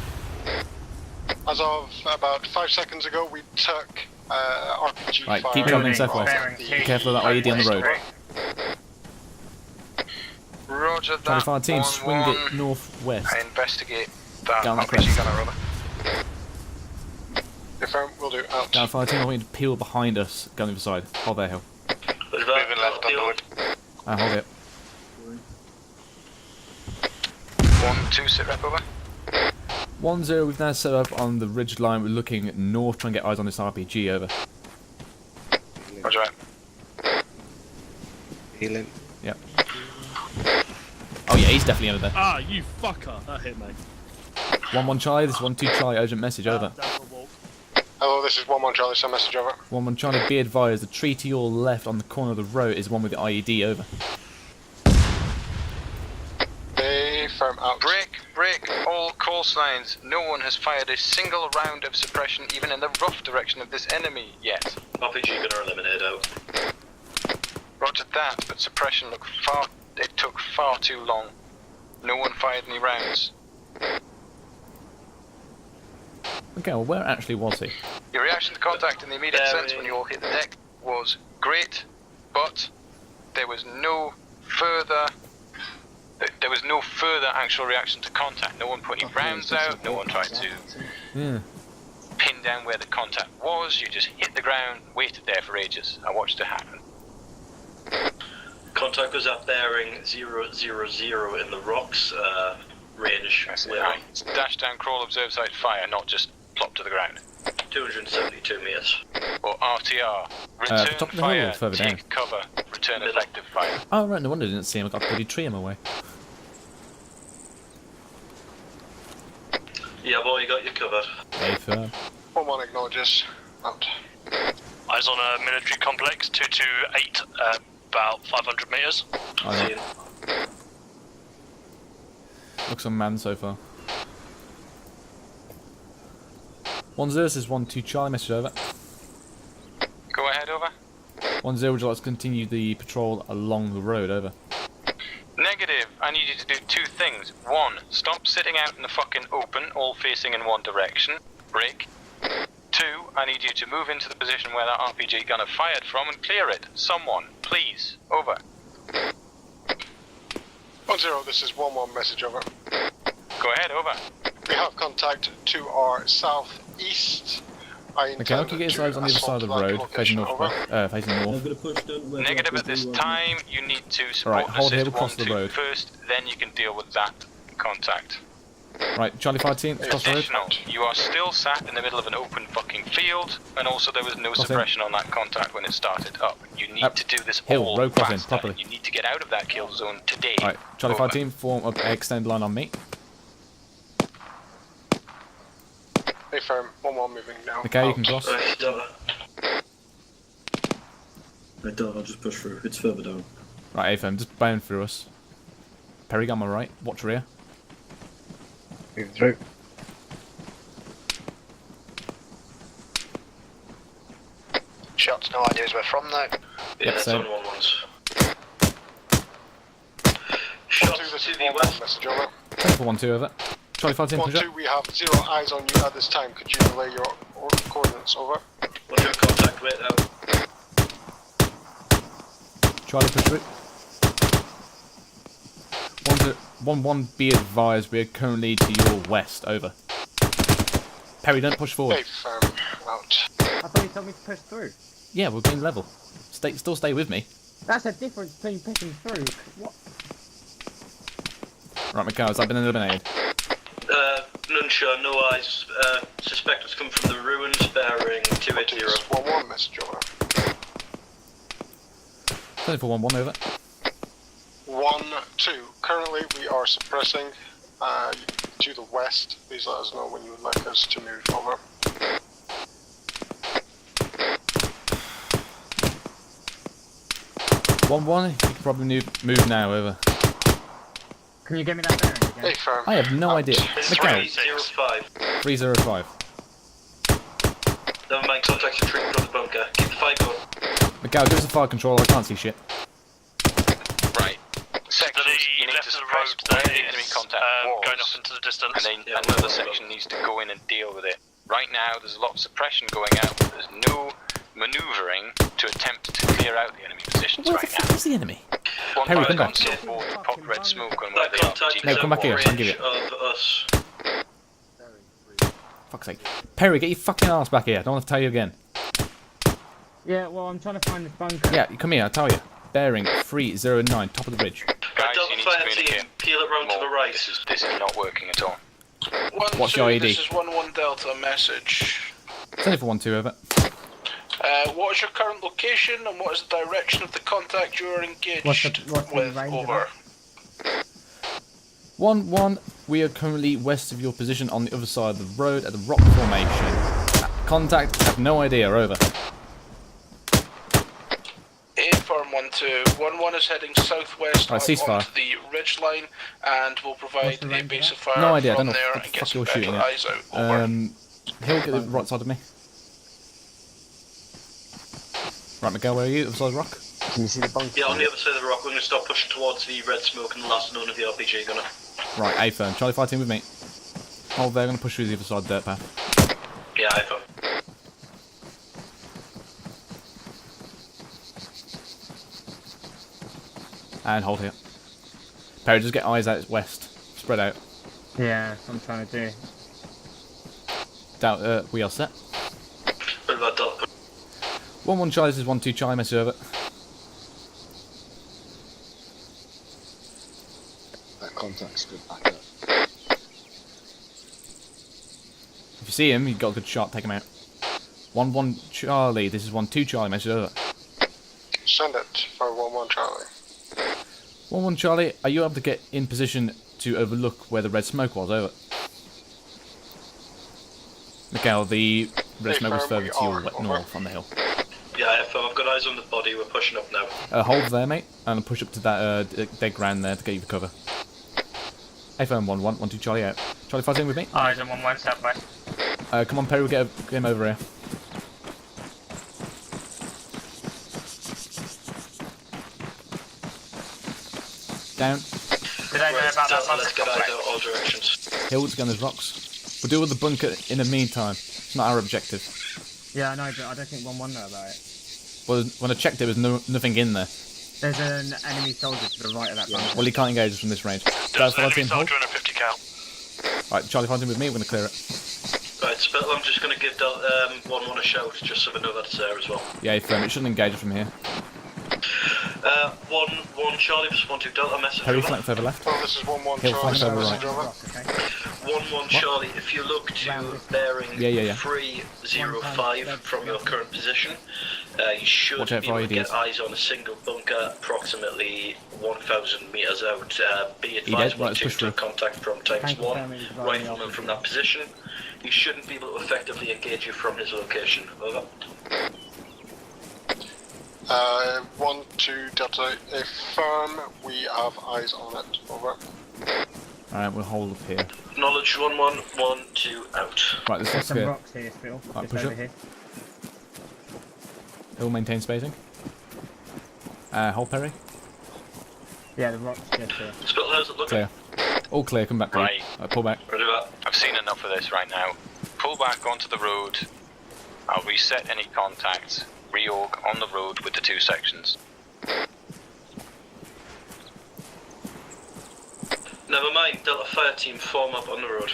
As of about 5 seconds ago, we took RPG Right, fire. keep travelling southwest. Be careful of that IED on the road. Roger that. 25 team, swing it northwest. I investigate that Down the RPG crest. gunner, over. Confirm, will do. Out. Down 5 team, I want you to peel behind us, go on the other side. Hold there, Hill. Moving left on the wood. Hold it. 1-2, sit rep, over. 1-0, we've now set up on the ridge line. We're looking north, trying to get eyes on this RPG, over. Roger that. Healing. Yep. Oh yeah, he's definitely over there. Ah, you fucker! That hit me. 1-1 Charlie, this is 1-2 Charlie, urgent message, over. Hello, this is 1-1 Charlie, send message over. 1-1 Charlie, be advised, the tree to your left on the corner of the road is the one with the IED, over. Firm out. Break all course lines. No one has fired a single round of suppression even in the rough direction of this enemy yet. RPG gonna eliminate out. Roger that, but suppression took far too long. No one fired any rounds. Okay, well where actually was he? Your reaction to contact in the immediate sense when you all hit the deck was great, but there was no further actual reaction to contact. No one put any rounds out, no one tried to pin down where the contact was. You just hit the ground, waited there for ages, and watched it happen. Contact was at bearing 000 in the rocks, range. Dash down, crawl, observe site, fire, not just plop to the ground. 272 meters. Or RTR. Top Return of the hill fire, or further down? take cover, return effective fire. Oh right, no wonder I didn't see him, I got a bloody tree in my way. Yeah, boy, you got you covered. Hey, firm. 1-1 acknowledges. Out. Eyes on a military complex, 228, about 500 meters. I know. Looks unmanned so far. 1-0, this is 1-2 Charlie, message over. Go ahead, over. 1-0, would you like to continue the patrol along the road, over? Negative. I need you to do 2 things. 1, stop sitting out in the fucking open, all facing in one direction. Break. 2, I need you to move into the position where that RPG gunner fired from and clear it. Someone, please. Over. 1-0, this is 1-1 message over. Go ahead, over. We have contact to our southeast. Okay, I'll keep your eyes on the other side of the road, facing north. Facing north. Negative at this time, you need to support Alright, hold here, assist we'll cross the 1-2 road. first, then you can deal with that contact. Right, Charlie 15, cross the road. Additional, you are still sat in the middle of an open fucking field, and also there was no Crossing. suppression on that contact when it started up. You need Up. to do this Hill, all road crossing, faster. properly. You need to get out of that kill zone today. Right, Charlie Over. 15, form up extend line on me. Hey, firm. 1-1 moving now. Okay, you can cross. Right, I'll just push through. It's further down. Right, AFM, just bound through us. Perry, got my right. Watch rear. Moving through. Shots, no ideas where from though. Yeah, it's same. on 1-1s. Shots to the west. Message over. Thanks for 1-2 over. Charlie 15, push 1-2, up. we have 0 eyes on you at this time. Could you relay your coordinates over? What's your contact way straight out. Charlie, push through. 1-1, be advised, we are currently to your west, over. Perry, don't push forward. Hey, firm, out. I thought you told me to push through. Yeah, we're getting level. Still stay with me. That's a difference between pushing through. What? Right, Mikhail, has that been eliminated? None sure, no eyes. Suspect it's come from the ruins, bearing 280. 1-1, message over. 24-1-1, over. 1-2. Currently, we are suppressing to the west. Please let us know when you would like us to move over. You can probably move now, over. Can you give me that bearing again? Hey, firm. I have no idea. Mikhail. 305. 305. Never mind, contact retreat from the bunker. Keep the fight going. Mikhail, give us a fire controller, I can't see shit. Right. Sections, you need to suppress where the enemy contact was, going off into the distance. and then another section needs to go in and deal with it. Right now, there's a lot of suppression going out, but there's no manoeuvring to attempt to clear out the enemy positions Where right the fuck now. is the enemy? One Perry, guy's come gone back. so forward to pop red smoke on where That they are. contact No, is come at back here, what I'll give range it. of us? Fuck's sake. Perry, get your fucking ass back here. I don't want to tell you again. Yeah, well, I'm trying to find this bunker. Yeah, come here, I'll tell you. Bearing 309, top of the ridge. Guys, Delta you need to fire communicate team, peel it round to the more. right. This is not working at all. 1-2, What's your ID? This is 1-1 Delta message. 24-1-2, over. What is your current location and what is the direction of the contact you are engaged What's the with? range of Over. 1-1, we are currently west of your position on the other side of the road at the rock formation. Contact, have no idea, over. Firm 1-2. 1-1 is heading southwest Right, up ceasefire. onto the ridge line and will provide a base of fire No idea, I don't from know there what the and get fuck some you're better shooting eyes out. at. Over. He'll get the right side of me. Right, Miguel, where are you? Other side of the rock? Can you see the bunker? Yeah, on the other side of the rock, we're going to start pushing towards the red smoke and the last known of the RPG gunner. Right, A firm. Charlie, fight in with me. Hold there, I'm going to push through the other side of the dirt path. Yeah, iPhone. And hold here. Perry, just get eyes out west. Spread out. Yeah, that's what I'm trying to do. We are set. What about Delta? 1-1 Charlie, this is 1-2 Charlie, message over. That contact's good back up. If you see him, you've got a good shot, take him out. 1-1 Charlie, this is 1-2 Charlie, message over. Send it for 1-1 Charlie. 1-1 Charlie, are you able to get in position to overlook where the red smoke was? Over. Miguel, the red smoke was further to your north on the hill. Yeah, I've got eyes on the body, we're pushing up now. Hold there, mate, and push up to that dead ground there to get you the cover. AFM 1-1, 1-2 Charlie out. Charlie, fight in with me. Eyes on 1-1 southwest. Come on, Perry, we'll get him over here. Down. Did I know about that Let's get eyes out all directions. Hills, gunners, rocks. We'll deal with the bunker in the meantime. It's not our objective. Yeah, I know, but I don't think 1-1 know about it. Well, when I checked, there was nothing in there. There's an enemy soldier to the right of that bunker. Well, he can't engage us from this range. There's an enemy soldier and a 50 cal. Right, Charlie, find him with me. We're going to clear it. Right, Spittle, I'm just going to give 1-1 a shout, just so we know that's there as well. Yeah, firm. It shouldn't engage us from here. 1-1 Charlie, just 1-2 Delta, message Perry, over. flank further left. Oh, this is 1-1 Hill, Charlie, flank over message right. over. 1-1 Charlie, if you look to bearing Yeah. 305 from your current position, you should Watch out be for able to get IEDs. eyes on a single bunker approximately 1,000 metres out. Be dead? advised, Right, let's push 1-2 through. to contact from times Thank you, 1, Sammy, it's right rifleman opposite. from that position. He shouldn't be able to effectively engage you from his location. Over. 1-2 Delta, a firm, we have eyes on it. Over. Alright, we'll hold up here. Knowledge 1-1, 1-2 out. Right, this There's next some here. rocks here still. Right, just push over up. here. He'll maintain spacing. Hold Perry. Yeah, the rocks just here. Spittle, how's it looking? Clear. All clear, come back, Perry. Right. Pull back. Ready that? I've seen enough of this right now. Pull back onto the road. I'll reset any contacts. Reorg on the road with the 2 sections. Never mind, Delta Fire Team, form up on the road.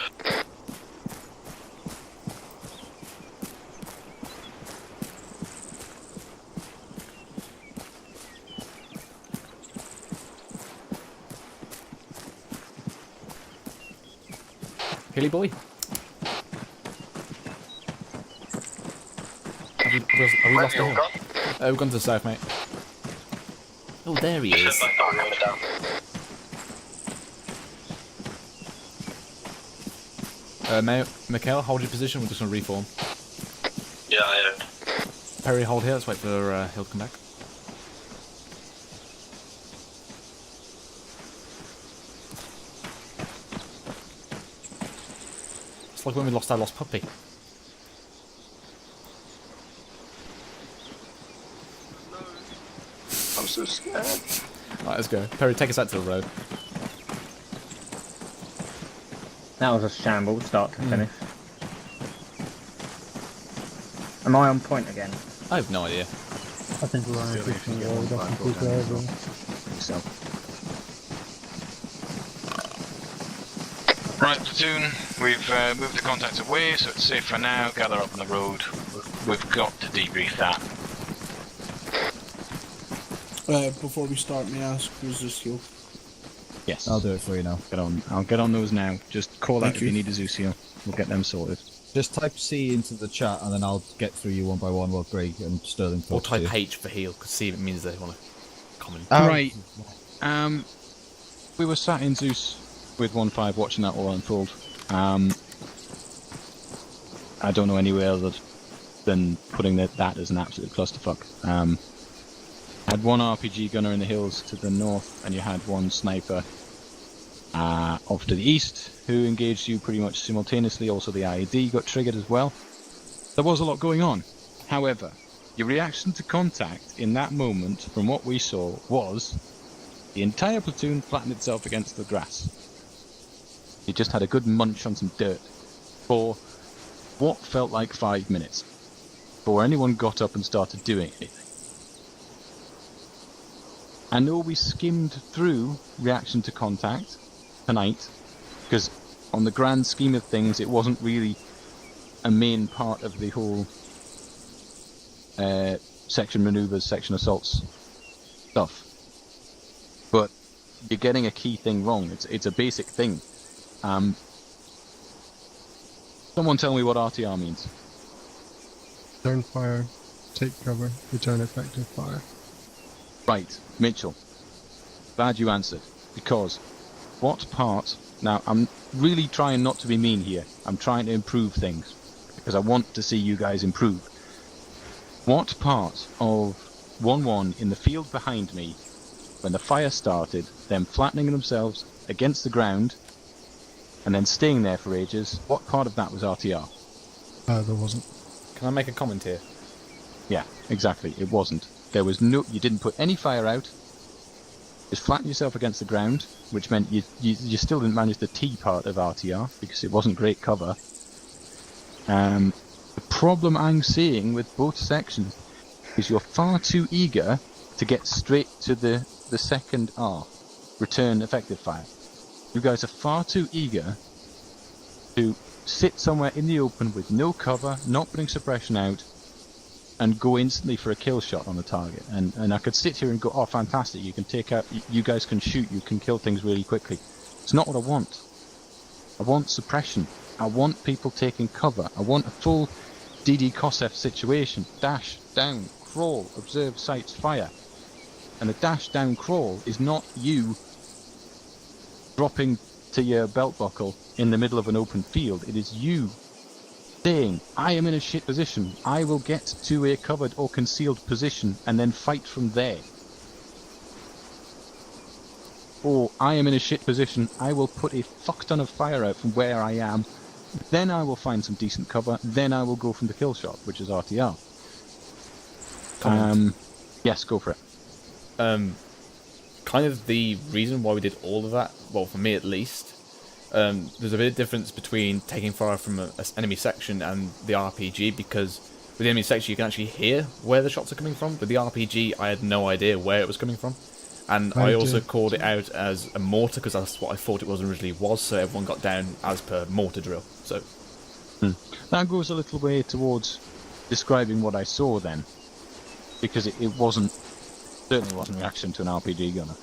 Hilly boy. Have we lost the hill? We've gone to the south, mate. Oh, there he is. Mikhail, hold your position. We're just going to reform. Yeah, I am. Perry, hold here. Let's wait for Hill to come back. It's like when we lost our lost puppy. I'm so scared. Right, let's go. Perry, take us out to the road. That was a shambles, start to finish. Am I on point again? I have no idea. I think we're on a different road. I think we're Airborne. So. Right, Platoon, we've moved the contacts away, so it's safe for now. Gather up on the road. We've got to debrief that. Before we start, may I ask, who's this heal? Yes. I'll do it for you now. I'll get on those now. Just call out Thank if you. you need a Zeus heal. We'll get them sorted. Just type C into the chat and then I'll get through you one by one while Greg and Sterling Or talk to type you. H for heal, because C means they want to comment. Right. We were sat in Zeus with 1-5 watching that all unfold. I don't know anywhere other than putting that as an absolute clusterfuck. Had one RPG gunner in the hills to the north, and you had one sniper off to the east, who engaged you pretty much simultaneously. Also, the IED got triggered as well. There was a lot going on. However, your reaction to contact in that moment, from what we saw, was the entire platoon flattened itself against the grass. You just had a good munch on some dirt for what felt like 5 minutes before anyone got up and started doing anything. I know we skimmed through reaction to contact tonight, because on the grand scheme of things it wasn't really a main part of the whole section maneuvers, section assaults stuff. But you're getting a key thing wrong. It's a basic thing. Someone tell me what RTR means. Return fire, take cover, return effective fire. Right, Mitchell. Glad you answered. Because what part... Now, I'm really trying not to be mean here. I'm trying to improve things. Because I want to see you guys improve. What part of 1-1 in the field behind me, when the fire started, them flattening themselves against the ground, and then staying there for ages, what part of that was RTR? There wasn't. Can I make a comment here? Yeah, exactly. It wasn't. There was no... You didn't put any fire out. Just flattened yourself against the ground, which meant you still didn't manage the T part of RTR, because it wasn't great cover. The problem I'm seeing with both sections is you're far too eager to get straight to the second R, return effective fire. You guys are far too eager to sit somewhere in the open with no cover, not putting suppression out, and go instantly for a kill shot on the target. And I could sit here and go, oh, fantastic, you can take out, you guys can shoot, you can kill things really quickly. It's not what I want. I want suppression. I want people taking cover. I want a full DD Kosef situation. Dash, down, crawl, observe sights, fire. And a dash, down, crawl is not you dropping to your belt buckle in the middle of an open field. It is you saying, I am in a shit position. I will get to a covered or concealed position and then fight from there. Or, I am in a shit position. I will put a fuck ton of fire out from where I am. Then I will find some decent cover. Then I will go from the kill shot, which is RTR. Yes, go for it. Kind of the reason why we did all of that, well, for me at least, there's a bit of difference between taking fire from an enemy section and the RPG, because with the enemy section, you can actually hear where the shots are coming from. With the RPG, I had no idea where it was coming from. And I also called it out as a mortar, because that's what I thought it was originally was, so everyone got down as per mortar drill. So That goes a little way towards describing what I saw then, because it certainly wasn't a reaction to an RPG gunner.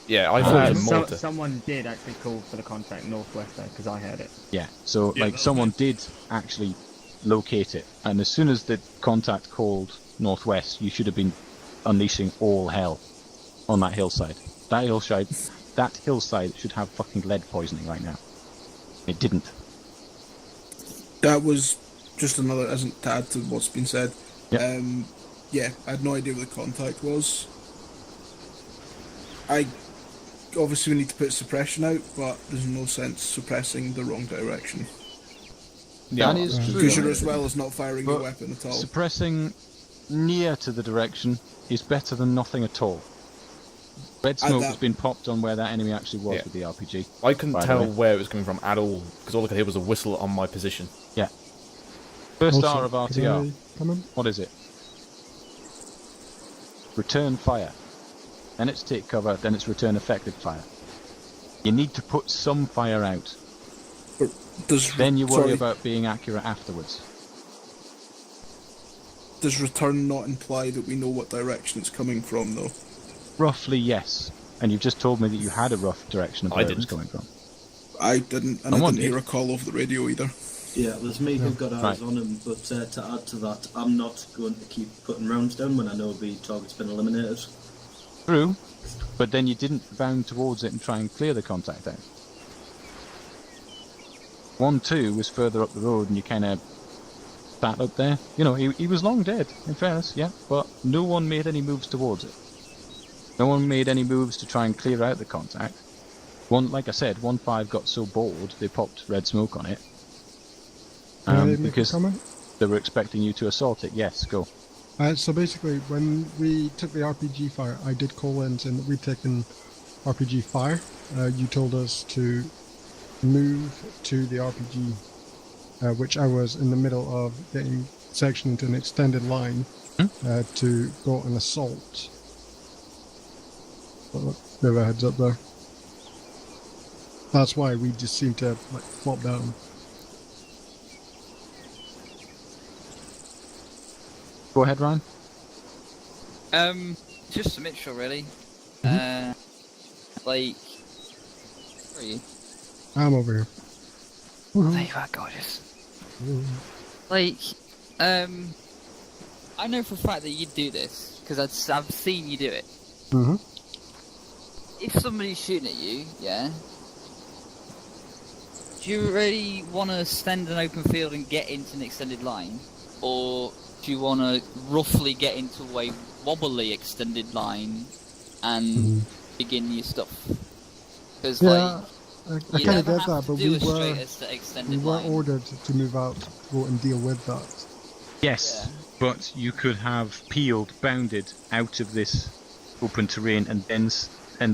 Yeah, I thought it was a mortar. Someone did actually call for the contact northwest though, because I heard it. Yeah, so someone did actually locate it, and as soon as the contact called northwest, you should have been unleashing all hell on that hillside. That hillside should have fucking lead poisoning right now. It didn't. That was just another, to add to what's been said. Yep. Yeah, I had no idea where the contact was. Obviously we need to put suppression out, but there's no sense suppressing the wrong direction. Yeah, that is true. Because you're as well as not firing your weapon at all. Suppressing near to the direction is better than nothing at all. Red smoke has been popped on where that enemy actually was with the RPG. I couldn't tell where it was coming from at all, because all I could hear was a whistle on my position. Yeah. First hour of RTR. What is it? Return fire. Then it's take cover, then it's return effective fire. You need to put some fire out. Then you worry about being accurate afterwards. Does return not imply that we know what direction it's coming from, though? Roughly, yes. And you've just told me that you had a rough direction of where it was coming from. I didn't, and I didn't hear a call over the radio either. Yeah, there's me who've got eyes on him, but to add to that, I'm not going to keep putting rounds down when I know the target's been eliminated. True, but then you didn't bound towards it and try and clear the contact out. 1-2 was further up the road and you kind of sat up there. You know, he was long dead, in fairness, yeah, but no one made any moves towards it. No one made any moves to try and clear out the contact. Like I said, 1-5 got so bored they popped red smoke on it. Because they were expecting you to assault it. Yes, go. So basically, when we took the RPG fire, I did call in saying that we'd taken RPG fire. You told us to move to the RPG, which I was in the middle of getting sectioned into an extended line to go and assault. But look, bit of a heads up there. That's why we just seem to flop down. Go ahead, Ryan. Just a mixture, really. Where are you? I'm over here. There you are, gorgeous. I know for a fact that you'd do this, because I've seen you do it. If somebody's shooting at you, yeah, do you really want to stand an open field and get into an extended line? Or do you want to roughly get into a wobbly extended line and begin your stuff? Because, I kind of get that, but we were ordered to move out to go and deal with that. Yes, but you could have peeled, bounded out of this open terrain and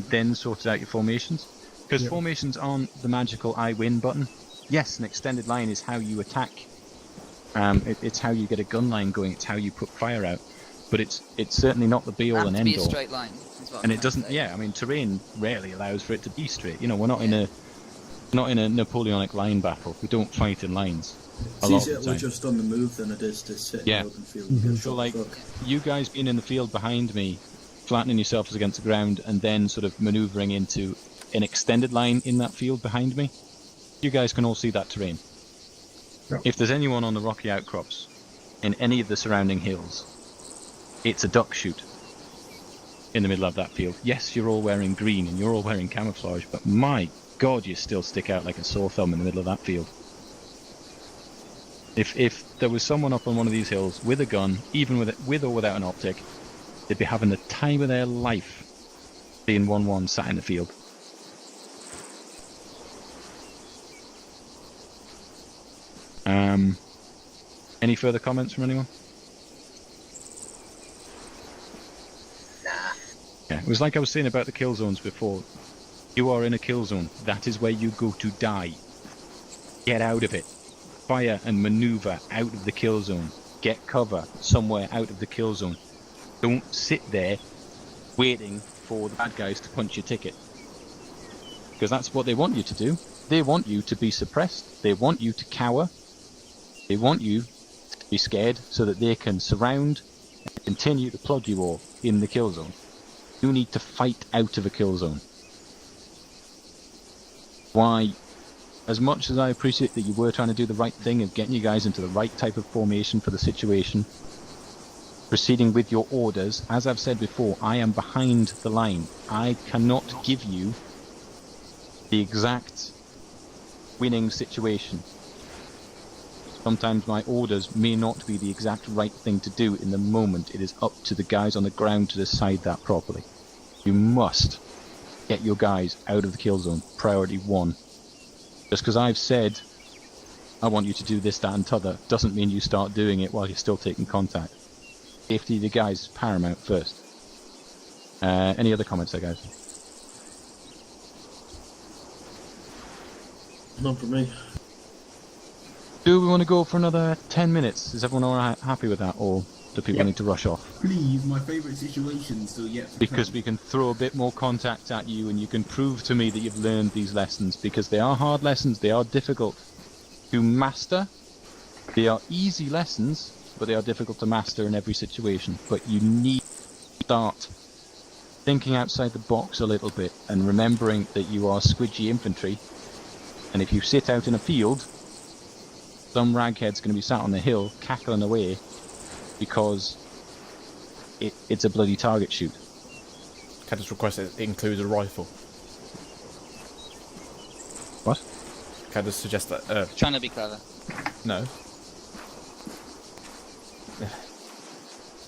then sorted out your formations. Because formations aren't the magical I win button. Yes, an extended line is how you attack. It's how you get a gun line going. It's how you put fire out. But it's certainly not the be all and end all. Be a straight line. And it doesn't. Yeah, I mean, terrain rarely allows for it to be straight. You know, we're not in a Napoleonic line battle. We don't fight in lines. It's easier to just on the move than it is to sit in the open field. And get so, like, you guys being in the field behind me, flattening yourselves against the ground, and then sort of manoeuvring into an extended line in that field behind me, you guys can all see that terrain. If there's anyone on the rocky outcrops in any of the surrounding hills, it's a duck shoot in the middle of that field. Yes, you're all wearing green and you're all wearing camouflage, but my God, you still stick out like a sore thumb in the middle of that field. If there was someone up on one of these hills with a gun, even with or without an optic, they'd be having the time of their life being 1-1 sat in the field. Any further comments from anyone? Nah. Yeah, it was like I was saying about the kill zones before. You are in a kill zone. That is where you go to die. Get out of it. Fire and maneuver out of the kill zone. get cover somewhere out of the kill zone. Don't sit there waiting for the bad guys to punch your ticket. Because that's what they want you to do. They want you to be suppressed. They want you to cower. They want you to be scared so that they can surround and continue to plug you all in the kill zone. You need to fight out of a kill zone. Why, as much as I appreciate that you were trying to do the right thing of getting you guys into the right type of formation for the situation, proceeding with your orders, as I've said before, I am behind the line. I cannot give you the exact winning situation. Sometimes my orders may not be the exact right thing to do in the moment. It is up to the guys on the ground to decide that properly. You must get your guys out of the kill zone. Priority 1. Just because I've said I want you to do this, that and t'other doesn't mean you start doing it while you're still taking contact. Safety of the guys is paramount first. Any other comments there, guys? Not for me. Do we want to go for another 10 minutes? Is everyone all happy with that, or do people need to rush off? Please, my favourite situation still yet to Because come. we can throw a bit more contact at you and you can prove to me that you've learned these lessons, because they are hard lessons, they are difficult to master. They are easy lessons, but they are difficult to master in every situation. But you need to start thinking outside the box a little bit and remembering that you are squidgy infantry, and if you sit out in a field, some raghead's going to be sat on the hill cackling away because it's a bloody target shoot. Can I just request it includes a rifle? What? Can I just suggest that? Trying to be clever. No.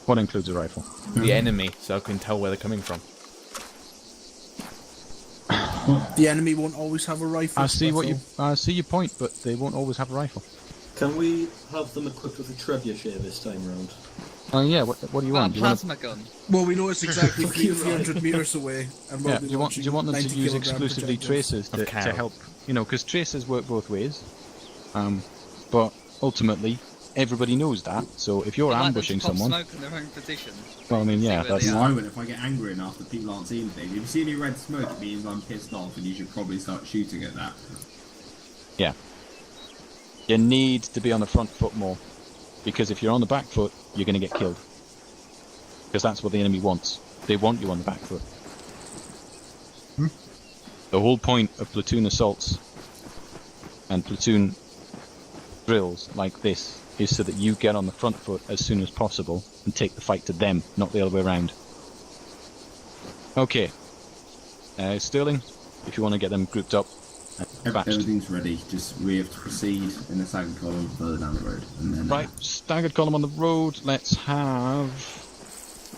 What includes a rifle? The enemy, so I can tell where they're coming from. The enemy won't always have a rifle. I see your point, but they won't always have a rifle. Can we have them equipped with a trebuchet this time round? Oh yeah, what do you want? Do you want Plasma gun. Well, we know it's exactly Fuck you, 300 meters away. And we'll yeah, be do you want them to 90 use kilogram exclusively projectiles. tracers to help? You know, because tracers work both ways. But ultimately, everybody knows that. So if you're ambushing someone, smoke in their own position. well, I mean, yeah, that's. I will if I get angry enough that people aren't seeing things. If you see any red smoke, it means I'm pissed off, and you should probably start shooting at that. Yeah. You need to be on the front foot more, because if you're on the back foot, you're going to get killed. Because that's what the enemy wants. They want you on the back foot. The whole point of platoon assaults and platoon drills like this is so that you get on the front foot as soon as possible and take the fight to them, not the other way around. Okay. Sterling, if you want to get them grouped up. Everything's ready, just we have to proceed in a staggered column further down the road. And then, Right, staggered column on the road. Let's have...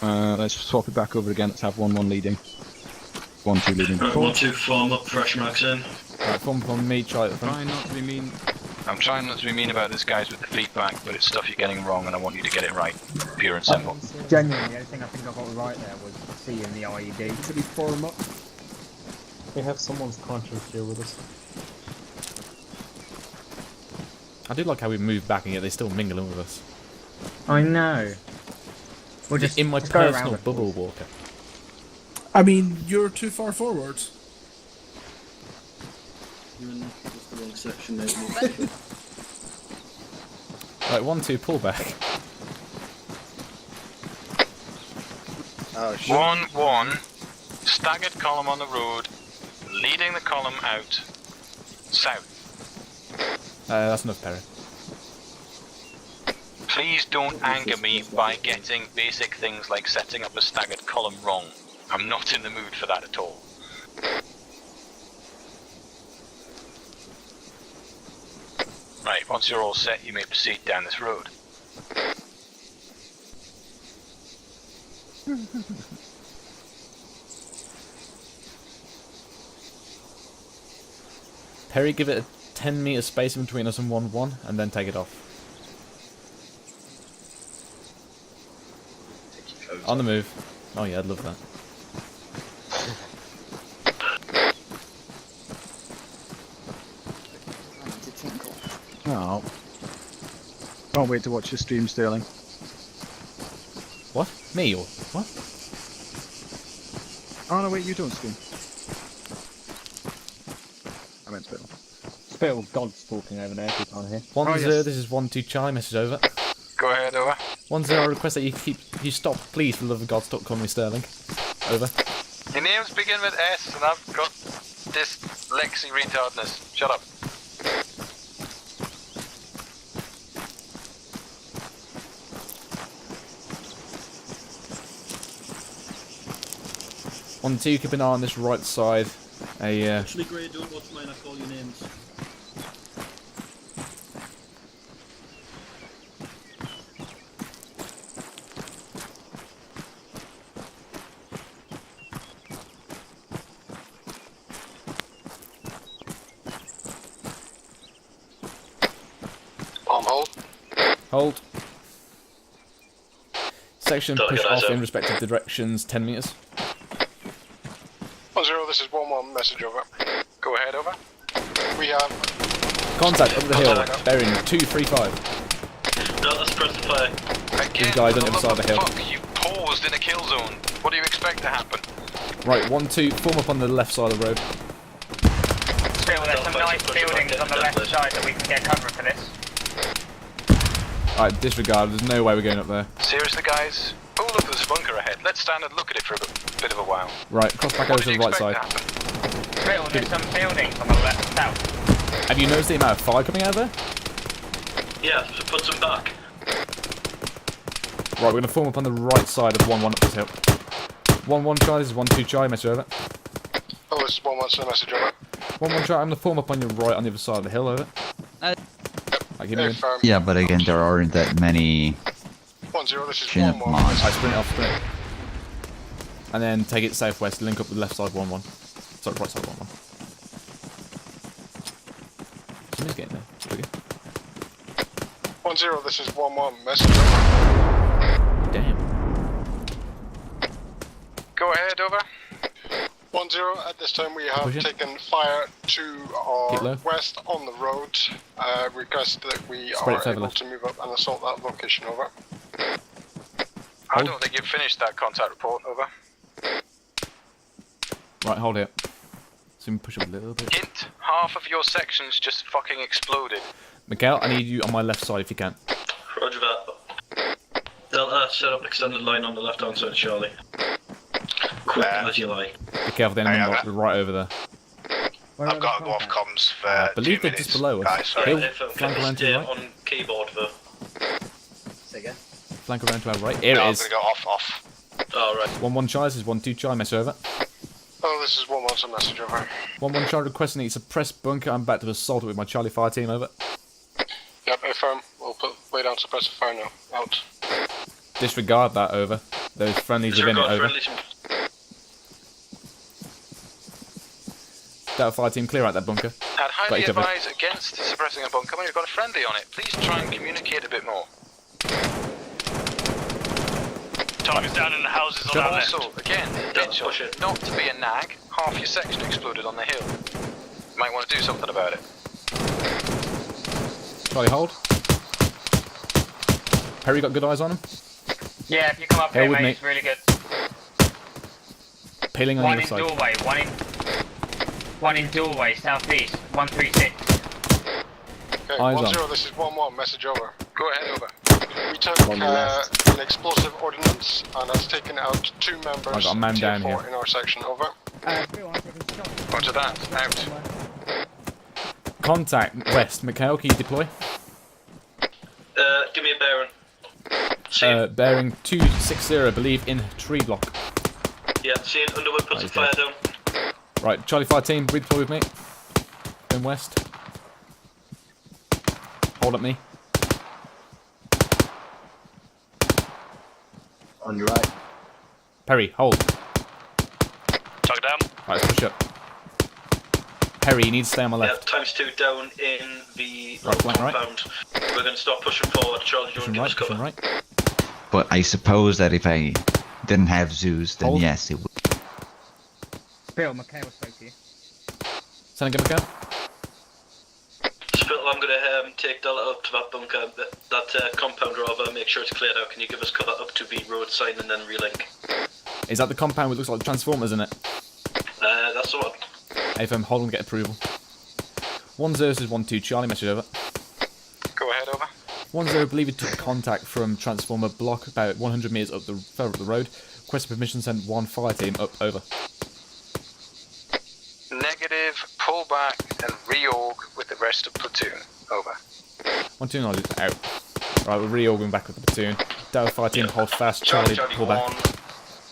let's swap it back over again. Let's have 1-1 leading. 1-2 leading. Right, 1-2 form up, fresh max in. Right, form from me, try it. Try not to be mean. I'm trying not to be mean about this, guys, with the feedback, but it's stuff you're getting wrong, and I want you to get it right. Pure and simple. Genuinely, the only thing I think I got right there was seeing the IED. Should we form up? We have someone's conscience here with us. I do like how we move back and yet they still mingle in with us. I know. We'll just in my just go around personal it. bubble walker. I mean, you're too far forward. You're in just the wrong section, mate. Right, 1-2, pull back. Oh, shit. 1-1, staggered column on the road, leading the column out south. That's enough, Perry. Please don't anger me by getting basic things like setting up a staggered column wrong. I'm not in the mood for that at all. Right, once you're all set, you may proceed down this road. Perry, give it a 10-meter space in between us and 1-1, and then take it off. On the move. Oh yeah, I'd love that. Oh. Can't wait to watch your stream, Sterling. What? Me or what? Oh no, wait, you don't stream. I meant Spittle. Spittle, God's talking over there if you can't hear. 1-0, this is 1-2 Charlie, message over. Go ahead, over. 1-0, I request that you stop, please, for the love of God, stop calling me Sterling. Over. Your names begin with S, and I've got dyslexia retardness. Shut up. On 2, keep an eye on this right side. Actually, Gray, don't watch mine, I call your names. Bomb hold. Hold. Section Don't push get off eyes in up. respective directions, 10 meters. 1-0, this is 1-1, message over. Go ahead, over. We have... Contact up the hill, Contact. bearing 235. No, that's press the fire. These guys on the other side of the hill. Fuck, you paused in a kill zone. What do you expect to happen? Right, 1-2, form up on the left side of the road. Still, there's some nice buildings on the left side that we can get cover for this. Alright, disregard, there's no way we're going up there. Seriously, guys? Oh, look, there's a bunker ahead. Let's stand and look at it for a bit of a while. Right, cross back over to the right side. Still, there's some buildings on the left south. Have you noticed the amount of fire coming out of there? Yeah, so put some back. Right, we're going to form up on the right side of 1-1 up this hill. 1-1 Charlie, this is 1-2 Charlie, message over. Oh, this is 1-1, so message over. 1-1 Charlie, I'm going to form up on your right on the other side of the hill, over. Right, give me in. Yeah, but again, there aren't that many 1-0, this is chin up 1-1. mods. Alright, sprint it off, sprint it. And then take it southwest, link up with the left side 1-1. Sorry, right side 1-1. Somebody's getting there. Okay. 1-0, this is 1-1, message over. Damn. Go ahead, over. 1-0, at this time we have Push it. taken fire to Keep our low. west on the road. Request that we Spread it are further able left. to move up and assault that location, over. I don't think you've finished that contact report, over. Right, hold it. So we push up a little bit. Hint, half of your section's just fucking exploded. Miguel, I need you on my left side if you can. Roger that. Delta, set up extended line on the left hand side, Charlie. Quick as you like. Be careful, the enemy might be right over there. I've got to go off comms for I believe they're just below us. Hill, flank around to your right. on keyboard for... Say again? Flank around to our right. Here it is. go off. Alright. 1-1 Charlie, this is 1-2 Charlie, message over. Oh, this is 1-1, so message over. 1-1 Charlie requesting that you suppress bunker. I'm back to assault it with my Charlie fire team, over. Yep, affirm. We'll put way down suppressive fire now. Out. Disregard that, over. Those friendlies within it, over. Delta fire team, clear out that bunker. I'd highly Got you covered. advise against suppressing a bunker when you've got a friendly on it. Please try and communicate a bit more. Target's down in the houses on our left. Also, again, Mitchell, not to be a nag, half your section exploded on the hill. You might want to do something about it. Charlie, hold. Perry got good eyes on him. Yeah, if you come up Hill here, with mate, me. it's really good. Peeling on One the in other side. doorway, one in doorway, southeast, 136. Okay, Eyes 1-0, on. this is 1-1, message over. Go ahead, over. We took On the left. an explosive ordnance and has taken out 2 members I got a man of down Tier 4 here. in our section, over. Roger that, out. Contact west. Mikhail, can you deploy? Give me a bearing. Bearing 260, believe in tree block. Yeah, seeing Underwood, put some fire down. Right, Charlie fire team, redeploy with me. Going west. Hold up me. On your right. Perry, hold. Target down. Right, let's push up. Perry, you need to stay on my left. Yeah, ×2 down in the Right, flank right. compound. We're going to start pushing forward. Charlie, do you want to give us Pushing cover? right. But I suppose that if I didn't have Zeus, then Hold. yes, it would. Bill, Michaela spoke to you. Send again, Mikhail. Spittle, I'm going to take Delta up to that bunker, that compound rather, make sure it's cleared out. Can you give us cover up to B road sign and then relink? Is that the compound which looks like the Transformers in it? That's the one. AFM, hold on to get approval. 1-0 is 1-2, Charlie, message over. Go ahead, over. 1-0, believe it took contact from Transformer block about 100 metres further up the road. Request permission, send 1 fire team up, over. Negative, pull back and reorg with the rest of platoon. Over. 1-2 knowledge, out. Right, we're reorging back with the platoon. Delta fire team, hold fast, Charlie, pull back.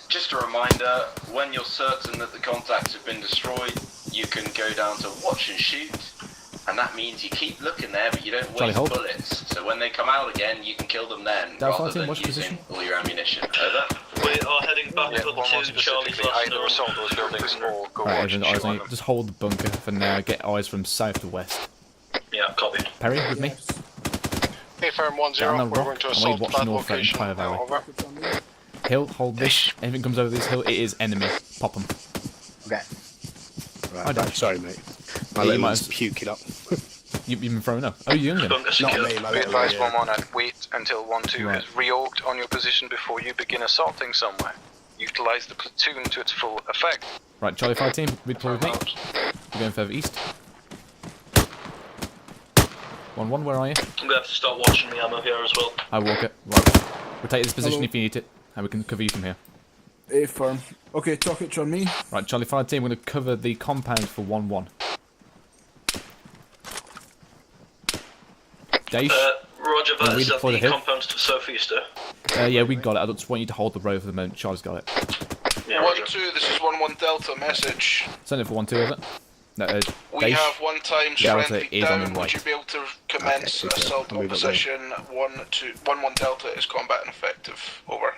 Just a reminder, when you're certain that the contacts have been destroyed, you can go down to watch and shoot, and that means you keep looking there, but you don't Charlie, waste hold. bullets. So when they come out again, you can kill them then, Delta rather team, than watch using position. all your ammunition. Over. We are heading back to Charlie's last either assault those buildings or go Right, watch and eyes shoot on on you. them. Just hold the bunker for now, get eyes from south to west. Yeah, copy. Perry, with me? Hey, firm Down 1-0, the we're rock, going to and we assault watch that north that location. entire valley. Over. Hill, hold this. Anything comes over this hill, it is enemy. Pop them. Okay. I died. Sorry, mate. My Yeah, you little might one's have- puking up. You've been thrown up. Oh, you're young then? Not me, my Be little advised, one. 1-1, and wait until 1-2 Right. is reorged on your position before you begin assaulting somewhere. Utilize the platoon to its full effect. Right, Charlie fire team, redeploy with me. We're going further east. 1-1, where are you? I'm gonna have to start watching the ammo here as well. I walk it. Right. Rotate this position Hello. if you need it, and we can cover you from here. A firm. Okay, Talkage on me. Right, Charlie fire team, we're going to cover the compound for 1-1. Dave? Roger Can that, we is that deploy the the hill? compounds to southeast, Yeah, we got it. I just want you to hold the road for the moment. Charlie's got it. Yeah, 1-2, this is 1-1 Delta, message. Send it for 1-2, over. No, We Dave? have 1 times Delta friendly is on the down. right. Would you be able to commence Okay, assault I'll on move it position? 1-1 Delta is combat ineffective. Over.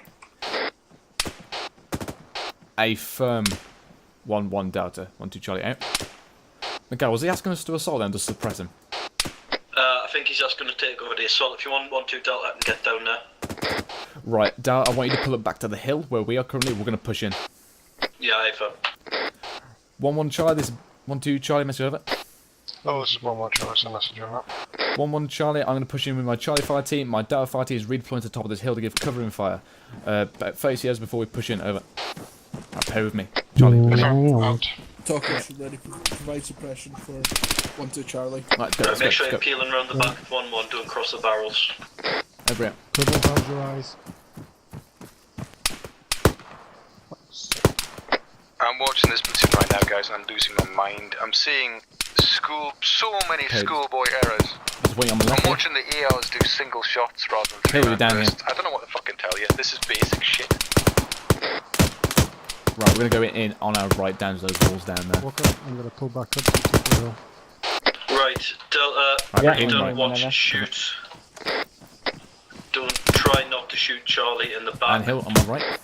A firm 1-1 Delta. 1-2 Charlie out. Miguel, was he asking us to assault then to suppress him? I think he's just going to take over the assault. If you want 1-2 Delta, I can get down there. Right, Delta, I want you to pull it back to the hill where we are currently. We're going to push in. Yeah, Ava. 1-1 Charlie, this is 1-2 Charlie, message over. Oh, this is 1-1, Charlie, send message over. 1-1 Charlie, I'm going to push in with my Charlie fire team. My Delta fire team is redeploying to the top of this hill to give covering fire. About 30 yards before we push in, over. Right, pair with me. Charlie, with me. Talkage ready to provide suppression for 1-2 Charlie. Right, go, let's Make go, sure let's you're go. peeling around the back of 1-1, don't cross the barrels. Over here. Double hide your eyes. I'm watching this platoon right now, guys, and I'm losing my mind. I'm seeing so many Okay. schoolboy errors. Just wait on the left I'm here. watching the ERs do single shots rather than Hey, we're down bursts. I don't know what to fucking tell you. This is basic shit. Right, we're going to go in on our right down to those walls down there. Walk up, I'm going to pull back up to the hill. Right, Delta, Right, don't right. watch and shoot. Don't try not to shoot Charlie in the back. And hill on my right.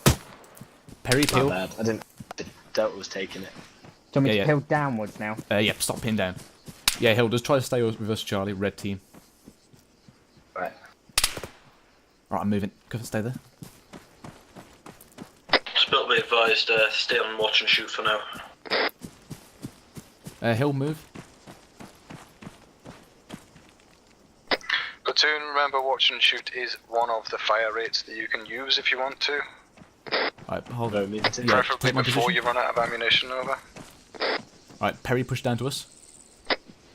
Perry, My peel. bad. I didn't. The Delta was taking it. Do you want me Yeah, to yeah. peel downwards now? Yeah, stop pinning down. Yeah, Hill, just try to stay with us, Charlie. Red team. Right. Right, I'm moving. Go stay there. Spill be advised, stay on watch and shoot for now. Hill, move. Platoon, remember, watch and shoot is one of the fire rates that you can use if you want to. Right, hold on. Yeah, Preferably take my before position. you run out of ammunition, over. Right, Perry, push down to us.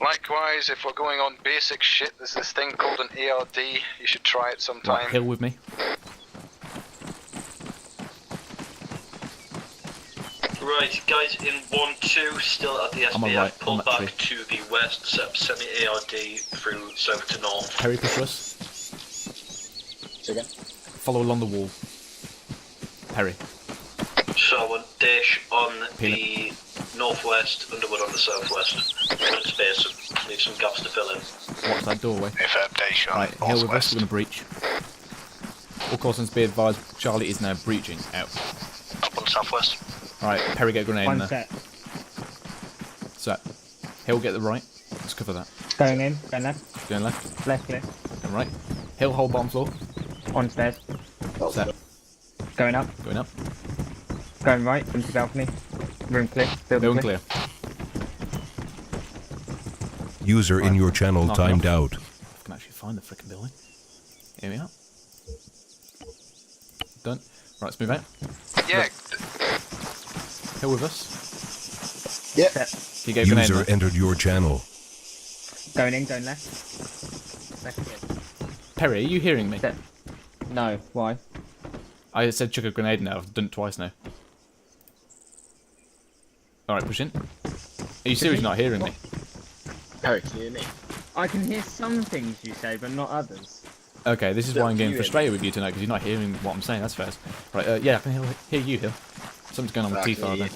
Likewise, if we're going on basic shit, there's this thing called an ARD. You should try it sometime. Right, Hill with me. Right, guys, in 1-2, still at the I'm SBF, alright, pull I'm at back to the west, set up semi-ARD through south to north. Perry, push us. Again? Follow along the wall. Perry. So, one dash on Peel the northwest, Underwood on the southwest. Current space, leave some gaps to fill in. Watch that doorway. dash on Right, Hill with us, we're going to breach. All cautions be advised, Charlie is now breaching out. Up on the southwest. Right, Perry, get a grenade in One there. set. Set. Hill, get the right. Let's cover that. Going in, going left. Going left. Left clear. Going right. Hill, hold bottom floor. On stairs. Set. Going up. Going up. Going right, into balcony. Room clear. Building Building clear. User in your channel Knock timed off. out. find the frickin' building. Here we are. Done. Right, let's move out. Yeah. Hill with us. Yep. Can you go grenade User now? entered your channel. Going in, going left. Left here. Perry, are you hearing me? No, why? I said chuck a grenade now. I've done it twice now. Alright, push in. Are you seriously not hearing me? Perry, can you hear me? I can hear some things you say, but not others. Okay, this is why I'm getting you hear frustrated with you tonight, because you're not hearing what I'm saying. That's fair. Right, yeah, I can hear you, Hill. Something's going on with T-Far then.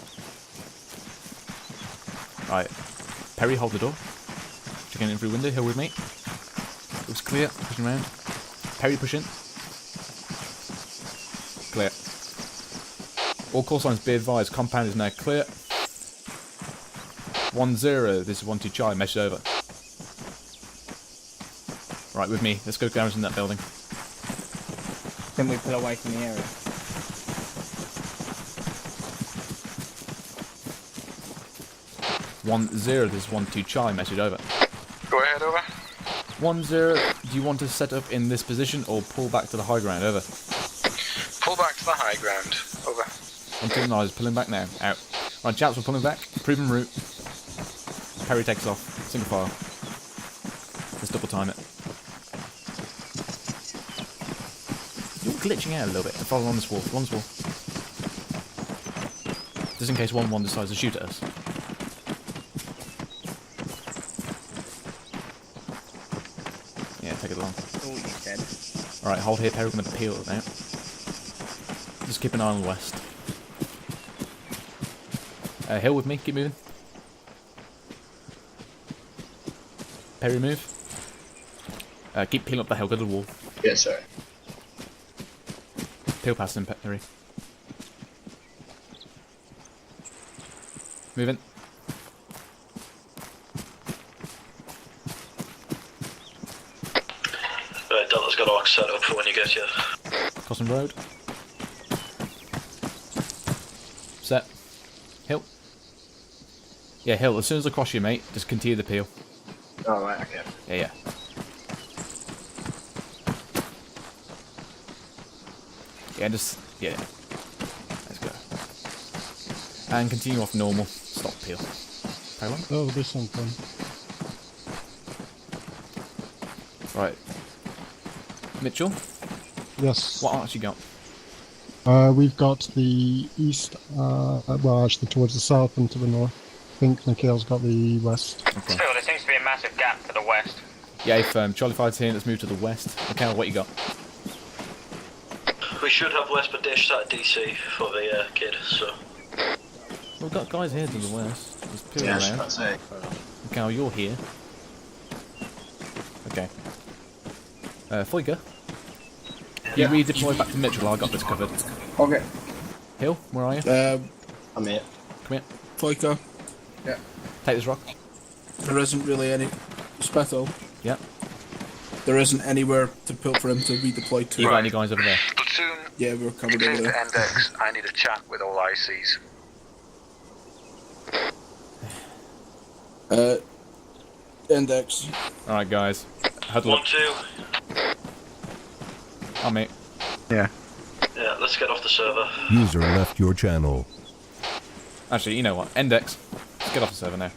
Right, Perry, hold the door. Checking in through window. Hill with me. Looks clear. Pushing around. Perry, push in. Clear. All call signs be advised. Compound is now clear. 1-0. This is 1-2 Charlie. Mesh over. Right, with me. Let's go garrison that building. Then we pull away from the area. One zero. This is 1-2 Charlie. Message over. Go ahead, over. 1-0. Do you want to set up in this position or pull back to the high ground? Over. Pull back to the high ground. Over. 1-2 Nice. Pulling back now. Out. Right, chaps, we're pulling back. Proven route. Perry takes off. Single file. Let's double time it. You're glitching out a little bit. Follow on this wall. Follow on this wall. Just in case 1-1 decides to shoot at us. Yeah, take it along. Oh, you said. Alright, hold here, Perry. We're going to peel it now. Just keep an eye on the west. Hill with me. Keep moving. Perry, move. Keep peeling up the hill. Go to the wall. Yes, sir. Peel past him, Perry. Move in. Right, Delta's got Ox set up for when you get here. Crossing road. Set. Hill. Yeah, Hill, as soon as I cross you, mate, just continue the peel. Oh, right, okay. Yeah. Yeah, yeah. Let's go. And continue off normal. Stop peel. Carry on. Oh, there's something. Right. Mitchell? Yes. What arch you got? We've got the east, well, actually towards the south and to the north. I think Nikhil's got the west. Okay. Phil, there seems to be a massive gap to the west. Yeah, firm. Charlie 5's here. Let's move to the west. Okay, what you got? We should have West Pradesh at DC for the kid, so. We've got guys here to the west. Just peel Yes, around. that's it. Okay, you're here. Okay. Foiger. You redeploy back to Mitchell. I got this covered. Okay. Hill, where are you? I'm here. Come here. Foika. Yeah. Take this rock. There isn't really any. Spetto. Yeah. There isn't anywhere to put for him to redeploy to. You got any guys over there? Platoon, Yeah, we're covered clear over to there. index. I need a chat with all ICs. Index. Alright, guys. Huddle up. 1-2. Oh, mate. Yeah. Yeah, let's get off the server. User left your channel. Actually, you know what? Index. Let's get off the server now.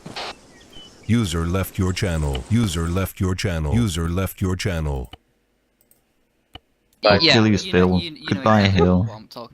User left your channel. User left your channel. User left your channel. Achilles Bill. Goodbye, Hill. What I'm talking about.